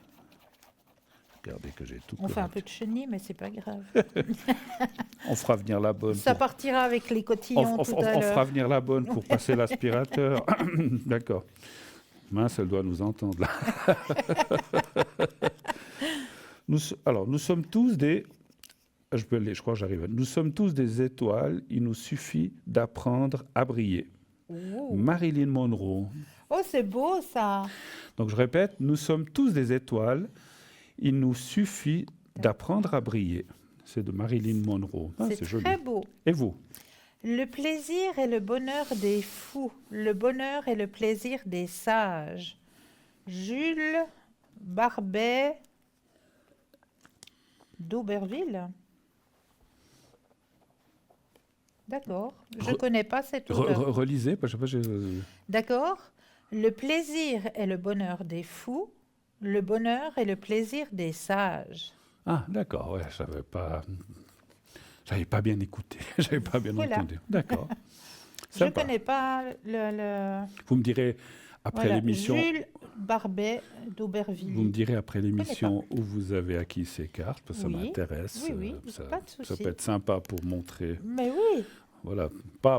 S1: Regardez que j'ai tout.
S2: On fait un peu de chenille, mais c'est pas grave.
S1: On fera venir la bonne.
S2: Ça partira avec les cotillons tout à l'heure.
S1: On fera venir la bonne pour passer l'aspirateur. D'accord. Mince, elle doit nous entendre là. Nous sommes tous des... Je crois que j'arrive. Nous sommes tous des étoiles. Il nous suffit d'apprendre à briller.
S2: Ouh.
S1: Marilyn Monroe.
S2: Oh, c'est beau ça.
S1: Donc je répète, nous sommes tous des étoiles. Il nous suffit d'apprendre à briller. C'est de Marilyn Monroe.
S2: C'est
S1: joli.
S2: très beau.
S1: Et vous?
S2: Le plaisir et le bonheur des fous. Le bonheur et le plaisir des sages. Jules Barbet d'Auberville. D'accord. Je ne connais pas cet auteur.
S1: Relisez.
S2: D'accord. Le plaisir et le bonheur des fous. Le bonheur et le plaisir des sages.
S1: Ah, d'accord. Ouais, j'avais pas bien écouté. J'avais pas bien entendu. D'accord.
S2: Je ne connais pas le...
S1: Vous me direz après l'émission...
S2: Jules Barbet d'Auberville.
S1: Vous me direz après l'émission où vous avez acquis ces cartes, parce que ça m'intéresse.
S2: Oui, pas de souci.
S1: Ça peut être sympa pour montrer.
S2: Mais oui.
S1: Voilà. Pas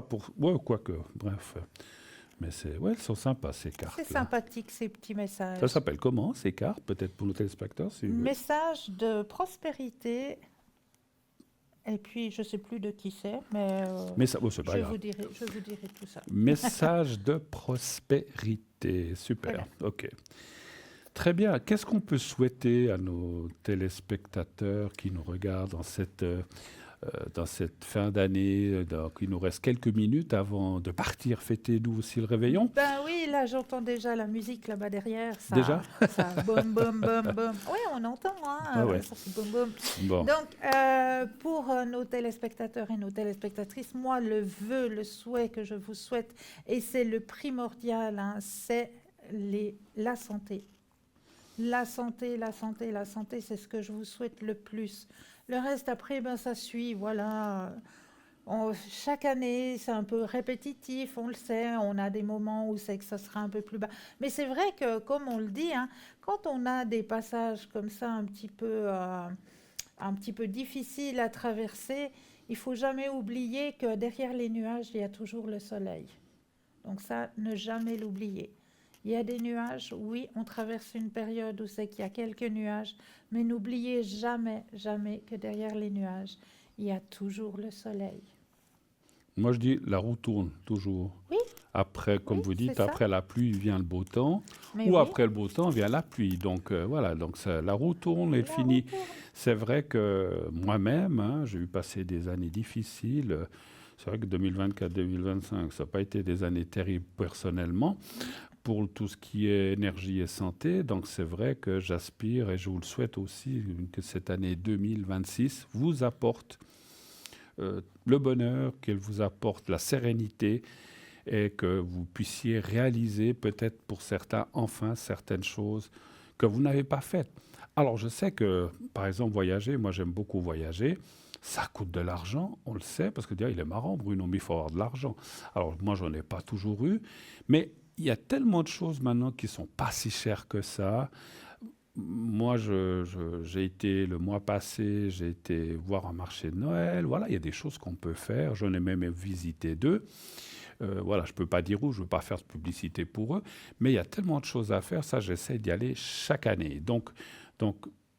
S1: pour... Ouais, quoique. Bref. Mais elles sont sympas, ces cartes.
S2: C'est sympathique, ces petits messages.
S1: Ça s'appelle comment, ces cartes? Peut-être pour nos téléspectateurs
S2: Message de prospérité. Et puis, je ne sais plus de qui c'est, mais
S1: c'est pas grave.
S2: Je vous dirai tout ça.
S1: Message de prospérité. Super. Voilà. OK. Très bien. Qu'est-ce qu'on peut souhaiter à nos téléspectateurs qui nous regardent dans cette fin d'année? Donc, il nous reste quelques minutes avant de partir fêter, nous aussi, le réveillon.
S2: Ben oui, là, j'entends déjà la musique là-bas derrière. Ça,
S1: déjà
S2: ça, boum, boum, boum, boum. Oui, on entend, hein.
S1: Ah ouais.
S2: Ça fait boum, boum.
S1: Bon.
S2: Donc, pour nos téléspectateurs et nos téléspectatrices, moi, le souhait que je vous souhaite, et c'est le primordial, hein, c'est la santé. La santé, c'est ce que je vous souhaite le plus. Le reste, après, ça suit, voilà. Chaque année, c'est un peu répétitif, on le sait. On a des moments où c'est que ça sera un peu plus bas. Mais c'est vrai que, comme on le dit, hein, quand on a des passages comme ça un petit peu difficiles à traverser, il ne faut jamais oublier que derrière les nuages, il y a toujours le soleil. Donc ça, ne jamais l'oublier. Il y a des nuages, oui, on traverse une période où c'est qu'il y a quelques nuages, mais n'oubliez jamais, jamais que derrière les nuages, il y a toujours le soleil.
S1: Moi, je dis, la roue tourne toujours.
S2: Oui.
S1: Après, comme vous dites, après la pluie vient le beau temps, après le beau temps vient la pluie. Donc voilà, la roue tourne et finit. C'est vrai que moi-même, hein, j'ai eu passé des années difficiles. C'est vrai que 2024-2025, ça n'a pas été des années terribles personnellement pour tout ce qui est énergie et santé. Donc c'est vrai que j'aspire, et je vous le souhaite aussi, que cette année 2026 vous apporte le bonheur, qu'elle vous apporte la sérénité et que vous puissiez réaliser peut-être pour certains, enfin, certaines choses que vous n'avez pas faites. Alors je sais que, par exemple, voyager, moi j'aime beaucoup voyager. Ça coûte de l'argent, on le sait, parce que dire, il est marrant, Bruno, mais il faut avoir de l'argent. Alors moi, j'en ai pas toujours eu, mais il y a tellement de choses maintenant qui sont pas si chères que ça. Moi, j'ai été le mois passé, j'ai été voir un marché de Noël. Voilà, il y a des choses qu'on peut faire. J'en ai même visité 2. Voilà, je peux pas dire où, je veux pas faire de publicité pour eux, mais il y a tellement de choses à faire. Ça, j'essaie d'y aller chaque année. Donc,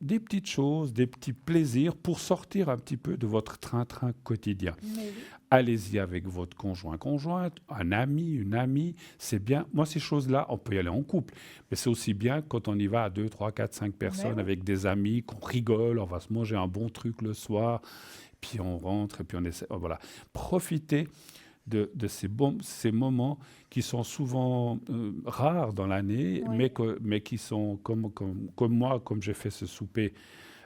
S1: des petites choses, des petits plaisirs pour sortir un petit peu de votre train-train quotidien.
S2: Oui.
S1: Allez-y avec votre conjointe, un ami, une amie, c'est bien. Moi, ces choses-là, on peut y aller en couple, mais c'est aussi bien quand on y va à 2, 3, 4, 5 personnes avec des amis, qu'on rigole, on va se manger un bon truc le soir, puis on rentre, et puis on essaie. Voilà. Profitez de ces moments qui sont souvent rares dans l'année, mais qui sont comme moi, comme j'ai fait ce souper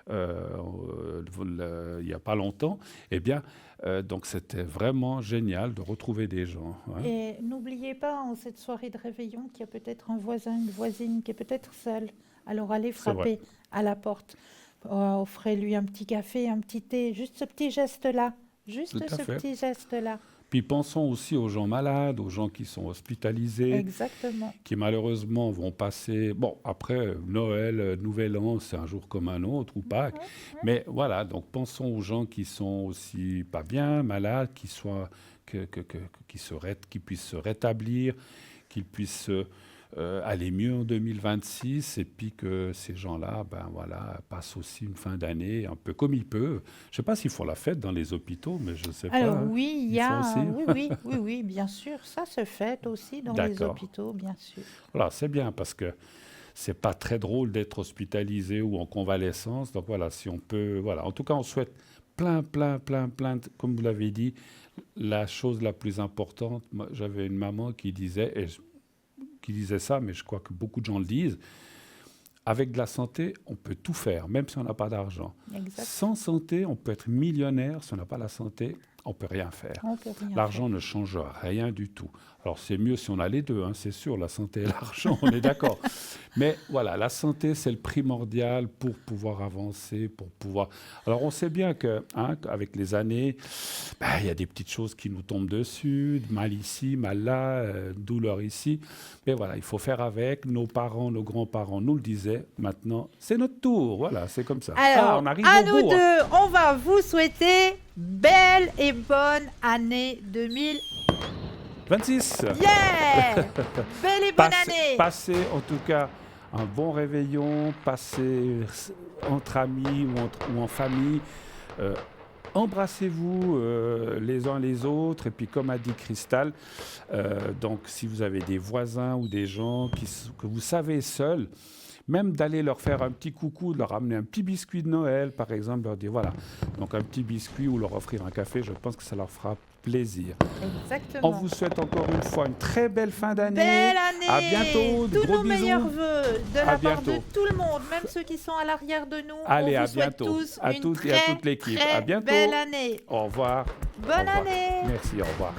S1: il n'y a pas longtemps, eh bien, donc c'était vraiment génial de retrouver des gens.
S2: Ouais. Et n'oubliez pas, en cette soirée de réveillon, qu'il y a peut-être un voisin, une voisine qui est peut-être seul. Alors allez frapper à la porte. Offrez-lui un petit café, un petit thé, juste ce petit geste-là. Juste ce petit geste-là.
S1: Puis pensons aussi aux gens malades, aux gens qui sont hospitalisés,
S2: exactement,
S1: qui malheureusement vont passer... Bon, après, Noël, Nouvel An, c'est un jour comme un autre, ou Pâques. Mais voilà, donc pensons aux gens qui sont aussi pas bien, malades, qui puissent se rétablir, qu'ils puissent aller mieux en 2026, et puis que ces gens-là passent aussi une fin d'année un peu comme ils peuvent. Je ne sais pas s'ils font la fête dans les hôpitaux, mais je ne sais pas.
S2: Alors oui, il y a... Oui, bien sûr, ça se fête aussi dans les hôpitaux, bien sûr.
S1: Voilà, c'est bien parce que c'est pas très drôle d'être hospitalisé ou en convalescence. Donc voilà, si on peut... Voilà. En tout cas, on souhaite plein, comme vous l'avez dit, la chose la plus importante. Moi, j'avais une maman qui disait... qui disait ça, mais je crois que beaucoup de gens le disent, avec de la santé, on peut tout faire, même si on n'a pas d'argent. Sans santé, on peut être millionnaire. Si on n'a pas la santé, on ne peut rien faire. L'argent ne change rien du tout. Alors, c'est mieux si on a les deux, c'est sûr, la santé et l'argent, on est d'accord. Mais voilà, la santé, c'est le primordial pour pouvoir avancer, pour pouvoir... Alors, on sait bien qu'avec les années, il y a des petites choses qui nous tombent dessus, mal ici, mal là, douleur ici. Mais voilà, il faut faire avec. Nos parents, nos grands-parents nous le disaient. Maintenant, c'est notre tour. Voilà, c'est comme ça.
S2: Alors, on arrive à nous deux, on va vous souhaiter belle et bonne année 2026. Yeah. Belle et bonne année.
S1: Passez en tout cas un bon réveillon, passez entre amis ou en famille. Embrassez-vous les uns les autres. Et puis, comme a dit Cristal, donc si vous avez des voisins ou des gens que vous savez seuls, même d'aller leur faire un petit coucou, de leur amener un petit biscuit de Noël, par exemple, leur dire voilà, donc un petit biscuit ou leur offrir un café, je pense que ça leur fera plaisir.
S2: Exactement.
S1: On vous souhaite encore une fois une très belle fin d'année.
S2: Belle année.
S1: À bientôt.
S2: Tous
S1: gros
S2: nos
S1: bisous.
S2: meilleurs vœux de la part de tout le monde, même ceux qui sont à l'arrière de nous.
S1: Allez,
S2: on
S1: à
S2: vous souhaite
S1: bientôt.
S2: tous
S1: À
S2: une
S1: toutes et à toute l'équipe. À bientôt.
S2: Belle année.
S1: Au revoir.
S2: Bonne année.
S1: Merci, au revoir.